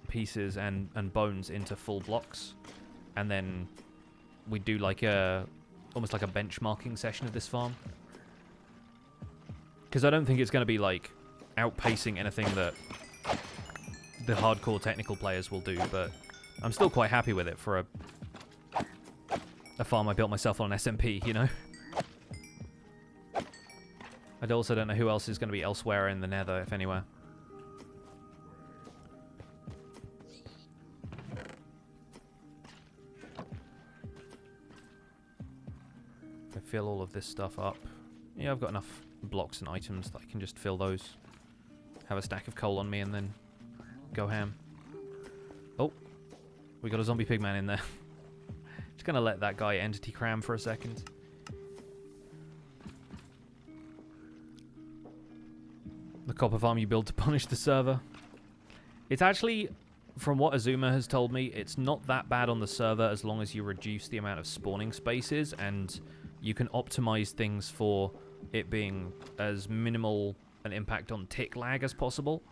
S1: pieces and bones into full blocks, and then we do like almost like a benchmarking session of this farm, because I don't think it's going to be like outpacing anything that the hardcore technical players will do, but I'm still quite happy with it for a farm I built myself on an SMP, you know? I also don't know who else is going to be elsewhere in the nether, if anywhere. If I fill all of this stuff up. Yeah, I've got enough blocks and items that I can just fill those. Have a stack of coal on me and then go ham. Oh, we got a zombie pigman in there. Just gonna let that guy entity cram for a second. The copper farm you build to punish the server. It's actually, from what Azuma has told me, it's not that bad on the server as long as you reduce the amount of spawning spaces and you can optimize things for it being as minimal an impact on tick lag as possible.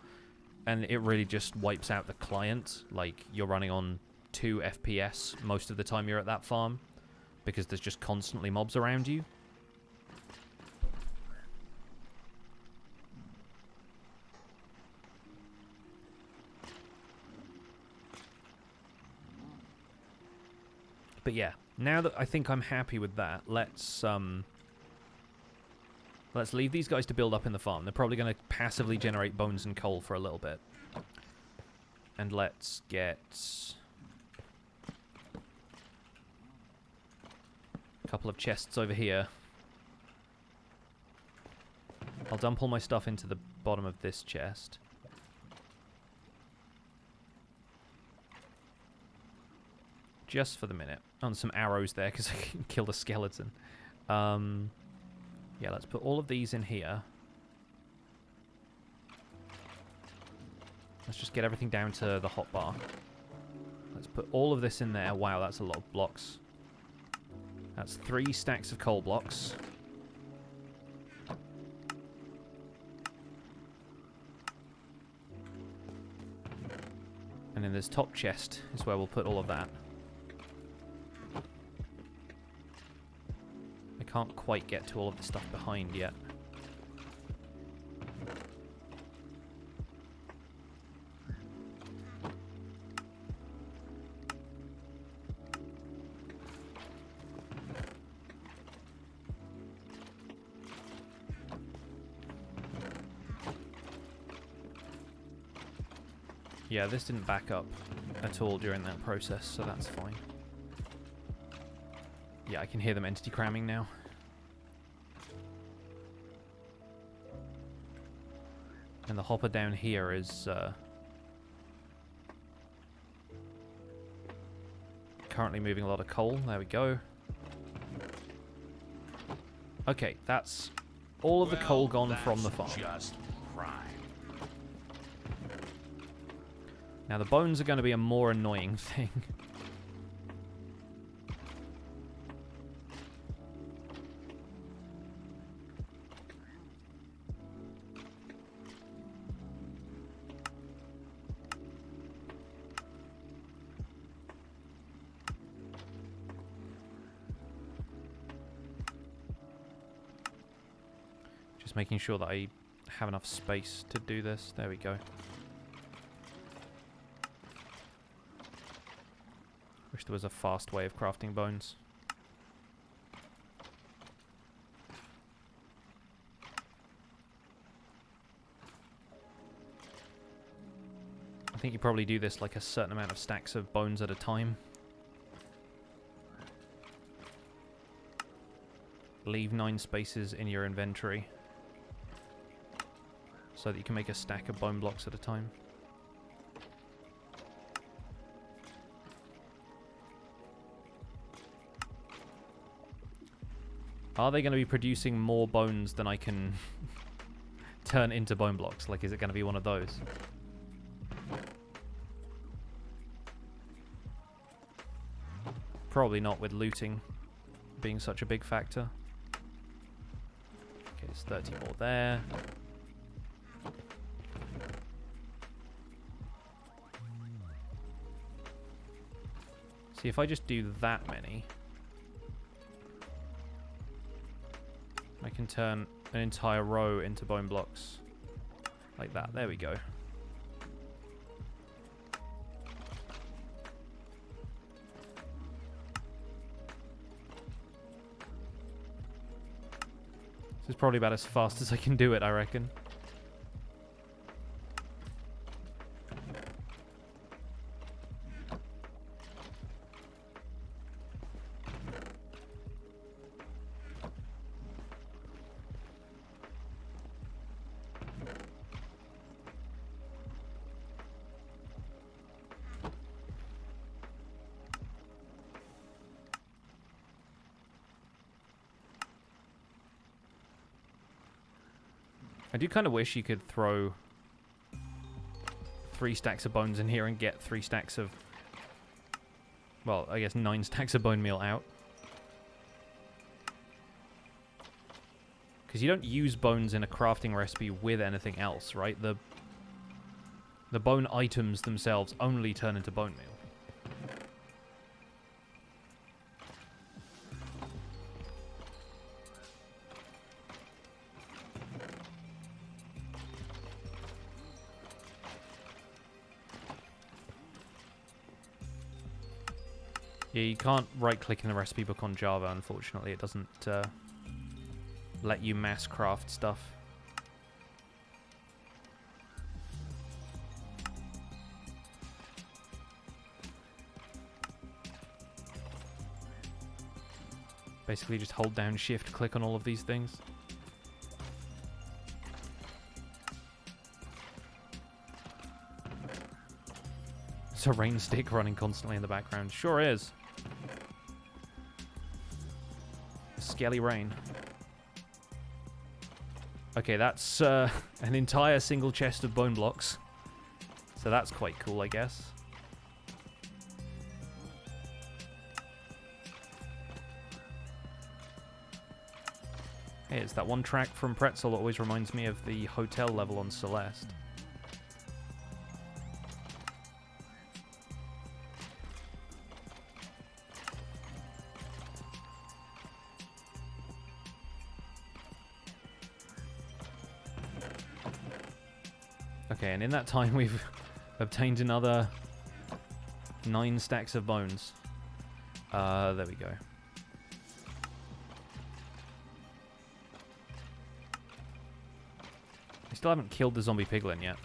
S1: And it really just wipes out the client. Like, you're running on 2 FPS most of the time you're at that farm because there's just constantly mobs around you. But yeah, now that I think I'm happy with that, let's leave these guys to build up in the farm. They're probably going to passively generate bones and coal for a little bit. And let's get a couple of chests over here. I'll dump all my stuff into the bottom of this chest. Just for the minute. On some arrows there, because I can kill the skeleton. Yeah, let's put all of these in here. Let's just get everything down to the hotbar. Let's put all of this in there. Wow, that's a lot of blocks. That's 3 stacks of coal blocks. And then this top chest is where we'll put all of that. I can't quite get to all of the stuff behind yet. Yeah, this didn't back up at all during that process, so that's fine. Yeah, I can hear them entity cramming now. And the hopper down here is currently moving a lot of coal. There we go. Okay, that's all of the coal gone from the farm.
S2: Just prime.
S1: Now the bones are going to be a more annoying thing. Just making sure that I have enough space to do this. There we go. Wish there was a fast way of crafting bones. I think you probably do this like a certain amount of stacks of bones at a time. Leave 9 spaces in your inventory so that you can make a stack of bone blocks at a time. Are they going to be producing more bones than I can turn into bone blocks? Like, is it going to be one of those? Probably not, with looting being such a big factor. Okay, there's 30 more there. See, if I just do that many, I can turn an entire row into bone blocks. Like that. There we go. This is probably about as fast as I can do it, I reckon. I do kind of wish you could throw 3 stacks of bones in here and get 3 stacks of... well, I guess 9 stacks of bone meal out. Because you don't use bones in a crafting recipe with anything else, right? The bone items themselves only turn into bone meal. Yeah, you can't right-click in the recipe book on Java, unfortunately. It doesn't let you mass craft stuff. Basically, just hold down Shift, click on all of these things. It's a rain stick running constantly in the background. Sure is. Skelly rain. Okay, that's an entire single chest of bone blocks. So that's quite cool, I guess. Hey, it's that one track from Pretzel that always reminds me of the hotel level on Celeste. Okay, and in that time we've obtained another 9 stacks of bones. There we go. I still haven't killed the zombie piglin yet.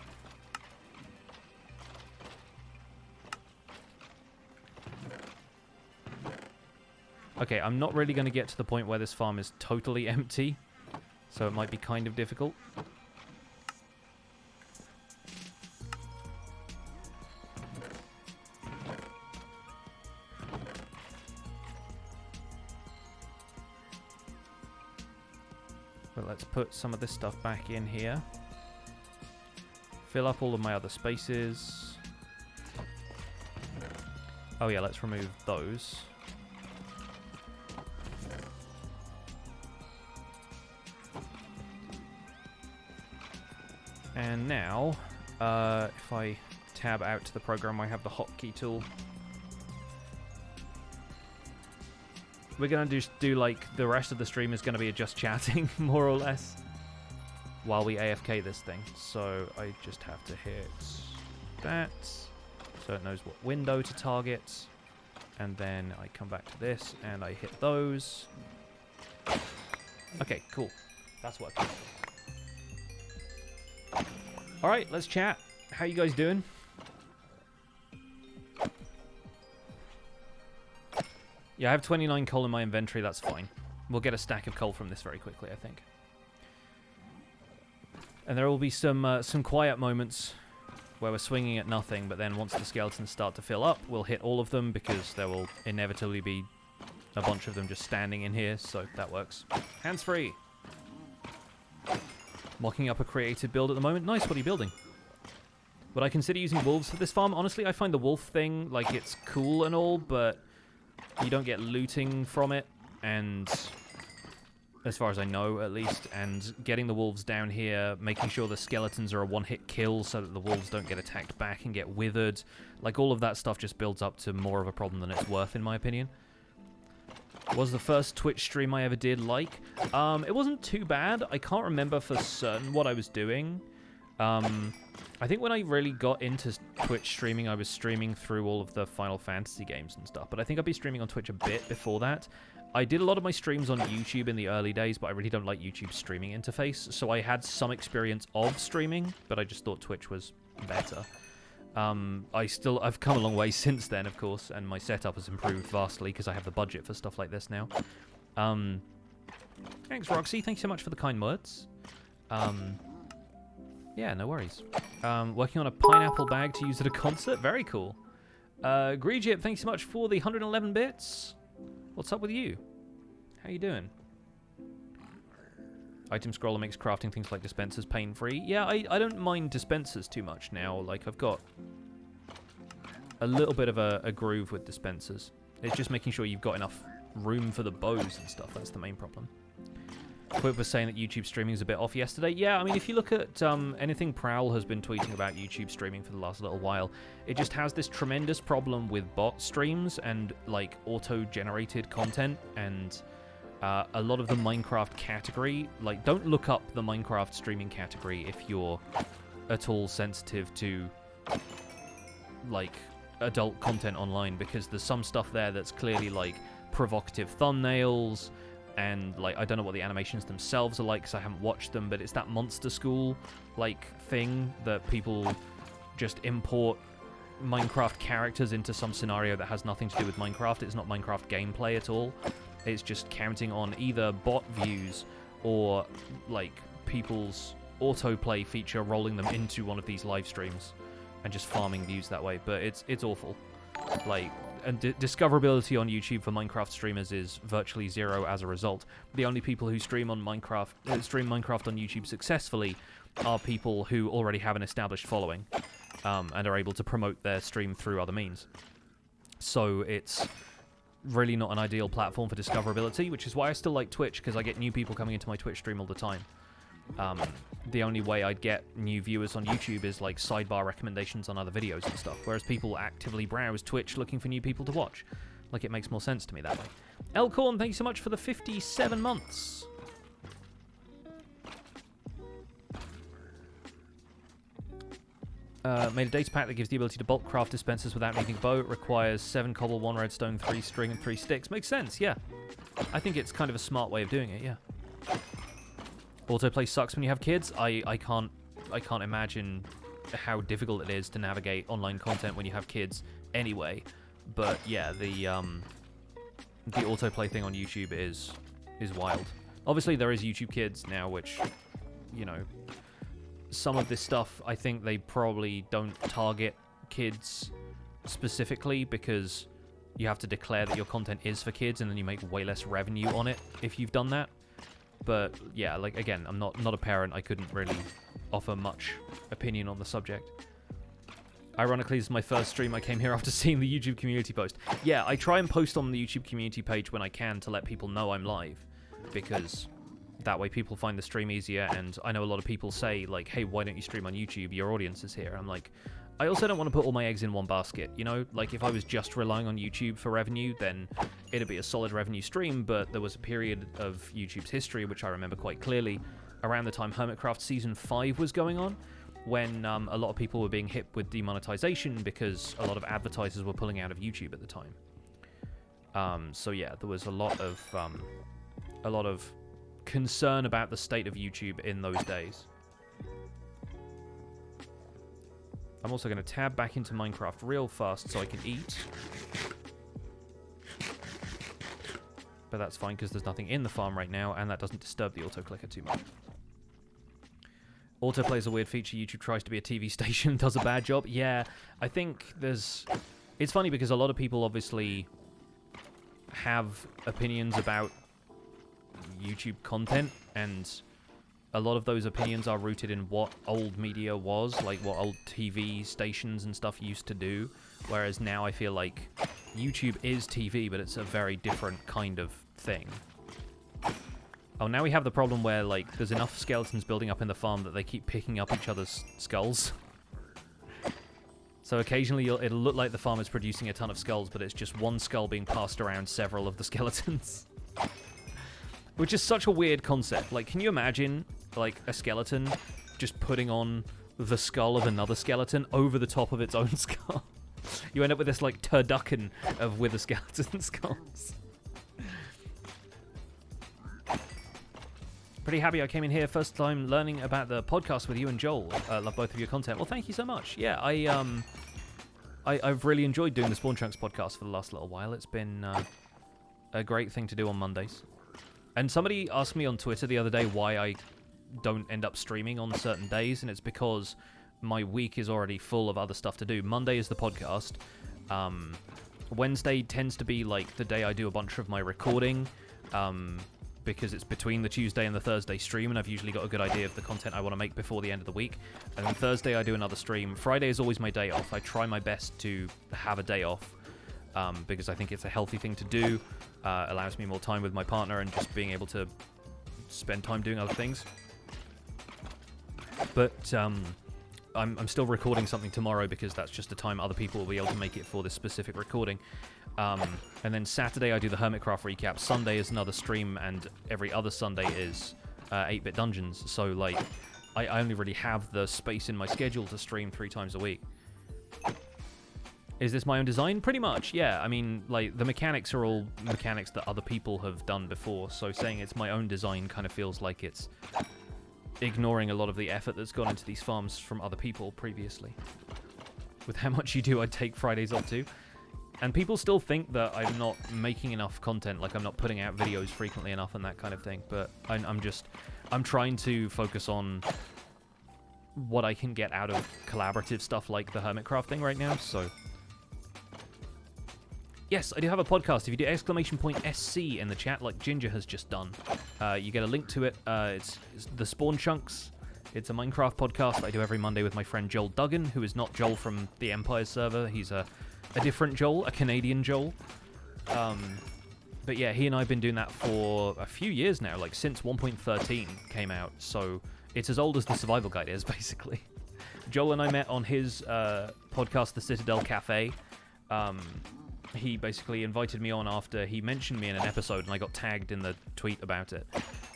S1: Okay, I'm not really going to get to the point where this farm is totally empty, so it might be kind of difficult. But let's put some of this stuff back in here. Fill up all of my other spaces. Oh yeah, let's remove those. And now, if I tab out to the program, I have the hotkey tool. We're going to just do, like, the rest of the stream is going to be just chatting, more or less, while we AFK this thing. So I just have to hit that, so it knows what window to target. And then I come back to this, and I hit those. Okay, cool. That's working. Alright, let's chat. How you guys doing? Yeah, I have 29 coal in my inventory, that's fine. We'll get a stack of coal from this very quickly, I think. And there will be some quiet moments where we're swinging at nothing, but then once the skeletons start to fill up, we'll hit all of them because there will inevitably be a bunch of them just standing in here, so that works. Hands free! Mocking up a creative build at the moment. Nice, what are you building? Would I consider using wolves for this farm? Honestly, I find the wolf thing, like, it's cool and all, but you don't get looting from it, and as far as I know, at least, and getting the wolves down here, making sure the skeletons are a one-hit kill so that the wolves don't get attacked back and get withered, like, all of that stuff just builds up to more of a problem than it's worth, in my opinion. Was the first Twitch stream I ever did like? It wasn't too bad. I can't remember for certain what I was doing. I think when I really got into Twitch streaming, I was streaming through all of the Final Fantasy games and stuff, but I think I'd be streaming on Twitch a bit before that. I did a lot of my streams on YouTube in the early days, but I really don't like YouTube's streaming interface, so I had some experience of streaming, but I just thought Twitch was better. I've come a long way since then, of course, and my setup has improved vastly because I have the budget for stuff like this now. Thanks, Roxy. Thank you so much for the kind words. Yeah, no worries. Working on a pineapple bag to use at a concert. Very cool. Greejip, thanks so much for the 111 bits. What's up with you? How you doing? Item scroller makes crafting things like dispensers pain-free. Yeah, I don't mind dispensers too much now. Like, I've got a little bit of a groove with dispensers. It's just making sure you've got enough room for the bows and stuff. That's the main problem. Quip was saying that YouTube streaming is a bit off yesterday. Yeah, I mean, if you look at anything Prowl has been tweeting about YouTube streaming for the last little while, it just has this tremendous problem with bot streams and, like, auto-generated content, and a lot of the Minecraft category. Like, don't look up the Minecraft streaming category if you're at all sensitive to, like, adult content online, because there's some stuff there that's clearly, like, provocative thumbnails, and, like, I don't know what the animations themselves are like because I haven't watched them, but it's that Monster School, like, thing that people just import Minecraft characters into some scenario that has nothing to do with Minecraft. It's not Minecraft gameplay at all. It's just counting on either bot views or, like, people's autoplay feature rolling them into one of these live streams and just farming views that way. But it's awful. Like, and discoverability on YouTube for Minecraft streamers is virtually zero as a result. The only people who stream Minecraft on YouTube successfully are people who already have an established following. and are able to promote their stream through other means. So it's really not an ideal platform for discoverability, which is why I still like Twitch, because I get new people coming into my Twitch stream all the time. The only way I'd get new viewers on YouTube is like sidebar recommendations on other videos and stuff, whereas people actively browse Twitch looking for new people to watch. Like, it makes more sense to me that way. Elcorn, thank you so much for the 57 months. Made a data pack that gives the ability to bulk craft dispensers without needing a bow. It requires 7 cobble, 1 redstone, 3 string, and 3 sticks. Makes sense, yeah. I think it's kind of a smart way of doing it, yeah. Autoplay sucks when you have kids. I can't imagine how difficult it is to navigate online content when you have kids anyway. But yeah, the autoplay thing on YouTube is wild. Obviously there is YouTube Kids now, which, you know, some of this stuff, I think they probably don't target kids specifically because you have to declare that your content is for kids and then you make way less revenue on it if you've done that. But yeah, like, again, I'm not a parent. I couldn't really offer much opinion on the subject. Ironically, this is my first stream. I came here after seeing the YouTube community post. Yeah, I try and post on the YouTube community page when I can to let people know I'm live, because that way people find the stream easier. And I know a lot of people say, like, hey, why don't you stream on YouTube? Your audience is here. I'm like, I also don't want to put all my eggs in one basket, you know? Like, if I was just relying on YouTube for revenue, then it'd be a solid revenue stream, but there was a period of YouTube's history, which I remember quite clearly, around the time Hermitcraft Season 5 was going on, when a lot of people were being hit with demonetization because a lot of advertisers were pulling out of YouTube at the time. So yeah, there was a lot of concern about the state of YouTube in those days. I'm also going to tab back into Minecraft real fast so I can eat. But that's fine because there's nothing in the farm right now, and that doesn't disturb the auto-clicker too much. Autoplay is a weird feature. YouTube tries to be a TV station and does a bad job. Yeah, I think there's... It's funny because a lot of people obviously have opinions about YouTube content, and a lot of those opinions are rooted in what old media was, like what old TV stations and stuff used to do, whereas now I feel like YouTube is TV, but it's a very different kind of thing. Oh, now we have the problem where, like, there's enough skeletons building up in the farm that they keep picking up each other's skulls. So occasionally it'll look like the farm is producing a ton of skulls, but it's just one skull being passed around several of the skeletons. Which is such a weird concept. Like, can you imagine, like, a skeleton just putting on the skull of another skeleton over the top of its own skull? You end up with this, like, turducken of wither skeleton skulls. Pretty happy I came in here first time learning about the podcast with you and Joel. Love both of your content. Well, thank you so much. Yeah, I've really enjoyed doing the Spawn Chunks podcast for the last little while. It's been a great thing to do on Mondays. And somebody asked me on Twitter the other day why I don't end up streaming on certain days, and it's because my week is already full of other stuff to do. Monday is the podcast. Wednesday tends to be like the day I do a bunch of my recording, because it's between the Tuesday and the Thursday stream, and I've usually got a good idea of the content I want to make before the end of the week. And then Thursday I do another stream. Friday is always my day off. I try my best to have a day off, because I think it's a healthy thing to do. Allows me more time with my partner and just being able to spend time doing other things. But I'm still recording something tomorrow because that's just the time other people will be able to make it for this specific recording. And then Saturday I do the Hermitcraft recap. Sunday is another stream, and every other Sunday is 8-Bit Dungeons. So, like, I only really have the space in my schedule to stream 3 times a week. Is this my own design? Pretty much, yeah. I mean, like, the mechanics are all mechanics that other people have done before, so saying it's my own design kind of feels like it's ignoring a lot of the effort that's gone into these farms from other people previously. With how much you do, I'd take Fridays off too. And people still think that I'm not making enough content, like I'm not putting out videos frequently enough and that kind of thing, but I'm trying to focus on what I can get out of collaborative stuff like the Hermitcraft thing right now, so... Yes, I do have a podcast. If you do !SC in the chat, like Ginger has just done, you get a link to it. It's the Spawn Chunks. It's a Minecraft podcast that I do every Monday with my friend Joel Duggan, who is not Joel from the Empire server. He's a different Joel, a Canadian Joel. But yeah, he and I have been doing that for a few years now, like since 1.13 came out. So it's as old as the Survival Guide is, basically. Joel and I met on his podcast, The Citadel Cafe. He basically invited me on after he mentioned me in an episode, and I got tagged in the tweet about it.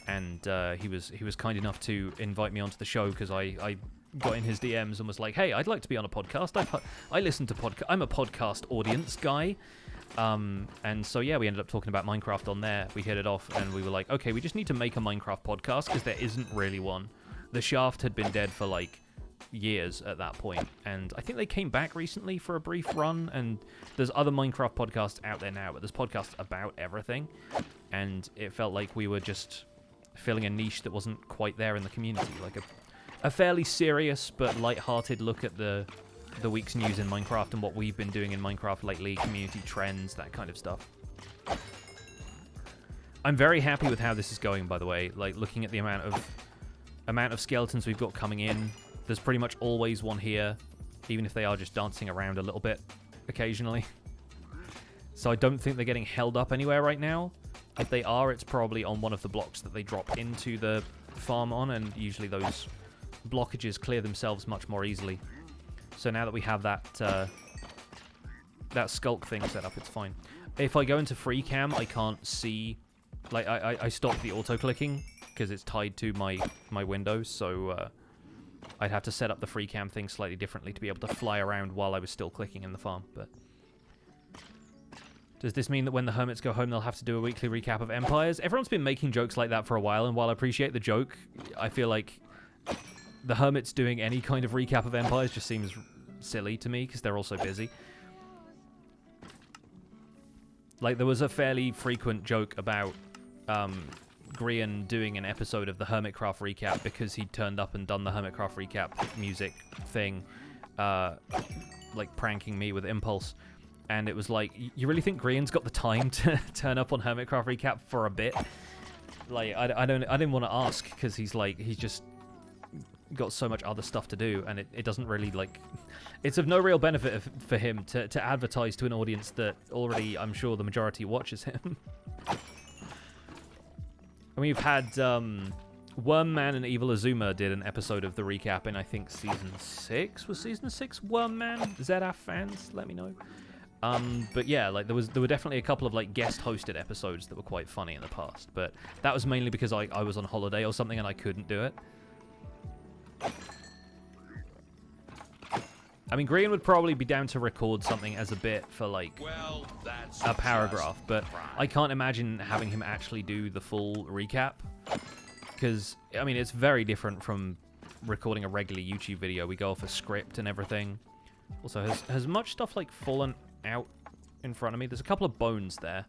S1: And he was kind enough to invite me onto the show because I got in his DMs and was like, "Hey, I'd like to be on a podcast. I listen to podcast. I'm a podcast audience guy." And so yeah, we ended up talking about Minecraft on there. We hit it off, and we were like, "Okay, we just need to make a Minecraft podcast because there isn't really one." The Shaft had been dead for like years at that point, and I think they came back recently for a brief run, and there's other Minecraft podcasts out there now, but there's podcasts about everything, and it felt like we were just filling a niche that wasn't quite there in the community, like a fairly serious but light-hearted look at the week's news in Minecraft and what we've been doing in Minecraft lately, community trends, that kind of stuff. I'm very happy with how this is going, by the way, like looking at the amount of skeletons we've got coming in. There's pretty much always one here, even if they are just dancing around a little bit occasionally. So I don't think they're getting held up anywhere right now. If they are, it's probably on one of the blocks that they drop into the farm on, and usually those blockages clear themselves much more easily. So now that we have that skulk thing set up, it's fine. If I go into free cam, I can't see... Like, I stopped the auto-clicking because it's tied to my Windows, so... I'd have to set up the free cam thing slightly differently to be able to fly around while I was still clicking in the farm, but... Does this mean that when the hermits go home, they'll have to do a weekly recap of Empires? Everyone's been making jokes like that for a while, and while I appreciate the joke, I feel like the hermits doing any kind of recap of Empires just seems silly to me, because they're all so busy. Like, there was a fairly frequent joke about Grian doing an episode of the Hermitcraft recap because he turned up and done the Hermitcraft recap music thing, like pranking me with Impulse. And it was like, you really think Grian's got the time to turn up on Hermitcraft recap for a bit? Like, I didn't want to ask because he's just got so much other stuff to do, and it doesn't really, like, it's of no real benefit for him to advertise to an audience that already, I'm sure, the majority watches him. And we've had Wormman and Evil Azuma did an episode of the recap in, I think, season 6. Was season 6 Wormman? ZF fans, let me know. But yeah, like there were definitely a couple of like guest hosted episodes that were quite funny in the past, but that was mainly because I was on holiday or something and I couldn't do it. I mean, Grian would probably be down to record something as a bit for, like, a paragraph, but I can't imagine having him actually do the full recap, because, I mean, it's very different from recording a regular YouTube video. We go off a script and everything. Also, has much stuff, like, fallen out in front of me? There's a couple of bones there.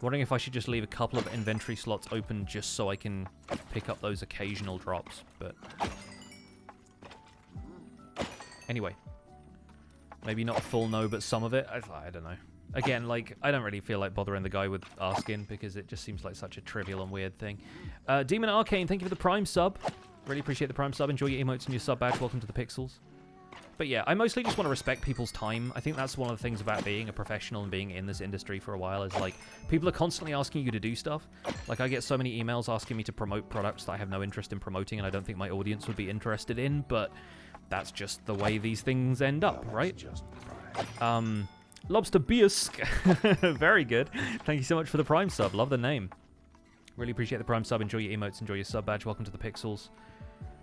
S1: Wondering if I should just leave a couple of inventory slots open just so I can pick up those occasional drops, but... Anyway, maybe not a full no, but some of it. I don't know. Again, like, I don't really feel like bothering the guy with asking because it just seems like such a trivial and weird thing. Demon Arcane, thank you for the Prime sub. Really appreciate the Prime sub. Enjoy your emotes and your sub badge. Welcome to the Pixels. But yeah, I mostly just want to respect people's time. I think that's one of the things about being a professional and being in this industry for a while is, like, people are constantly asking you to do stuff. Like, I get so many emails asking me to promote products that I have no interest in promoting and I don't think my audience would be interested in, but... That's just the way these things end up, right? Lobster Biusk. Very good. Thank you so much for the Prime sub. Love the name. Really appreciate the Prime sub. Enjoy your emotes. Enjoy your sub badge. Welcome to the Pixels.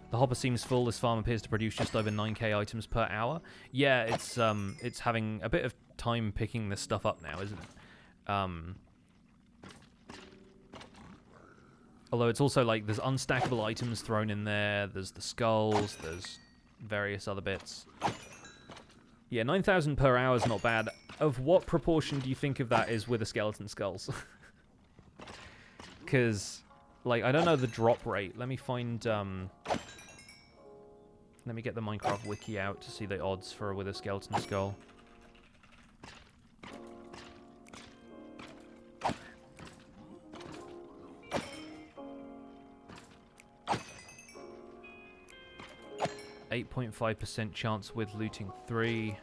S1: The hopper seems full. This farm appears to produce just over 9k items per hour. Yeah, it's having a bit of time picking this stuff up now, isn't it? Although it's also like there's unstackable items thrown in there. There's the skulls. There's... various other bits. Yeah, 9,000 per hour is not bad. Of what proportion do you think of that is with the skeleton skulls? Because, like, I don't know the drop rate. Let me find, let me get the Minecraft wiki out to see the odds for with a skeleton skull. 8.5% chance with looting 3.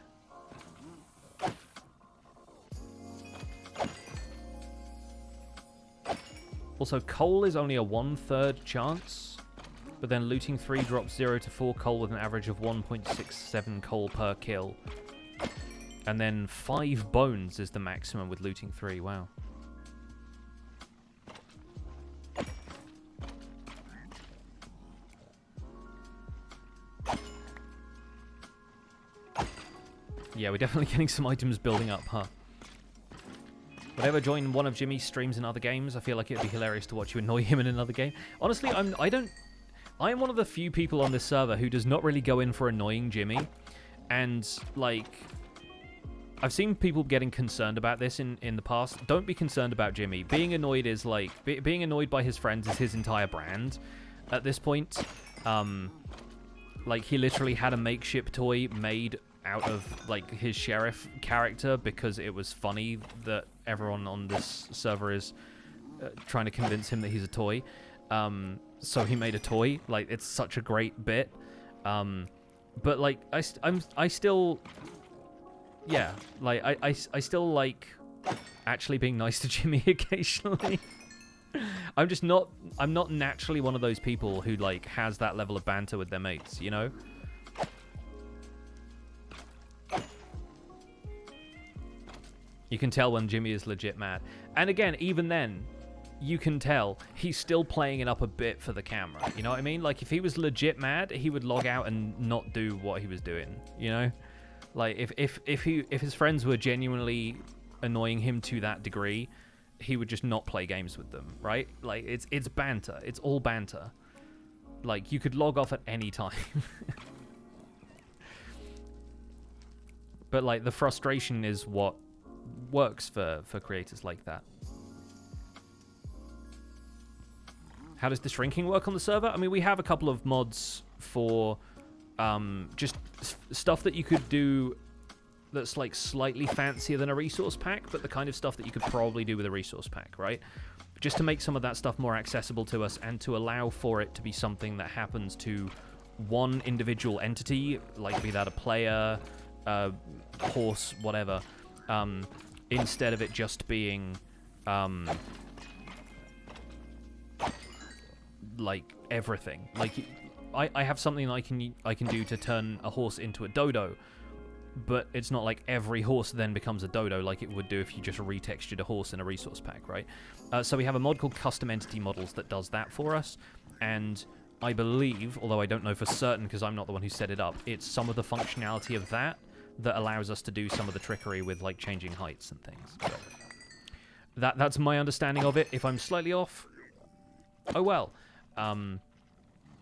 S1: Also, coal is only a 1/3 chance, but then looting 3 drops 0 to 4 coal with an average of 1.67 coal per kill. And then 5 bones is the maximum with looting 3. Wow. Yeah, we're definitely getting some items building up, huh? Would I ever join one of Jimmy's streams in other games? I feel like it'd be hilarious to watch you annoy him in another game. Honestly, I am one of the few people on this server who does not really go in for annoying Jimmy. And, like, I've seen people getting concerned about this in the past. Don't be concerned about Jimmy. Being annoyed is, like, being annoyed by his friends is his entire brand at this point. Like, he literally had a makeshift toy made out of, like, his sheriff character because it was funny that everyone on this server is trying to convince him that he's a toy. So he made a toy. Like, it's such a great bit. But, like, I still... Yeah, like, I still like actually being nice to Jimmy occasionally. I'm not naturally one of those people who, like, has that level of banter with their mates, you know? You can tell when Jimmy is legit mad. And again, even then, you can tell he's still playing it up a bit for the camera. You know what I mean? Like, if he was legit mad, he would log out and not do what he was doing, you know? Like, if his friends were genuinely annoying him to that degree, he would just not play games with them, right? Like, it's banter. It's all banter. Like, you could log off at any time. But, like, the frustration is what works for creators like that. How does the shrinking work on the server? I mean, we have a couple of mods for just stuff that you could do that's, like, slightly fancier than a resource pack, but the kind of stuff that you could probably do with a resource pack, right? Just to make some of that stuff more accessible to us and to allow for it to be something that happens to one individual entity, like, be that a player, horse, whatever, instead of it just being like everything. Like, I have something I can do to turn a horse into a dodo, but it's not like every horse then becomes a dodo like it would do if you just retextured a horse in a resource pack, right? So we have a mod called Custom Entity Models that does that for us, and I believe, although I don't know for certain because I'm not the one who set it up, it's some of the functionality of that allows us to do some of the trickery with, like, changing heights and things. But that's my understanding of it. If I'm slightly off, oh well.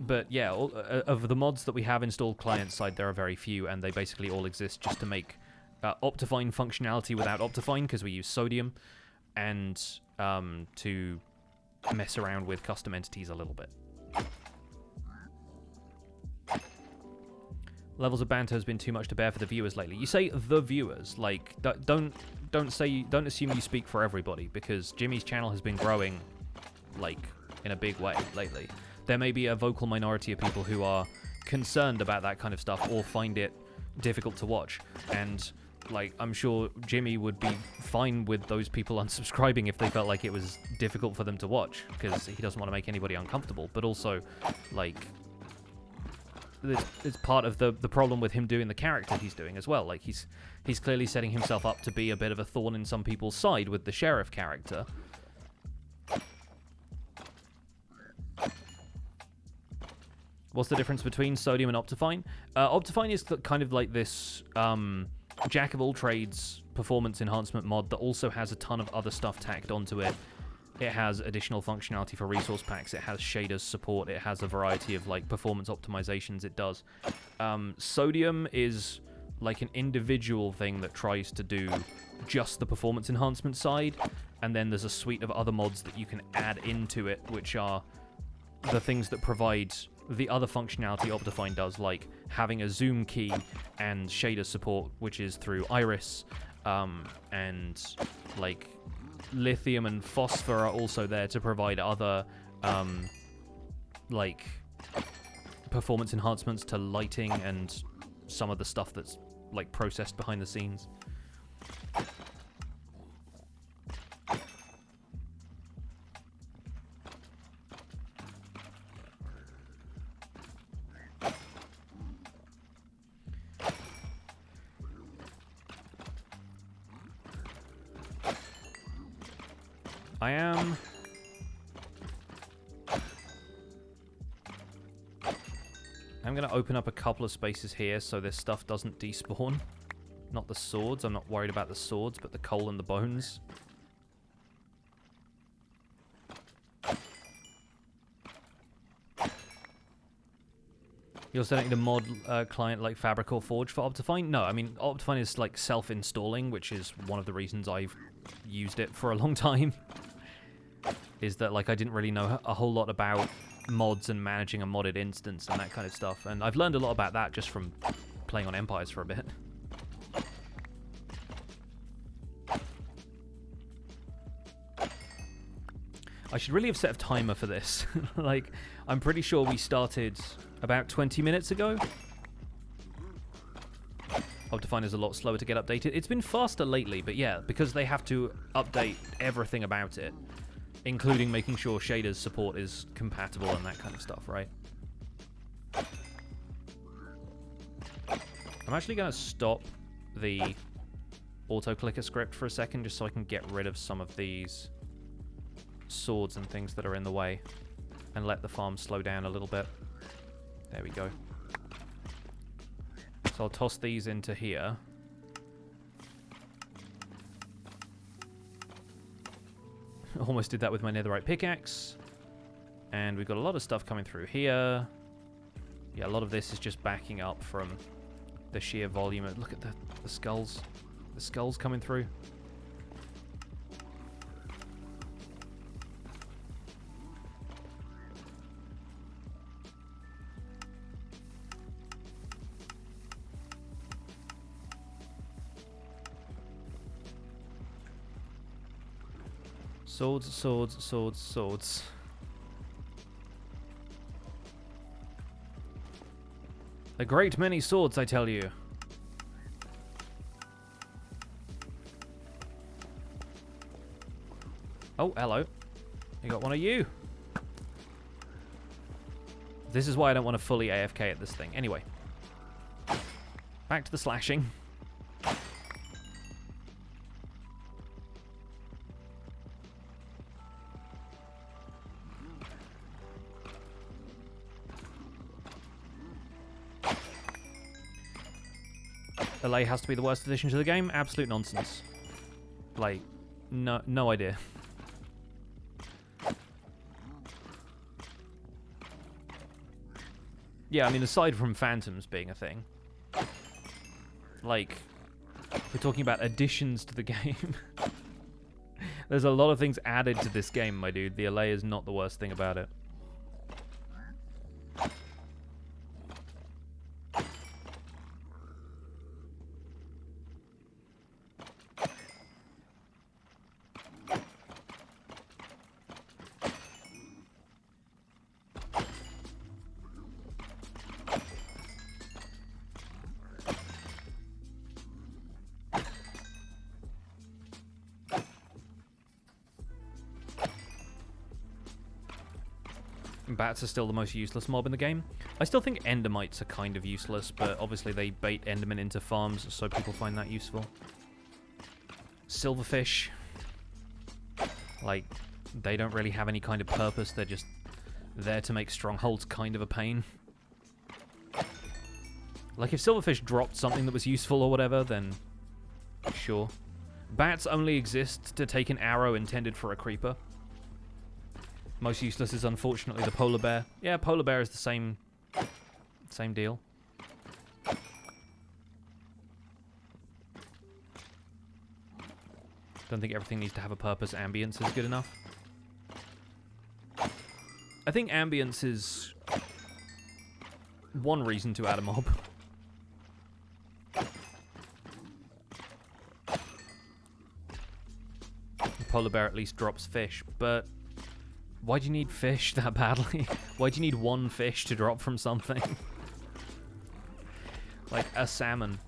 S1: But yeah, of the mods that we have installed client side, there are very few, and they basically all exist just to make Optifine functionality without Optifine, because we use sodium, and to mess around with custom entities a little bit. Levels of banter has been too much to bear for the viewers lately. You say the viewers, like, don't assume you speak for everybody, because Jimmy's channel has been growing, like, in a big way lately. There may be a vocal minority of people who are concerned about that kind of stuff or find it difficult to watch, and, like, I'm sure Jimmy would be fine with those people unsubscribing if they felt like it was difficult for them to watch, because he doesn't want to make anybody uncomfortable. But also, like, it's part of the problem with him doing the character he's doing as well. Like, he's clearly setting himself up to be a bit of a thorn in some people's side with the sheriff character. What's the difference between sodium and Optifine? Optifine is kind of like this jack of all trades performance enhancement mod that also has a ton of other stuff tacked onto it. It has additional functionality for resource packs. It has shaders support. It has a variety of, like, performance optimizations it does. Sodium is like an individual thing that tries to do just the performance enhancement side, and then there's a suite of other mods that you can add into it, which are the things that provide the other functionality Optifine does, like having a zoom key and shader support, which is through Iris, and, like, lithium and phosphor are also there to provide other, like, performance enhancements to lighting and some of the stuff that's like processed behind the scenes. I'm going to open up a couple of spaces here so this stuff doesn't despawn. Not the swords. I'm not worried about the swords, but the coal and the bones. You're setting the mod client like Fabric or Forge for Optifine? No, I mean, Optifine is like self-installing, which is one of the reasons I've used it for a long time. Is that like I didn't really know a whole lot about mods and managing a modded instance and that kind of stuff, and I've learned a lot about that just from playing on Empires for a bit. I should really have set a timer for this. Like, I'm pretty sure we started about 20 minutes ago. Optifine is a lot slower to get updated. It's been faster lately, but yeah, because they have to update everything about it, including making sure shaders support is compatible and that kind of stuff, right? I'm actually going to stop the auto-clicker script for a second just so I can get rid of some of these swords and things that are in the way and let the farm slow down a little bit. There we go. So I'll toss these into here. Almost did that with my netherite pickaxe. And we've got a lot of stuff coming through here. Yeah, a lot of this is just backing up from the sheer volume. Look at the skulls. The skulls coming through. Swords, swords, swords, swords. A great many swords, I tell you. Oh, hello. You got one of you. This is why I don't want to fully AFK at this thing. Anyway. Back to the slashing. LA has to be the worst addition to the game? Absolute nonsense. Like, no idea. Yeah, I mean, aside from phantoms being a thing, like, we're talking about additions to the game. There's a lot of things added to this game, my dude. The LA is not the worst thing about it. Bats are still the most useless mob in the game. I still think endermites are kind of useless, but obviously they bait endermen into farms, so people find that useful. Silverfish. Like, they don't really have any kind of purpose, they're just there to make strongholds kind of a pain. Like, if silverfish dropped something that was useful or whatever, then sure. Bats only exist to take an arrow intended for a creeper. Most useless is unfortunately the polar bear. Yeah, polar bear is the same deal. Don't think everything needs to have a purpose. Ambience is good enough. I think ambience is one reason to add a mob. The polar bear at least drops fish, but Why do you need fish that badly? Why do you need one fish to drop from something? Like a salmon.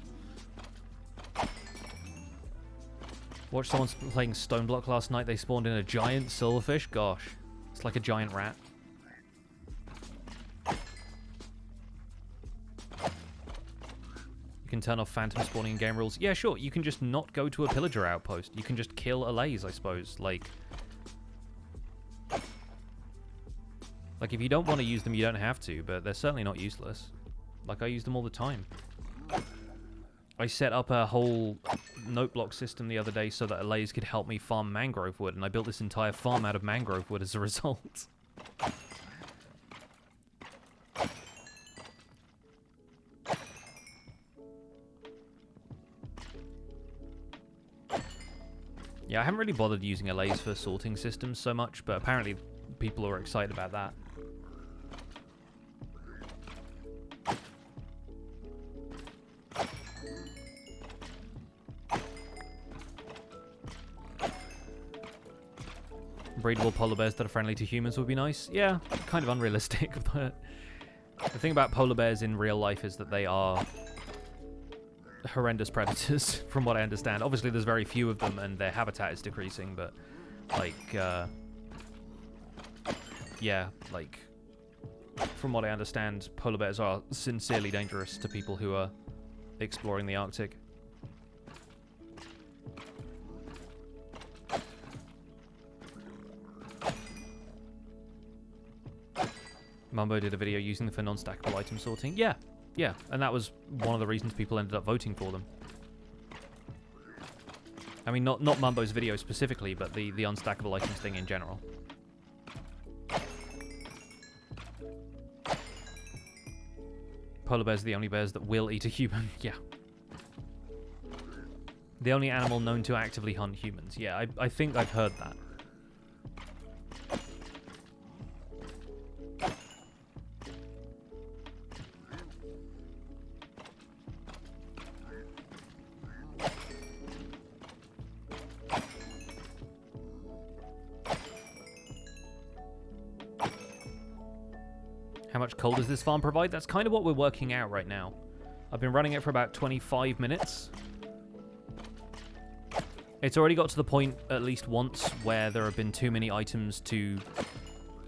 S1: Watched someone playing Stone Block last night. They spawned in a giant silverfish. Gosh, it's like a giant rat. You can turn off phantom spawning in game rules. Yeah, sure. You can just not go to a pillager outpost. You can just kill allays, I suppose. Like if you don't want to use them, you don't have to, but they're certainly not useless. Like, I use them all the time. I set up a whole note block system the other day so that allays could help me farm mangrove wood, and I built this entire farm out of mangrove wood as a result. Yeah, I haven't really bothered using allays for sorting systems so much, but apparently people are excited about that. Breedable polar bears that are friendly to humans would be nice. Yeah, kind of unrealistic, but the thing about polar bears in real life is that they are horrendous predators, from what I understand. Obviously, there's very few of them, and their habitat is decreasing, but, like, yeah, like, from what I understand, polar bears are sincerely dangerous to people who are exploring the Arctic. Mumbo did a video using them for non-stackable item sorting. Yeah, yeah, and that was one of the reasons people ended up voting for them. I mean, not Mumbo's video specifically, but the unstackable items thing in general. Polar bears are the only bears that will eat a human. Yeah. The only animal known to actively hunt humans. Yeah, I think I've heard that. How much coal does this farm provide? That's kind of what we're working out right now. I've been running it for about 25 minutes. It's already got to the point, at least once, where there have been too many items to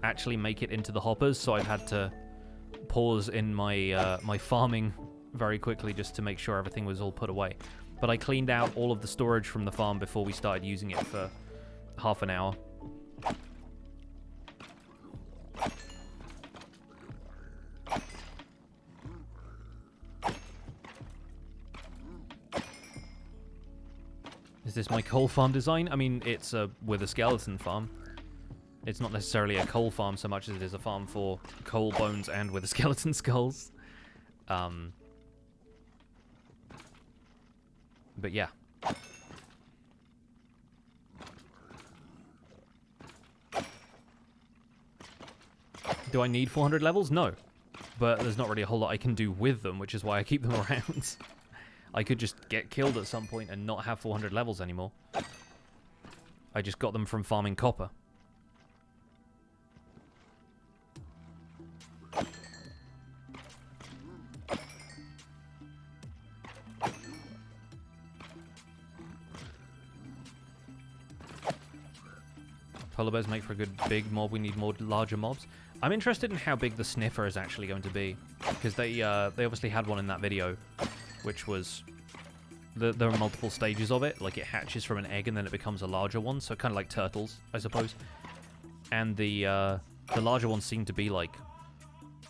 S1: actually make it into the hoppers, so I've had to pause in my my farming very quickly just to make sure everything was all put away. But I cleaned out all of the storage from the farm before we started using it for half an hour. Is this my coal farm design? I mean, it's with a skeleton farm. It's not necessarily a coal farm so much as it is a farm for coal bones and with skeleton skulls. But yeah. Do I need 400 levels? No. But there's not really a whole lot I can do with them, which is why I keep them around. I could just get killed at some point and not have 400 levels anymore. I just got them from farming copper. Polar bears make for a good big mob. We need more larger mobs. I'm interested in how big the sniffer is actually going to be, because they obviously had one in that video, which was there are multiple stages of it. Like, it hatches from an egg and then it becomes a larger one, so kind of like turtles, I suppose. And the larger ones seem to be like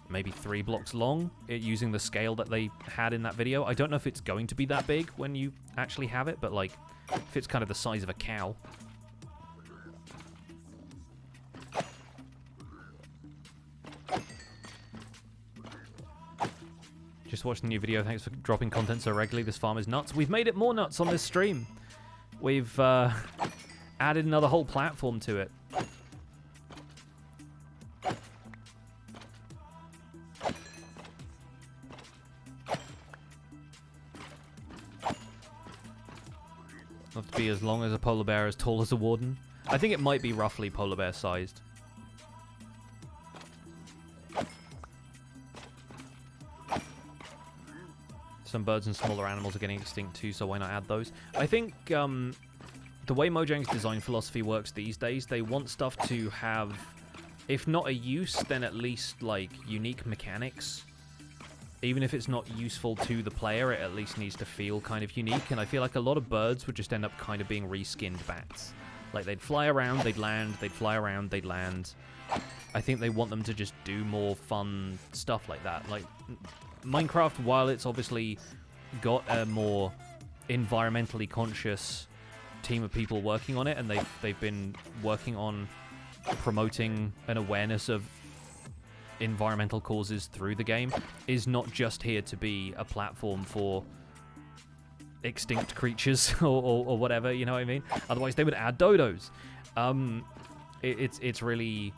S1: maybe 3 blocks long, using the scale that they had in that video. I don't know if it's going to be that big when you actually have it, but like, if it's kind of the size of a cow. Just watched the new video. Thanks for dropping content so regularly. This farm is nuts. We've made it more nuts on this stream. We've added another whole platform to it. Not to be as long as a polar bear, as tall as a warden. I think it might be roughly polar bear sized. Some birds and smaller animals are getting extinct too, so why not add those? I think the way Mojang's design philosophy works these days, they want stuff to have, if not a use, then at least, like, unique mechanics. Even if it's not useful to the player, it at least needs to feel kind of unique, and I feel like a lot of birds would just end up kind of being reskinned bats. Like, they'd fly around, they'd land, they'd fly around, they'd land. I think they want them to just do more fun stuff like that. Like, Minecraft, while it's obviously got a more environmentally conscious team of people working on it, and they've been working on promoting an awareness of environmental causes through the game, is not just here to be a platform for extinct creatures or whatever, you know what I mean? Otherwise they would add dodos. It's really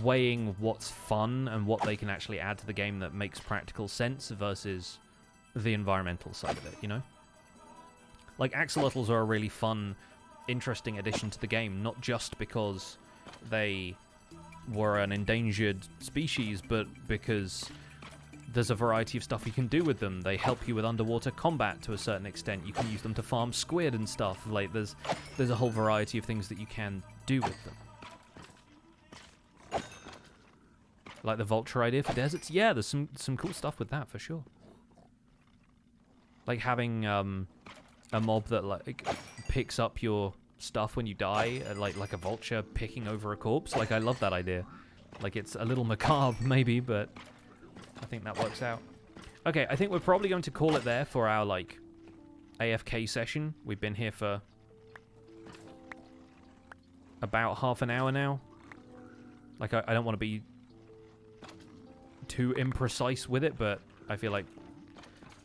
S1: weighing what's fun and what they can actually add to the game that makes practical sense versus the environmental side of it, you know? Like, axolotls are a really fun, interesting addition to the game, not just because they were an endangered species, but because there's a variety of stuff you can do with them. They help you with underwater combat to a certain extent. You can use them to farm squid and stuff. Like, there's a whole variety of things that you can do with them. Like the vulture idea for deserts. Yeah, there's some cool stuff with that for sure. Like having a mob that like picks up your stuff when you die, like a vulture picking over a corpse. Like, I love that idea. Like, it's a little macabre maybe, but I think that works out. Okay, I think we're probably going to call it there for our like AFK session. We've been here for about half an hour now. Like, I don't want to be too imprecise with it, but I feel like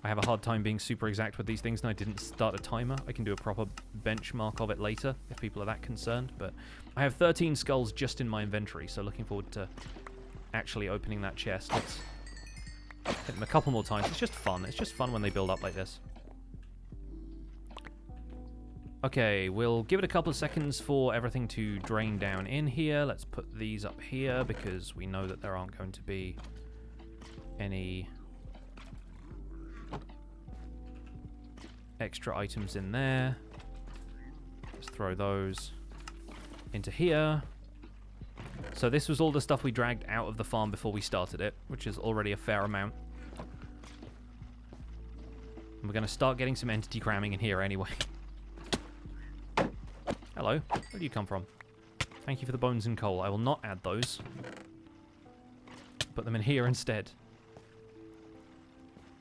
S1: I have a hard time being super exact with these things, and I didn't start a timer. I can do a proper benchmark of it later if people are that concerned, but I have 13 skulls just in my inventory, so looking forward to actually opening that chest. Let's hit them a couple more times. It's just fun. It's just fun when they build up like this. Okay, we'll give it a couple of seconds for everything to drain down in here. Let's put these up here because we know that there aren't going to be any extra items in there. Let's throw those into here. So this was all the stuff we dragged out of the farm before we started it, which is already a fair amount. And we're going to start getting some entity cramming in here anyway. Hello, where do you come from? Thank you for the bones and coal. I will not add those. Put them in here instead.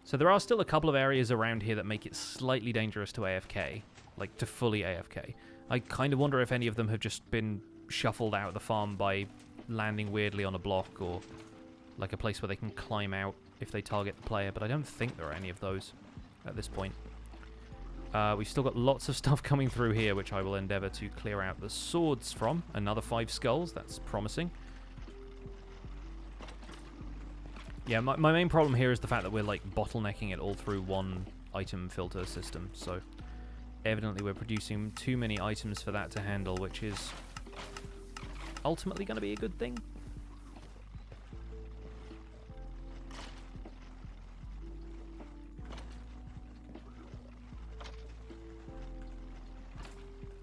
S1: So there are still a couple of areas around here that make it slightly dangerous to AFK. Like, to fully AFK. I kind of wonder if any of them have just been shuffled out of the farm by landing weirdly on a block, or like a place where they can climb out if they target the player, but I don't think there are any of those at this point. We've still got lots of stuff coming through here, which I will endeavour to clear out the swords from. Another 5 skulls, that's promising. Yeah, my main problem here is the fact that we're, like, bottlenecking it all through one item filter system, so evidently we're producing too many items for that to handle, which is ultimately going to be a good thing.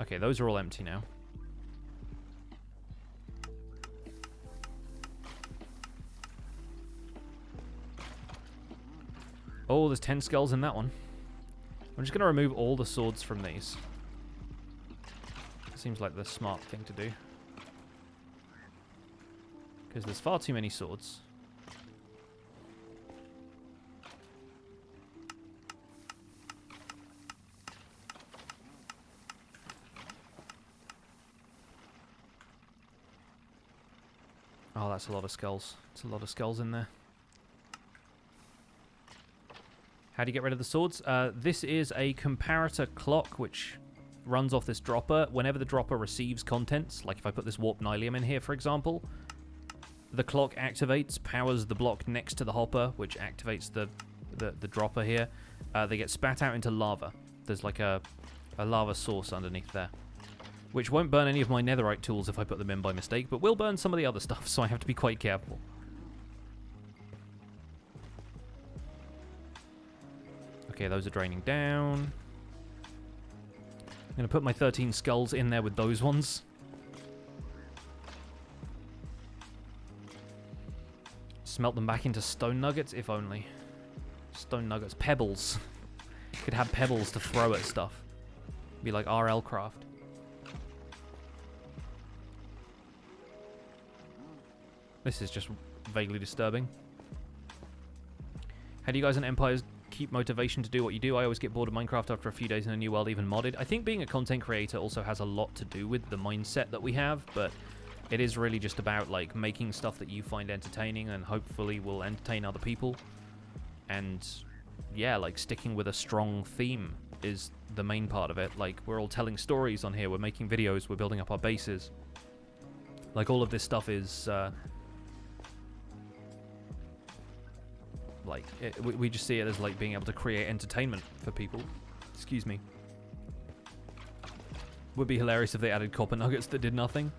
S1: Okay, those are all empty now. Oh, there's 10 skulls in that one. I'm just going to remove all the swords from these. Seems like the smart thing to do. Because there's far too many swords. Oh, that's a lot of skulls. It's a lot of skulls in there. How do you get rid of the swords? This is a comparator clock, which runs off this dropper. Whenever the dropper receives contents, like if I put this warp nylium in here, for example, the clock activates, powers the block next to the hopper, which activates the dropper here. They get spat out into lava. There's like a lava source underneath there, which won't burn any of my netherite tools if I put them in by mistake, but will burn some of the other stuff, so I have to be quite careful. Okay, those are draining down. I'm going to put my 13 skulls in there with those ones. Smelt them back into stone nuggets, if only. Stone nuggets. Pebbles. Could have pebbles to throw at stuff. Be like RL Craft. This is just vaguely disturbing. How do you guys in Empires keep motivation to do what you do? I always get bored of Minecraft after a few days in a new world, even modded. I think being a content creator also has a lot to do with the mindset that we have, but it is really just about like making stuff that you find entertaining and hopefully will entertain other people. And yeah, like sticking with a strong theme is the main part of it. Like, we're all telling stories on here, we're making videos, we're building up our bases. Like, all of this stuff is like, we just see it as like being able to create entertainment for people. Excuse me. Would be hilarious if they added copper nuggets that did nothing.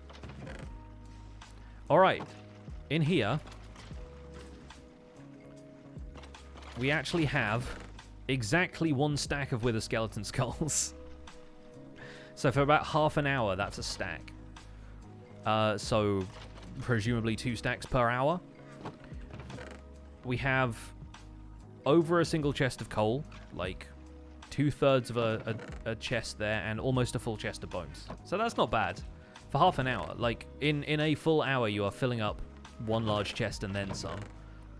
S1: Alright, in here we actually have exactly 1 stack of wither skeleton skulls. So for about half an hour, that's a stack. So presumably 2 stacks per hour. We have over a single chest of coal, like 2/3 of a chest there, and almost a full chest of bones. So that's not bad for half an hour. Like, in a full hour, you are filling up 1 large chest and then some,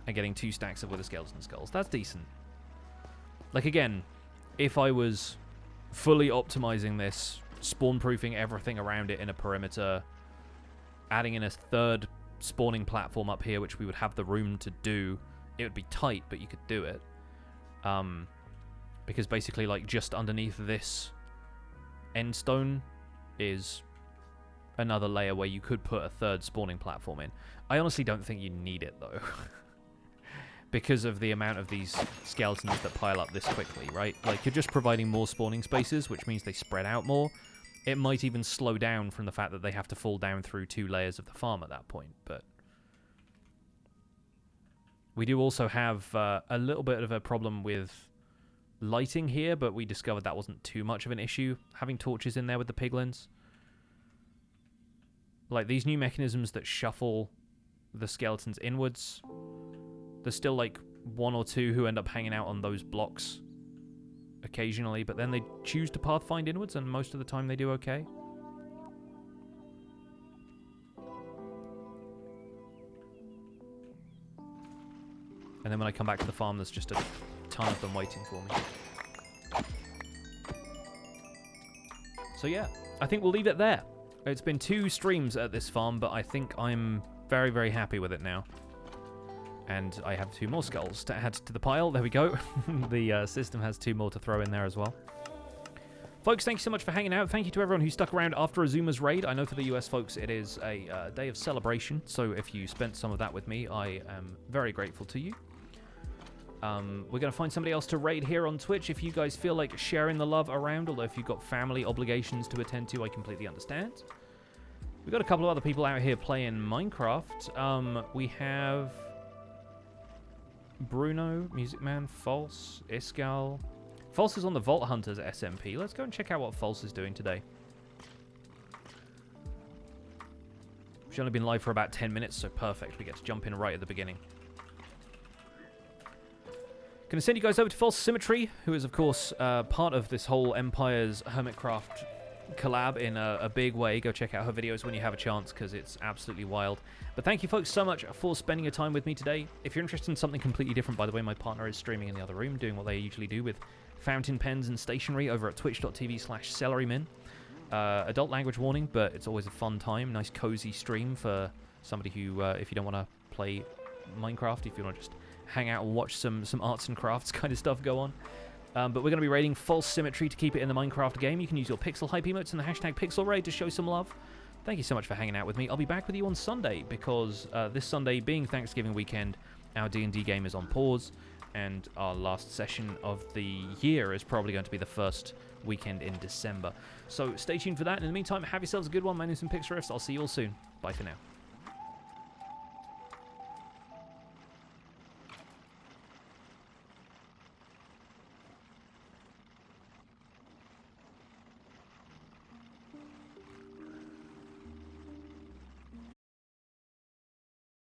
S1: and getting 2 stacks of wither skeleton skulls. That's decent. Like, again, if I was fully optimizing this, spawn-proofing everything around it in a perimeter, adding in a 3rd spawning platform up here, which we would have the room to do, it would be tight, but you could do it. Because basically, like, just underneath this end stone is another layer where you could put a 3rd spawning platform in. I honestly don't think you need it, though. Because of the amount of these skeletons that pile up this quickly, right? Like, you're just providing more spawning spaces, which means they spread out more. It might even slow down from the fact that they have to fall down through 2 layers of the farm at that point, but we do also have a little bit of a problem with lighting here, but we discovered that wasn't too much of an issue, having torches in there with the piglins. Like, these new mechanisms that shuffle the skeletons inwards, there's still, like, 1 or 2 who end up hanging out on those blocks occasionally, but then they choose to pathfind inwards, and most of the time they do okay. And then when I come back to the farm, there's just a ton of them waiting for me. So yeah, I think we'll leave it there. It's been 2 streams at this farm, but I think I'm very, very happy with it now. And I have 2 more skulls to add to the pile. There we go. The system has 2 more to throw in there as well. Folks, thank you so much for hanging out. Thank you to everyone who stuck around after Azuma's raid. I know for the US folks it is a day of celebration, so if you spent some of that with me, I am very grateful to you. We're going to find somebody else to raid here on Twitch if you guys feel like sharing the love around, although if you've got family obligations to attend to, I completely understand. We've got a couple of other people out here playing Minecraft. We have Bruno, Music Man, False, Iskal. False is on the Vault Hunters SMP. Let's go and check out what False is doing today. She's only been live for about 10 minutes, so perfect. We get to jump in right at the beginning. Going to send you guys over to False Symmetry, who is, of course, part of this whole Empire's Hermitcraft collab in a big way. Go check out her videos when you have a chance, because it's absolutely wild. But thank you folks so much for spending your time with me today. If you're interested in something completely different, by the way, my partner is streaming in the other room, doing what they usually do with fountain pens and stationery over at twitch.tv/celerymin. Adult language warning, but it's always a fun time. Nice cozy stream for somebody who, if you don't want to play Minecraft, if you want to just hang out and watch some arts and crafts kind of stuff go on. But we're going to be raiding False Symmetry to keep it in the Minecraft game. You can use your pixel hype emotes and the hashtag pixelraid to show some love. Thank you so much for hanging out with me. I'll be back with you on Sunday, because this Sunday, being Thanksgiving weekend, our D&D game is on pause, and our last session of the year is probably going to be the first weekend in December. So stay tuned for that. In the meantime, have yourselves a good one. My name's Pixelriffs. I'll see you all soon. Bye for now.